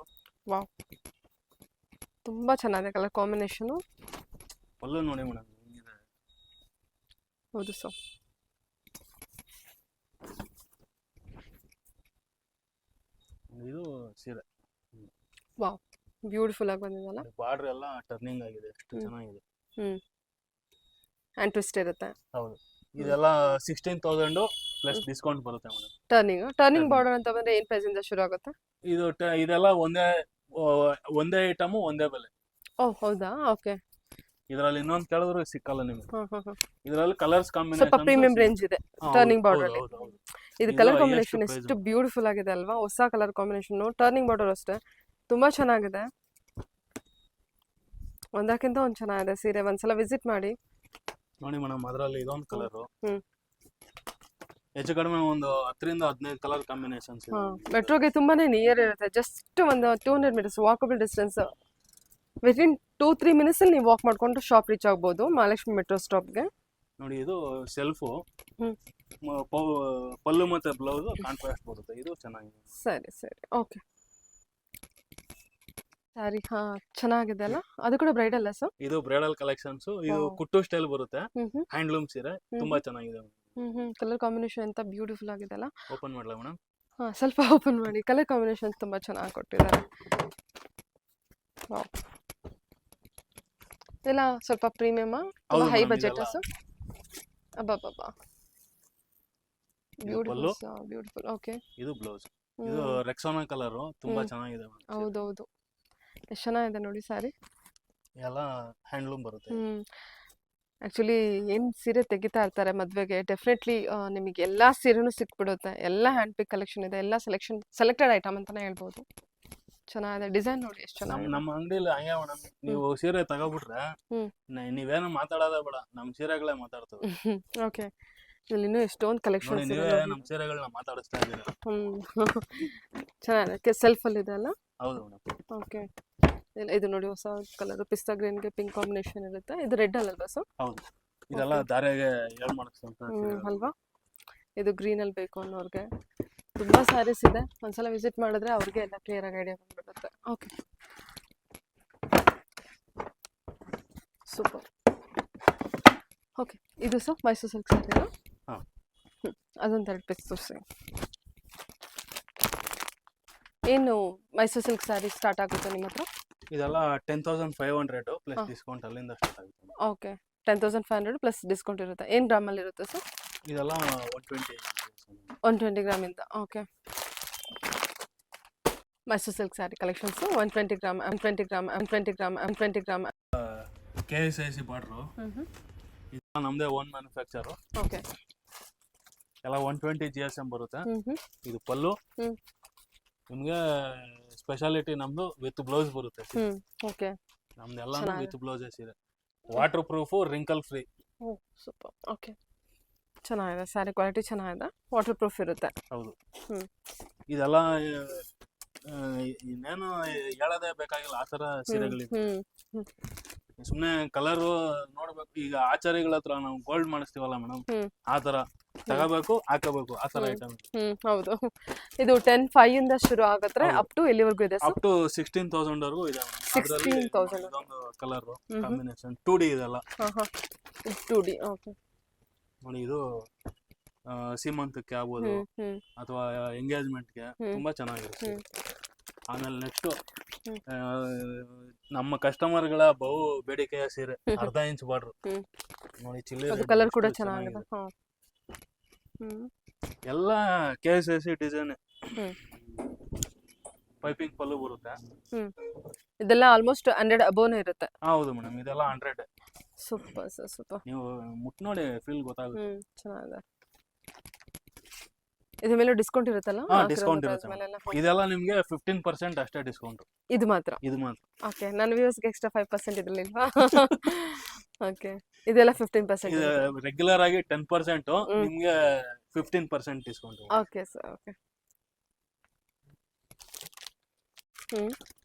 ವಾವ್, ತುಂಬಾ ಚೆನ್ನಾಗಿದೆ ಕಲರ್ ಕಾಂಬಿನೇಷನ್. ಪಲ್ಲು ನೋಡಿ ಮೇಡಮ್ ಹೆಂಗಿದೆ. ಹೌದು ಸರ್. ಇದು ಸೀರೆ, ವಾವ್, ಬ್ಯೂಟಿಫುಲ್ ಆಗಿ ಬಂದಿದೆಲ್ಲ. ಬಾರ್ಡರ್ ಎಲ್ಲ ಟರ್ನಿಂಗ್ ಆಗಿದೆ, ಎಷ್ಟು ಚೆನ್ನಾಗಿದೆ. ಹ್ಯಾಂಡ್ ಟ್ವಿಸ್ಟ್ ಇರುತ್ತೆ. ಹೌದು. ಇದೆಲ್ಲ 16,000 ಪ್ಲಸ್ ಡಿಸ್ಕೌಂಟ್ ಬರುತ್ತೆ ಮೇಡಮ್. ಟರ್ನಿಂಗ್ ಬಾರ್ಡರ್ ಅಂತ ಬಂದ್ರೆ ಏನ್ ಪ್ರೈಸ್ ಇಂದ ಶುರು ಆಗುತ್ತೆ? ಇದೆಲ್ಲ ಒಂದೇ ಐಟಮ್, ಒಂದೇ ಬೆಲೆ. ಓ ಹೌದಾ, ಓಕೆ. ಇದರಲ್ಲಿ ಇನ್ನೊಂದು ಕೇಳಿದ್ರು ಸಿಕ್ಕಲ್ಲ ನಿಮಗೆ. ಇದರಲ್ಲಿ ಕಲರ್ಸ್ ಕಾಂಬಿನೇಷನ್ ಸ್ವಲ್ಪ ಪ್ರೀಮಿಯಂ ರೇಂಜ್ ಇದೆ ಟರ್ನಿಂಗ್ ಬಾರ್ಡರ್ ಅಲ್ಲಿ. ಇದು ಕಲರ್ ಕಾಂಬಿನೇಷನ್ ಎಷ್ಟು ಎಷ್ಟು ಬ್ಯೂಟಿಫುಲ್ ಆಗಿದೆ ಅಲ್ವಾ? ಹೊಸ ಕಲರ್ ಕಾಂಬಿನೇಷನ್. ಟರ್ನಿಂಗ್ ಬಾರ್ಡರ್ ಅಷ್ಟೇ ತುಂಬಾ ಚೆನ್ನಾಗಿದೆ, ಒಂದಕ್ಕಿಂತ ಒಂದ್ ಚೆನ್ನಾಗಿದೆ ಸೀರೆ. ಒಂದ್ಸಲ ವಿಸಿಟ್ ಮಾಡಿ ನೋಡಿ ಮೇಡಮ್. ಅದರಲ್ಲಿ ಇದೊಂದು ಕಲರ್, ಹೆಚ್ಚು ಕಡಿಮೆ ಒಂದು 10ರಿಂದ 15 ಕಲರ್ ಕಾಂಬಿನೇಷನ್ಸ್ ಇದೆ. ಮೆಟ್ರೋಗೆ ತುಂಬಾನೇ ನಿಯರ್ ಇರುತ್ತೆ. ಜಸ್ಟ್ ಒಂದು 200 metres walkable distance. Within 2-3 minutes ಅಲ್ಲಿ ನೀವು ವಾಕ್ ಮಾಡ್ಕೊಂಡು ಶಾಪ್ ರೀಚ್ ಆಗ್ಬೋದು, ಮಹಾಲಕ್ಷ್ಮಿ ಮೆಟ್ರೋ ಸ್ಟಾಪ್ಗೆ. ನೋಡಿ, ಇದು ಸೆಲ್ಫ್ ಪಲ್ಲು ಮತ್ತೆ ಬ್ಲೌಸ್ ಕಾಂಟ್ರಾಸ್ಟ್ ಬರುತ್ತೆ. ಇದು ಚೆನ್ನಾಗಿದೆ. ಸರಿ ಸರಿ, ಓಕೆ. ಸಾರಿ, ಚೆನ್ನಾಗಿದೆ ಅಲ್ಲ? ಅದು ಕೂಡ ಬ್ರೈಡಲ್ ಸರ್? ಇದು ಬ್ರೈಡಲ್ ಕಲೆಕ್ಷನ್ಸ್. ಇದು ಕುಟ್ಟು ಸ್ಟೈಲ್ ಬರುತ್ತೆ, ಹ್ಯಾಂಡ್ಲೂಮ್ ಸೀರೆ, ತುಂಬಾ ಚೆನ್ನಾಗಿದೆ. ಕಲರ್ ಕಾಂಬಿನೇಷನ್ ಅಂತ ಬ್ಯೂಟಿಫುಲ್ ಆಗಿದೆ ಅಲ್ಲ? ಓಪನ್ ಮಾಡಲಾ ಮೇಡಮ್? ಸ್ವಲ್ಪ ಓಪನ್ ಮಾಡಿ. ಕಲರ್ ಕಾಂಬಿನೇಷನ್ ತುಂಬಾ ಚೆನ್ನಾಗಿ ಕೊಟ್ಟಿದ್ದಾರೆ. ವಾವ್, ಎಲ್ಲ ಸ್ವಲ್ಪ ಪ್ರೀಮಿಯಮ್, ಹೈ ಬಜೆಟ್ ಸರ್? ಅಬ್ಬಬ್ಬಾ, ಬ್ಯೂಟಿಫುಲ್. ಓಕೆ. ಇದು ಬ್ಲೌಸ್, ಇದು ರೆಕ್ಸಾನಾ ಕಲರ್, ತುಂಬಾ ಚೆನ್ನಾಗಿದೆ. ಹೌದೌದು, ಎಷ್ಟು ಚೆನ್ನಾಗಿದೆ ನೋಡಿ ಸ್ಯಾರಿ. ಎಲ್ಲ ಹ್ಯಾಂಡ್ಲೂಮ್ ಬರುತ್ತೆ. ಆಕ್ಚುಲಿ ಏನ್ ಸೀರೆ ತೆಗಿತಾ ಇರ್ತಾರೆ ಮದ್ವೆಗೆ, ಡೆಫಿನೆಟ್ಲಿ ನಿಮಗೆ ಎಲ್ಲಾ ಸೀರೆನೂ ಸಿಕ್ಬಿಡುತ್ತೆ. ಎಲ್ಲ ಹ್ಯಾಂಡ್ ಪಿಕ್ ಕಲೆಕ್ಷನ್ ಇದೆ, ಎಲ್ಲ ಸೆಲೆಕ್ಟೆಡ್ ಐಟಮ್ ಅಂತಾನೆ ಹೇಳ್ಬೋದು. ಚೆನ್ನಾಗಿದೆ ಡಿಸೈನ್ ನೋಡಿ, ಎಷ್ಟು ಚೆನ್ನಾಗಿದೆ. ನಮ್ಮ ಅಂಗಡಿಯಲ್ಲಿ ಹಂಗೆ ಮೇಡಮ್, ನೀವು ಸೀರೆ ತಗೋಬಿಟ್ರೆ ನೀವೇನು ಮಾತಾಡೋದೇ ಬೇಡ, ನಮ್ಮ ಸೀರೆಗಳೇ ಮಾತಾಡ್ತವೆ. ಓಕೆ. ಇಲ್ಲಿ ಇನ್ನೂ ಎಷ್ಟೊಂದು ಕಲೆಕ್ಷನ್ ಇದೆ. ನೀವೇ ನಮ್ಮ ಸೀರೆಗಳನ್ನ ಮಾತಾಡಿಸ್ತಾ ಇದ್ದೀರಾ. ಚೆನ್ನಾಗಿದೆ. ಸೆಲ್ಫ್ ಅಲ್ಲಿ ಇದೆ ಅಲ್ಲ? ಹೌದು ಮೇಡಮ್. ಓಕೆ. ಇದು ನೋಡಿ, ಹೊಸ ಕಲರ್ ಪಿಸ್ತಾ ಗ್ರೀನ್ಗೆ ಪಿಂಕ್ ಕಾಂಬಿನೇಷನ್ ಇರುತ್ತೆ. ಇದು ರೆಡ್ ಅಲ್ವಾ ಸರ್? ಹೌದು. ಇದೆಲ್ಲ ದಾರೆಗೆ ಹೇಳಿ ಮಾಡಿಸ್ತಾ ಅಲ್ವಾ? ಇದು ಗ್ರೀನ್ ಅಲ್ಲಿ ಬೇಕು ಅನ್ನೋರ್ಗೆ ತುಂಬಾ ಸ್ಯಾರೀಸ್ ಇದೆ. ಒಂದ್ಸಲ ವಿಸಿಟ್ ಮಾಡಿದ್ರೆ ಅವ್ರಿಗೆ ಎಲ್ಲ ಕ್ಲಿಯರ್ ಆಗಿ ಐಡಿಯಾ ಬಂದ್ಬಿಡುತ್ತೆ. Okay, super. ಓಕೆ, ಇದು ಸರ್ ಮೈಸೂರು ಸಿಲ್ಕ್ ಸ್ಯಾರಿನಾ? ಅದೊಂದು 2 ಪೀಸ್ ತೋರಿಸಿ. ಏನು ಮೈಸೂರು ಸಿಲ್ಕ್ ಸ್ಯಾರಿ ಸ್ಟಾರ್ಟ್ ಆಗುತ್ತೆ ನಿಮ್ಮ ಹತ್ರ? ಇದೆಲ್ಲ 10,500 ಪ್ಲಸ್ ಡಿಸ್ಕೌಂಟ್ ಅಲ್ಲಿಂದ ಸ್ಟಾರ್ಟ್ ಆಗುತ್ತೆ. ಓಕೆ, 10,500 ಪ್ಲಸ್ ಡಿಸ್ಕೌಂಟ್ ಇರುತ್ತೆ. ಏನು ಗ್ರಾಮಲ್ಲಿ ಇರುತ್ತೆ ಸರ್? ಇದೆಲ್ಲ 120 ಗ್ರಾಮಿಂದ. Okay. Mysore silk sari collections 120 gram. KSIC border. ಇದು ನಮ್ದೇ ಓನ್ ಮ್ಯಾನುಫ್ಯಾಕ್ಚರು. ಓಕೆ. ಎಲ್ಲ 120 GSM ಬರುತ್ತೆ. ಇದು ಪಲ್ಲು. ನಿಮ್ಗೆ ಸ್ಪೆಷಾಲಿಟಿ ನಮ್ದು ವಿತ್ ಬ್ಲೌಸ್ ಬರುತ್ತೆ. ಓಕೆ. ನಮ್ದೆಲ್ಲ ವಿತ್ ಬ್ಲೌಸಸ್ ಇದೆ. Waterproof, wrinkle free. Oh super. Okay, ಚೆನ್ನಾಗಿದೆ. ಸ್ಯಾರಿ ಕ್ವಾಲಿಟಿ ಚೆನ್ನಾಗಿದೆ, ವಾಟರ್ ಪ್ರೂಫ್ ಇರುತ್ತೆ. ಹೌದು. ಇದೆಲ್ಲ ಇನ್ನೇನು ಹೇಳೋದೇ ಬೇಕಾಗಿಲ್ಲ, ಆ ಥರ ಸೀರೆಗಳಿವೆ. ಸುಮ್ಮನೆ ಕಲರು ನೋಡ್ಬೇಕು. ಈಗ ಆಚಾರಿಗಳ ಹತ್ರ ನಾವು ಗೋಲ್ಡ್ ಮಾಡಿಸ್ತೀವಲ್ಲ ಮೇಡಮ್, ಆ ಥರ ತಗೋಬೇಕು, ಹಾಕೋಬೇಕು, ಆ ಥರ ಐಟಮ್. ಹೌದು. ಇದು 10,500 ಇಂದ ಶುರು ಆಗತ್ರೆ ಅಪ್ ಟು ಎಲ್ಲಿವರೆಗೂ ಇದೆ? ಅಪ್ ಟು 16,000 ವರೆಗೂ ಇದೆ. 16,000. ಇದೊಂದು ಕಲರ್ ಕಾಂಬಿನೇಷನ್ 2D ಇದೆಲ್ಲ. 2D. ಓಕೆ. ನೋಡಿ, ಇದು ಸೀಮಂತಕ್ಕೆ ಆಗ್ಬೋದು ಅಥವಾ ಎಂಗೇಜ್ಮೆಂಟ್ಗೆ ತುಂಬಾ ಚೆನ್ನಾಗಿರುತ್ತೆ. ಆಮೇಲೆ ನೆಕ್ಸ್ಟ್ ನಮ್ಮ ಕಸ್ಟಮರ್ಗಳ ಬಹು ಬೇಡಿಕೆಯ ಸೀರೆ, 1/2 ಇಂಚ್ ಬಾರ್ಡ್ರು. ನೋಡಿ, ಚಿಲ್ಲಿ ಕಲರ್ ಕೂಡ ಚೆನ್ನಾಗಿದೆ. ಎಲ್ಲ KSIC ಡಿಸೈನ್. ಪೈಪಿಂಗ್ ಪಲ್ಲು ಬರುತ್ತೆ. ಇದೆಲ್ಲ ಆಲ್ಮೋಸ್ಟ್ 100 ಅಬೋನೇ ಇರುತ್ತೆ. ಹೌದು ಮೇಡಮ್, ಇದೆಲ್ಲ 100. Super sir, super. ನೀವು ಮುಟ್ ನೋಡಿ ಫೀಲ್ ಗೊತ್ತಾಗುತ್ತೆ. ಚೆನ್ನಾಗಿದೆ. ಇದ್ರ ಮೇಲೆ ಡಿಸ್ಕೌಂಟ್ ಇರುತ್ತಲ್ಲ? ಡಿಸ್ಕೌಂಟ್ ಇರುತ್ತೆ. ಇದೆಲ್ಲ ನಿಮ್ಗೆ 15% ಅಷ್ಟೇ ಡಿಸ್ಕೌಂಟ್. ಇದು ಮಾತ್ರ? ಓಕೆ. ನನ್ನ ವ್ಯೂವರ್ಸ್ಗೆ ಎಕ್ಸ್ಟ್ರಾ 5% ಇರಲಿಲ್ವಾ? ಓಕೆ. ಇದೆಲ್ಲ 15%. ರೆಗ್ಯುಲರ್ ಆಗಿ 10%, ನಿಮ್ಗೆ 15% ಡಿಸ್ಕೌಂಟ್. Okay sir. ಓಕೆ.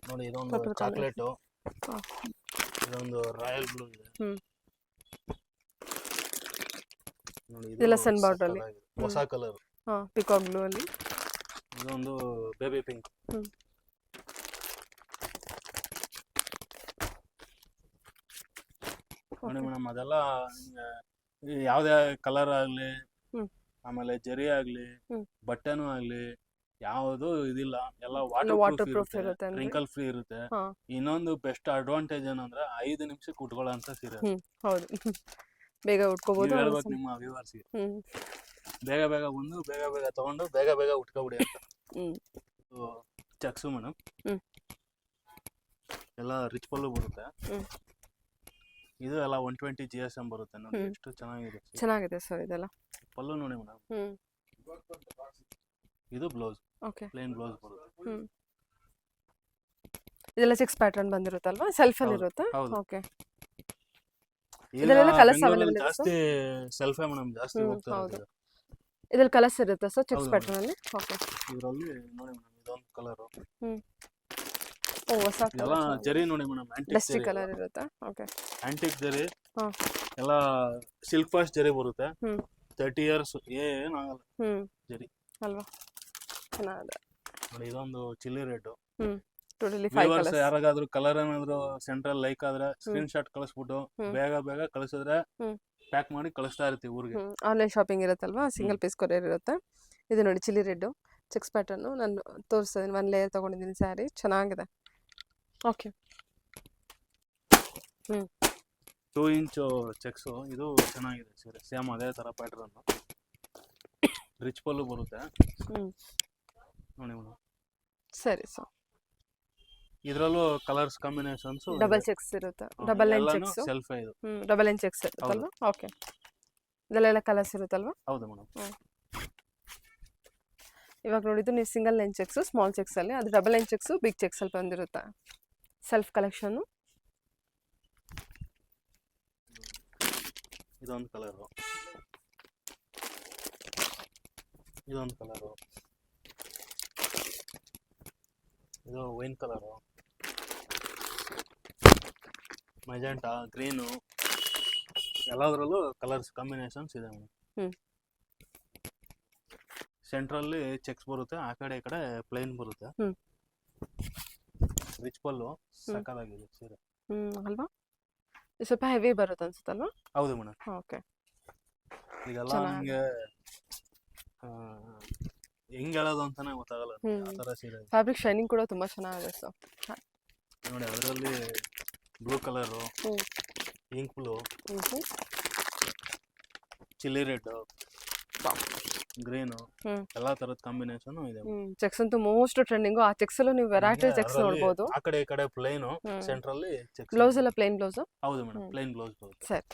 ನೋಡಿ, ಇದೊಂದು ಚಾಕ್ಲೇಟ್, ಇದೊಂದು ರಾಯಲ್ ಬ್ಲೂ ಇದೆ. ನೋಡಿ, ಇದೆಲ್ಲ ಸನ್ ಬಾರ್ಡರ್ ಅಲ್ಲಿ ಹೊಸ ಕಲರ್. ಪಿಕಾಕ್ ಬ್ಲೂ ಅಲ್ಲಿ. ಇದೊಂದು ಬೇಬಿ ಪಿಂಕ್. ನೋಡಿ ಮೇಡಮ್, ಅದೆಲ್ಲ ಯಾವ್ದೇ ಕಲರ್ ಆಗ್ಲಿ, ಆಮೇಲೆ ಜರಿ ಆಗ್ಲಿ, ಬಟ್ಟೆನೂ ಆಗ್ಲಿ, ಯಾವುದು ಇದಿಲ್ಲ, ಎಲ್ಲ ವಾಟರ್ ಪ್ರೂಫ್ ಇರುತ್ತೆ, ರಿಂಕಲ್ ಫ್ರೀ ಇರುತ್ತೆ. ಇನ್ನೊಂದು ಬೆಸ್ಟ್ ಅಡ್ವಾಂಟೇಜ್ ಏನಂದ್ರೆ 5 ನಿಮಿಷಕ್ಕೆ ಉಟ್ಕೊಳ್ಳೋ ಅಂತ ಸೀರೆ. ಹೌದು, ಬೇಗ ಉಟ್ಕೋಬಹುದು. ಹೇಳ್ಬೇಕು ನಿಮ್ಮ ವ್ಯೂವರ್ಸ್ಗೆ, ಬೇಗ ಬೇಗ ಬಂದು ಬೇಗ ಬೇಗ ತಗೊಂಡು ಬೇಗ ಬೇಗ ಉಟ್ಕೊಬಿಡಿ ಅಂತ. ಚೆಕ್ಸು ಮೇಡಮ್, ಎಲ್ಲ ರಿಚ್ ಪಲ್ಲು ಬರುತ್ತೆ. ಇದು ಎಲ್ಲ 120 GSM ಬರುತ್ತೆ. ನೋಡಿ ಎಷ್ಟು ಚೆನ್ನಾಗಿದೆ ಸರ್. ಇದೆಲ್ಲ ಪಲ್ಲು ನೋಡಿ ಮೇಡಮ್. ಇದು ಬ್ಲೌಸ್. ಓಕೆ, ಪ್ಲೇನ್ ಬ್ಲೌಸ್ ಬರುತ್ತೆ. ಇದೆಲ್ಲ 6 ಪ್ಯಾಟರ್ನ್ ಬಂದಿರುತ್ತಲ್ವಾ? ಸೆಲ್ಫ್ ಅಲ್ಲಿ ಇರುತ್ತೆ. ಓಕೆ. ಇದೆಲ್ಲ ಕಲರ್ಸ್ ಅವೈಲೇಬಲ್ ಇದೆ. ಜಾಸ್ತಿ ಸೆಲ್ಫ್ ಮೇಡಮ್, ಜಾಸ್ತಿ ಹೋಗ್ತಾ ಇದೆ. ಇದೆಲ್ಲ ಕಲರ್ಸ್ ಇರುತ್ತೆ ಸರ್ 6 ಪ್ಯಾಟರ್ನ್ ಅಲ್ಲಿ? ಓಕೆ. ಇದರಲ್ಲಿ ನೋಡಿ ಮೇಡಮ್, ಇದೊಂದು ಕಲರ್. ಓ, ಹೊಸ ಎಲ್ಲ ಜರಿ ನೋಡಿ ಮೇಡಮ್, ಡಸ್ಟಿ ಕಲರ್ ಇರುತ್ತೆ. ಓಕೆ. ಆಂಟಿಕ್ ಜರಿ, ಎಲ್ಲ ಸಿಲ್ಕ್ ಫಾಸ್ಟ್ ಜರಿ ಬರುತ್ತೆ. 30 ಇಯರ್ಸ್ ಏನಾಗಲ್ಲ ಜರಿ ಅಲ್ವಾ? ಚೆನ್ನಾಗಿದೆ ನೋಡಿ. ಇದೊಂದು ಚಿಲ್ಲಿ ರೆಡ್. Totally 5 colours. ಯಾರಿಗಾದ್ರೂ ಕಲರ್ ಏನಾದ್ರು ಸೆಂಟ್ರಲ್ ಲೈಕ್ ಆದ್ರೆ ಸ್ಕ್ರೀನ್ ಶಾಟ್ ಕಳಿಸ್ಬಿಟ್ಟು ಬೇಗ ಬೇಗ ಕಳಿಸಿದ್ರೆ ಪ್ಯಾಕ್ ಮಾಡಿ ಕಳಿಸ್ತಾ ಇರ್ತೀವಿ ಊರಿಗೆ. ಆನ್ಲೈನ್ ಶಾಪಿಂಗ್ ಇರುತ್ತಲ್ವಾ, ಸಿಂಗಲ್ ಪೀಸ್ ಕೊರಿಯರ್ ಇರುತ್ತೆ. ಇದು ನೋಡಿ, ಚಿಲ್ಲಿ ರೆಡ್ 6 ಪ್ಯಾಟರ್ನು. ನಾನು ತೋರಿಸ್ತೀನಿ, 1 ಲೇಯರ್ ತಗೊಂಡಿದ್ದೀನಿ ಸ್ಯಾರಿ, ಚೆನ್ನಾಗಿದೆ. ಓಕೆ. 2 inch checks. ಇದು ಚೆನ್ನಾಗಿದೆ ಸೀರೆ, ಸೇಮ್ ಅದೇ ಥರ ಪ್ಯಾಟರ್ನ್. ರಿಚ್ ಪಲ್ಲು ಬರುತ್ತೆ. ನೋಡಿ ಮೇಡಮ್. ಸರಿ ಸರ್. ಇದರಲ್ಲೂ ಕಲರ್ಸ್ ಕಾಂಬಿನೇಷನ್ಸ್ ಡಬಲ್ ಚೆಕ್ಸ್ ಇರುತ್ತೆ. ಡಬಲ್ ಲೈನ್ ಚೆಕ್ಸ್, ಸೆಲ್ಫ್ ಇದು. ಡಬಲ್ ಲೈನ್ ಚೆಕ್ಸ್ ಇರುತ್ತಲ್ವಾ? ಓಕೆ. ಇದೆಲ್ಲ ಕಲರ್ಸ್ ಇರುತ್ತಲ್ವಾ? ಹೌದು ಮೇಡಮ್. ಇವಾಗ ನೋಡಿದ್ದು ನೀವು single line checks, small checks ಅಲ್ಲಿ. ಅದು double line checks, big checks ಅಲ್ಲಿ ಬಂದಿರುತ್ತೆ. Self collection. ಇದೊಂದು ಕಲರ್, ಇದೊಂದು ಕಲರ್, ಇದು ವೈನ್ ಕಲರ್, ಮೆಜೆಂಟಾ, ಗ್ರೀನು, ಎಲ್ಲದರಲ್ಲೂ ಕಲರ್ಸ್ ಕಾಂಬಿನೇಷನ್ಸ್ ಇದೆ ಮೇಡಮ್. ಸೆಂಟ್ರಲ್ಲಿ ಚೆಕ್ಸ್ ಬರುತ್ತೆ, ಆ ಕಡೆ ಈ ಕಡೆ ಪ್ಲೇನ್ ಬರುತ್ತೆ. ರಿಚ್ ಪಲ್ಲು, ಸಕ್ಕತ್ತಾಗಿದೆ ಸೀರೆ ಅಲ್ವಾ? ಸ್ವಲ್ಪ ಹೆವಿ ಬರುತ್ತೆ ಅನ್ಸುತ್ತಲ್ವಾ? ಹೌದು ಮೇಡಮ್. ಓಕೆ. ಇದೆಲ್ಲ ನಿಮಗೆ ಹೆಂಗ್ ಹೇಳೋದು ಅಂತಾನೆ ಗೊತ್ತಾಗಲ್ಲ, ಆ ಥರ ಸೀರೆ. ಫ್ಯಾಬ್ರಿಕ್ ಶೈನಿಂಗ್ ಕೂಡ ತುಂಬಾ ಚೆನ್ನಾಗಿದೆ ಸರ್. ನೋಡಿ, ಅದರಲ್ಲಿ blue colour, ink blue, chilli red, green ಹ್ಮ್. ಎಲ್ಲಾ ತರದ ಕಾಂಬಿನೇಷನ್ ಇದೆ ಚೆಕ್ಸ್ ಅಂತೂ ಮೋಸ್ಟ್ ಟ್ರೆಂಡಿಂಗು. ಆ ಚೆಕ್ಸ್ ಅಲ್ಲೂ ನೀವು ವೆರೈಟಿ ಚೆಕ್ಸ್ ಅದ್ರಲ್ಲಿ ನೋಡ್ಬೋದು. ಆ ಕಡೆ ಈ ಕಡೆ ಪ್ಲೇನ್ ಹ್ಮ್. ಸೆಂಟರ್ ಅಲ್ಲಿ ಚೆಕ್ಸ್ ಬ್ಲೌಸ್ ಎಲ್ಲ ಪ್ಲೇನ್ ಬ್ಲೌಸ್. ಹೌದು ಮೇಡಮ್, ಹ್ಮ್. ಪ್ಲೇನ್ ಬ್ಲೌಸ್ ಬರುತ್ತೆ. ಸರಿ,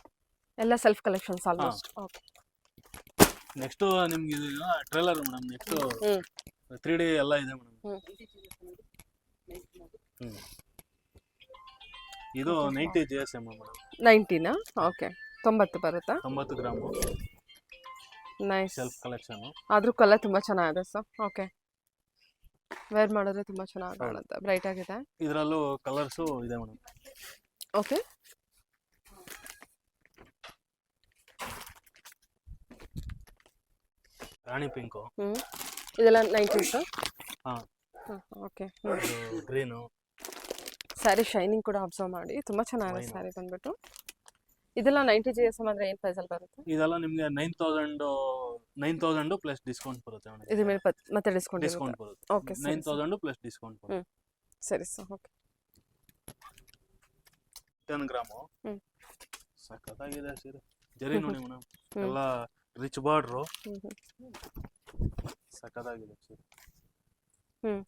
ಎಲ್ಲ self collections almost. Okay. Next ನಿಮ್ಗೆ ಇದು ಟ್ರೇಲರ್ ಮೇಡಮ್. ನೆಕ್ಸ್ಟ್ ಹ್ಮ್ 3D ಎಲ್ಲ ಇದೆ ಮೇಡಮ್. ಹ್ಮ್. ಹ್ಮ್. ಇದು 90 GSM ಮೇಡಮ್, 90ನಾ? ಓಕೆ, 90 ಬರುತ್ತಾ? 90 ಗ್ರಾಮು ನೈಸ್. Self collection. ಆದ್ರೂ ಕಲರ್ ತುಂಬಾ ಚೆನ್ನಾಗಿದೆ ಸರ್. ಓಕೆ, ವೇರ್ ಮಾಡಿದ್ರೆ ತುಂಬಾ ಚೆನ್ನಾಗಿ ಕಾಣುತ್ತೆ, ಬ್ರೈಟ್ ಆಗಿದೆ. ಇದರಲ್ಲೂ ಕಲರ್ಸ್ ಇದೆ ಮೇಡಮ್. ಓಕೆ, ರಾಣಿ ಪಿಂಕು, ಹ್ಮ್, ಇದೆಲ್ಲ 90 ಸರ್. ಹಾ, ಓಕೆ. ಇದು ಗ್ರೀನು. ಸ್ಯಾರಿ ಶೈನಿಂಗ್ ಕೂಡ ಅಬ್ಸರ್ವ್ ಮಾಡಿ, ತುಂಬಾ ಚೆನ್ನಾಗಿದೆ Fine. ಸ್ಯಾರಿ ಬಂದ್ಬಿಟ್ಟು. ಇದೆಲ್ಲ 90 GSM ಅಂದ್ರೆ ಏನ್ ಪ್ರೈಸ್ ಅಲ್ಲಿ ಬರುತ್ತೆ? ಇದೆಲ್ಲ ನಿಮ್ಗೆ 9000 ಪ್ಲಸ್ ಡಿಸ್ಕೌಂಟ್ ಬರುತ್ತೆ ಮೇಡಮ್. ಇದ್ರ ಮೇಲೆ ಮತ್ತೆ ಡಿಸ್ಕೌಂಟ್ ಡಿಸ್ಕೌಂಟ್ ಬರುತ್ತೆ. ಓಕೆ, ಸರಿ 9000 ಪ್ಲಸ್ ಡಿಸ್ಕೌಂಟ್ ಬರುತ್ತೆ. ಸರಿ ಸರ್. ಓಕೆ. 10 ಗ್ರಾಮು. ಹ್ಮ್. ಸಖತ್ತಾಗಿದೆ ಸೀರೆ. ಜರಿ ನೋಡಿ ಮೇಡಮ್, ಹ್ಮ್. ಎಲ್ಲ ರಿಚ್ ಬಾರ್ಡ್ರು, ಹ್ಮ್ ಹ್ಮ್ ಸಖತ್ತಾಗಿದೆ ಸೀರೆ. ಹ್ಮ್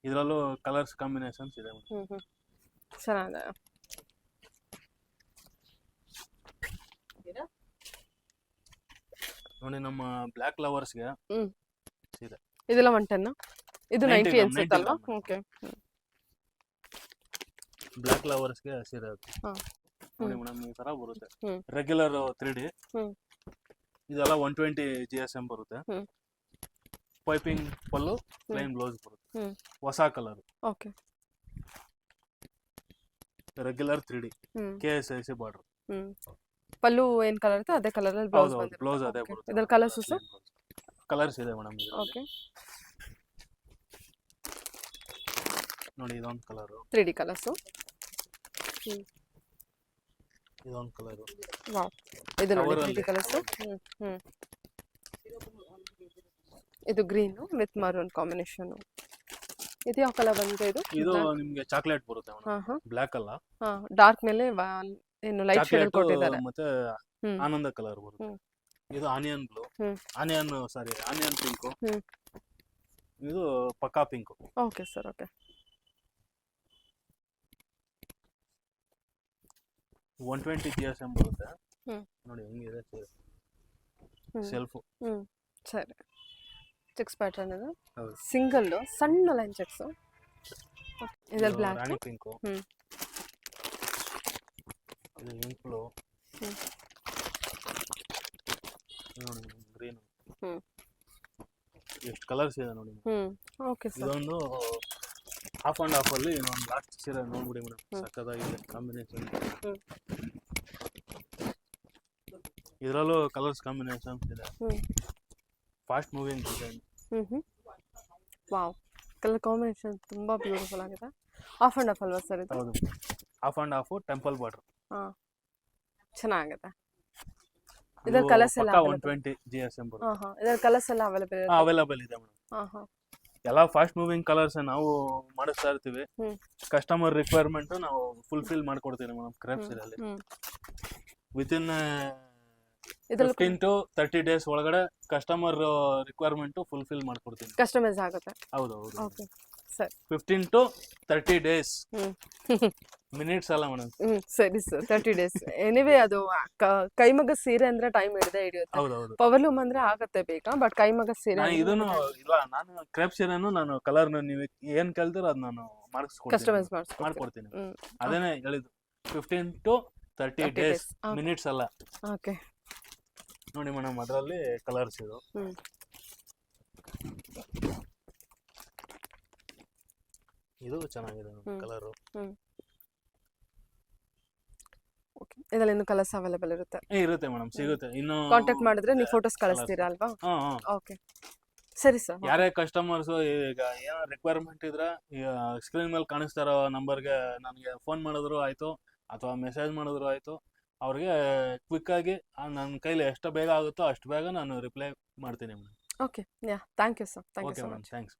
ಇದರಲ್ಲೂ ಕಲರ್ಸ್ ಕಾಂಬಿನೇಷನ್ಸ್ ಇದೆ ಮೇಡಮ್. ಹ್ಮ್ ಹ್ಮ್ ಚೆನ್ನಾಗಿದೆ. ನೋಡಿ ನಮ್ಮ ಬ್ಲ್ಯಾಕ್ ಲವರ್ಸ್ಗೆ ಹ್ಮ್. ಸೀರೆ. ಇದೆಲ್ಲ 110. ಇದು 90 90 ಗ್ರಾಮ್, ಅನ್ಸುತ್ತಲ್ವಾ? 90 ಗ್ರಾಮ್. ಓಕೆ. ಬ್ಲ್ಯಾಕ್ ಲವರ್ಸ್ಗೆ ಸೀರೆ ಅದು. ಹಾ. ನೋಡಿ ಮೇಡಮ್, ಈ ತರ ಬರುತ್ತೆ. ಹ್ಮ್. Regular 3D. ಹ್ಮ್. ಇದೆಲ್ಲ 120 GSM ಬರುತ್ತೆ. ಹ್ಮ್. ಪೈಪಿಂಗ್ ಪಲ್ಲು, ಪ್ಲೈನ್ ಬ್ಲೌಸ್ ಬರುತ್ತೆ. ಹ್ಮ್. ಹೊಸ ಕಲರ್, ಓಕೆ. ರೆಗ್ಯುಲರ್ 3D, ಹ್ಮ್ KSIC ಬಾರ್ಡರ್. ಹ್ಮ್ ಪಲ್ಲು ಏನ್ ಕಲರ್ ಇರುತ್ತೆ ಅದೇ ಕಲರ್ ಅಲ್ಲಿ ಬ್ಲೌಸ್ ಹೌದು, ಬ್ಲೌಸ್ ಅದೇ ಬಂದಿರುತ್ತೆ. ಬರುತ್ತೆ. ಇದ್ರಲ್ಲಿ ಕಲರ್ಸ್ ಸರ್? ಕಲರ್ಸ್ ಇದೆ ಮೇಡಮ್. ಓಕೆ. ನೋಡಿ, ಇದೊಂದು ಕಲರ್, 3D ಕಲರ್ಸ್. ಹ್ಮ್. ಇದೊಂದು ಕಲರ್. ವಾವ್, ಇದು ನೋಡಿ Cover 3D ಅಲ್ಲಿ. ಕಲರ್ಸ್. ಹ್ಮ್. ಇದು ಗ್ರೀನ್ ವಿತ್ ಮರೂನ್ ಕಾಂಬಿನೇಷನ್. ಇದು ಯಾವ ಕಲರ್ ಬಂದಿದೆ ಇದು? ಇದು ನಿಮ್ಗೆ ಚಾಕ್ಲೇಟ್ ಬರುತ್ತೆ ಮೇಡಮ್, ಹಾ ಹಾ ಬ್ಲ್ಯಾಕ್ ಅಲ್ಲ. ಹಾ, ಡಾರ್ಕ್ ಮೇಲೆ ಏನು ಲೈಟ್ ಶೇಡ್ ಚಾಕ್ಲೇಟ್ ಕೊಟ್ಟಿದ್ದಾರೆ. ಮತ್ತೆ ಹ್ಮ್. ಆನಂದ ಕಲರ್ ಬರುತ್ತೆ. ಹ್ಮ್. ಇದು ಆನಿಯನ್ ಬ್ಲೂ, ಹ್ಮ್. Onion pink. ಹ್ಮ್. ಇದು ಪಕ್ಕಾ pink. Okay sir. Okay. 120 GSM ಬರುತ್ತೆ. ಹ್ಮ್. ನೋಡಿ ಹೆಂಗಿದೆ ಹ್ಮ್. ಸೆಲ್ಫ್. ಹ್ಮ್ ಸರಿ. ಚೆಕ್ಸ್ ಪ್ಯಾಟರ್ನ್ ಇದು ಹೌದು. ಸಿಂಗಲ್ ಸಣ್ಣ ಲೈನ್ ಚೆಕ್ಸ್. ಇದರಲ್ಲಿ ಬ್ಲ್ಯಾಕ್. ರಾಣಿ ಪಿಂಕ್. ಹ್ಮ್. ಇದು ಇಂಕ್ ಬ್ಲೂ. ಹ್ಮ್. ನೋಡಿ ಗ್ರೀನ್. ಹ್ಮ್. ಎಷ್ಟು ಕಲರ್ಸ್ ಇದೆ ನೋಡಿ. Okay sir. ಇದೊಂದು ಹಾಫ್ ಅಂಡ್ ಹಾಫ್ ಅಲ್ಲಿ ಇನ್ನೊಂದು ಲಾಸ್ಟ್ ಸೀರೆ ನೋಡ್ಬಿಡಿ ಮೇಡಮ್, ಸಕ್ಕತ್ತಾಗಿದೆ ಕಾಂಬಿನೇಷನ್. ಹ್ಮ್. ಇದರಲ್ಲೂ ಕಲರ್ಸ್ ಕಾಂಬಿನೇಷನ್ಸ್ ಇದೆ. ಹ್ಮ್. Fast moving design. Wow, colour combination ತುಂಬಾ ಬ್ಯೂಟಿಫುಲ್ ಆಗಿದೆ. ಆಫ್ ಅಂಡ್ ಆಫ್ ಅಲ್ವಾ ಸರ್ ಇದು? ಹೌದು, half and half temple border. ಹಾ, ಚೆನ್ನಾಗಿದೆ. ಇದರ ಕಲರ್ಸ್ ಎಲ್ಲ 120 GSM ಬರುತ್ತೆ. ಹಾ ಹಾ, ಇದರ ಕಲರ್ಸ್ ಎಲ್ಲ ಅವೈಲೇಬಲ್ ಇದೆ? ಅವೈಲೇಬಲ್ ಇದೆ ಮೇಡಮ್. ಹಾ ಹಾ. ಎಲ್ಲ ಫಾಸ್ಟ್ ಮೂವಿಂಗ್ ಕಲರ್ಸ್ ನಾವು ಮಾಡಿಸ್ತಾ ಇರ್ತೀವಿ. ಹ್ಮ್. ಕಸ್ಟಮರ್ ರಿಕ್ವೈರ್ಮೆಂಟ್ ನಾವು ಫುಲ್ಫಿಲ್ ಮಾಡ್ಕೊಡ್ತೀವಿ ಮೇಡಮ್. ಕ್ರೇಪ್ ಸೀರೆಯಲ್ಲಿ ವಿತಿನ್ 15 to 30 ಡೇಸ್ ಒಳಗಡೆ ಕಸ್ಟಮರ್ ರಿಕ್ವೈರ್ಮೆಂಟ್ ಫುಲ್ಫಿಲ್ ಮಾಡ್ಕೊಡ್ತೀನಿ. ಕಸ್ಟಮೈಸ್ ಆಗುತ್ತೆ? ಹೌದು ಹೌದು. ಓಕೆ ಸರಿ. 15 to 30 ಡೇಸ್, ಹ್ಮ್. ಮಿನಿಟ್ಸ್ ಅಲ್ಲ ಮೇಡಮ್. ಸರಿ ಸರ್. 30 ಡೇಸ್. ಎನಿವೇ ಅದು ಕೈಮಗ್ಗ ಸೀರೆ ಅಂದ್ರೆ ಟೈಮ್ ಹಿಡಿದೇ ಹಿಡಿಯುತ್ತೆ. ಹೌದು ಹೌದು. ಪವರ್ಲೂಮ್ ಅಂದ್ರೆ ಆಗತ್ತೆ ಬೇಗ, ಬಟ್ ಕೈಮಗ್ಗ ಸೀರೆ ನಾನು ಇದನ್ನು ಇಲ್ಲ, ನಾನು ಕ್ರೇಪ್ ಸೀರೆನು ನಾನು ಕಲರ್ ನೀವು ಏನ್ ಕೇಳ್ತೀರೋ ಅದು ನಾನು ಕಸ್ಟಮೈಸ್ ಮಾಡ್ಕೊಡ್ತೀನಿ. ಅದೇನೆ ಹೇಳಿದ್ದು, 15 to 30 ಡೇಸ್, ಮಿನಿಟ್ಸ್ ಅಲ್ಲ. ಓಕೆ. ನೋಡಿ ಮೇಡಮ್, ಅದರಲ್ಲಿ ಕಲರ್ಸ್ ಇದು. ಇದು ಚೆನ್ನಾಗಿದೆ ಕಲರ್. ಇದರಲ್ಲಿ ಇನ್ನು ಕಲರ್ಸ್ ಅವೈಲೇಬಲ್ ಇರುತ್ತೆ? ಇರುತ್ತೆ ಮೇಡಮ್, ಸಿಗುತ್ತೆ. ಇನ್ನು ಕಾಂಟ್ಯಾಕ್ಟ್ ಮಾಡಿದ್ರೆ ನೀವು ಫೋಟೋಸ್ ಕಳಿಸ್ತೀರಾ ಅಲ್ವಾ? ಓಕೆ ಸರಿ ಸರ್. ಯಾರೇ ಕಸ್ಟಮರ್ಸ್ ಈಗ ಏನೋ ರಿಕ್ವೈರ್ಮೆಂಟ್ ಇದ್ರೆ ಸ್ಕ್ರೀನ್ ಮೇಲೆ ಕಾಣಿಸ್ತಾ ಇರೋ ನಂಬರ್ಗೆ ನನಗೆ ಫೋನ್ ಮಾಡಿದ್ರು ಆಯ್ತು, ಅಥವಾ ಮೆಸೇಜ್ ಮಾಡಿದ್ರು ಆಯ್ತು, ಅವ್ರಿಗೆ ಕ್ವಿಕ್ ಆಗಿ ನನ್ನ ಕೈಲಿ ಎಷ್ಟು ಬೇಗ ಆಗುತ್ತೋ ಅಷ್ಟು ಬೇಗ ನಾನು ರಿಪ್ಲೈ ಮಾಡ್ತೀನಿ madam. Okay. Yeah, thank you sir. Thank you okay so madam, much. Thanks.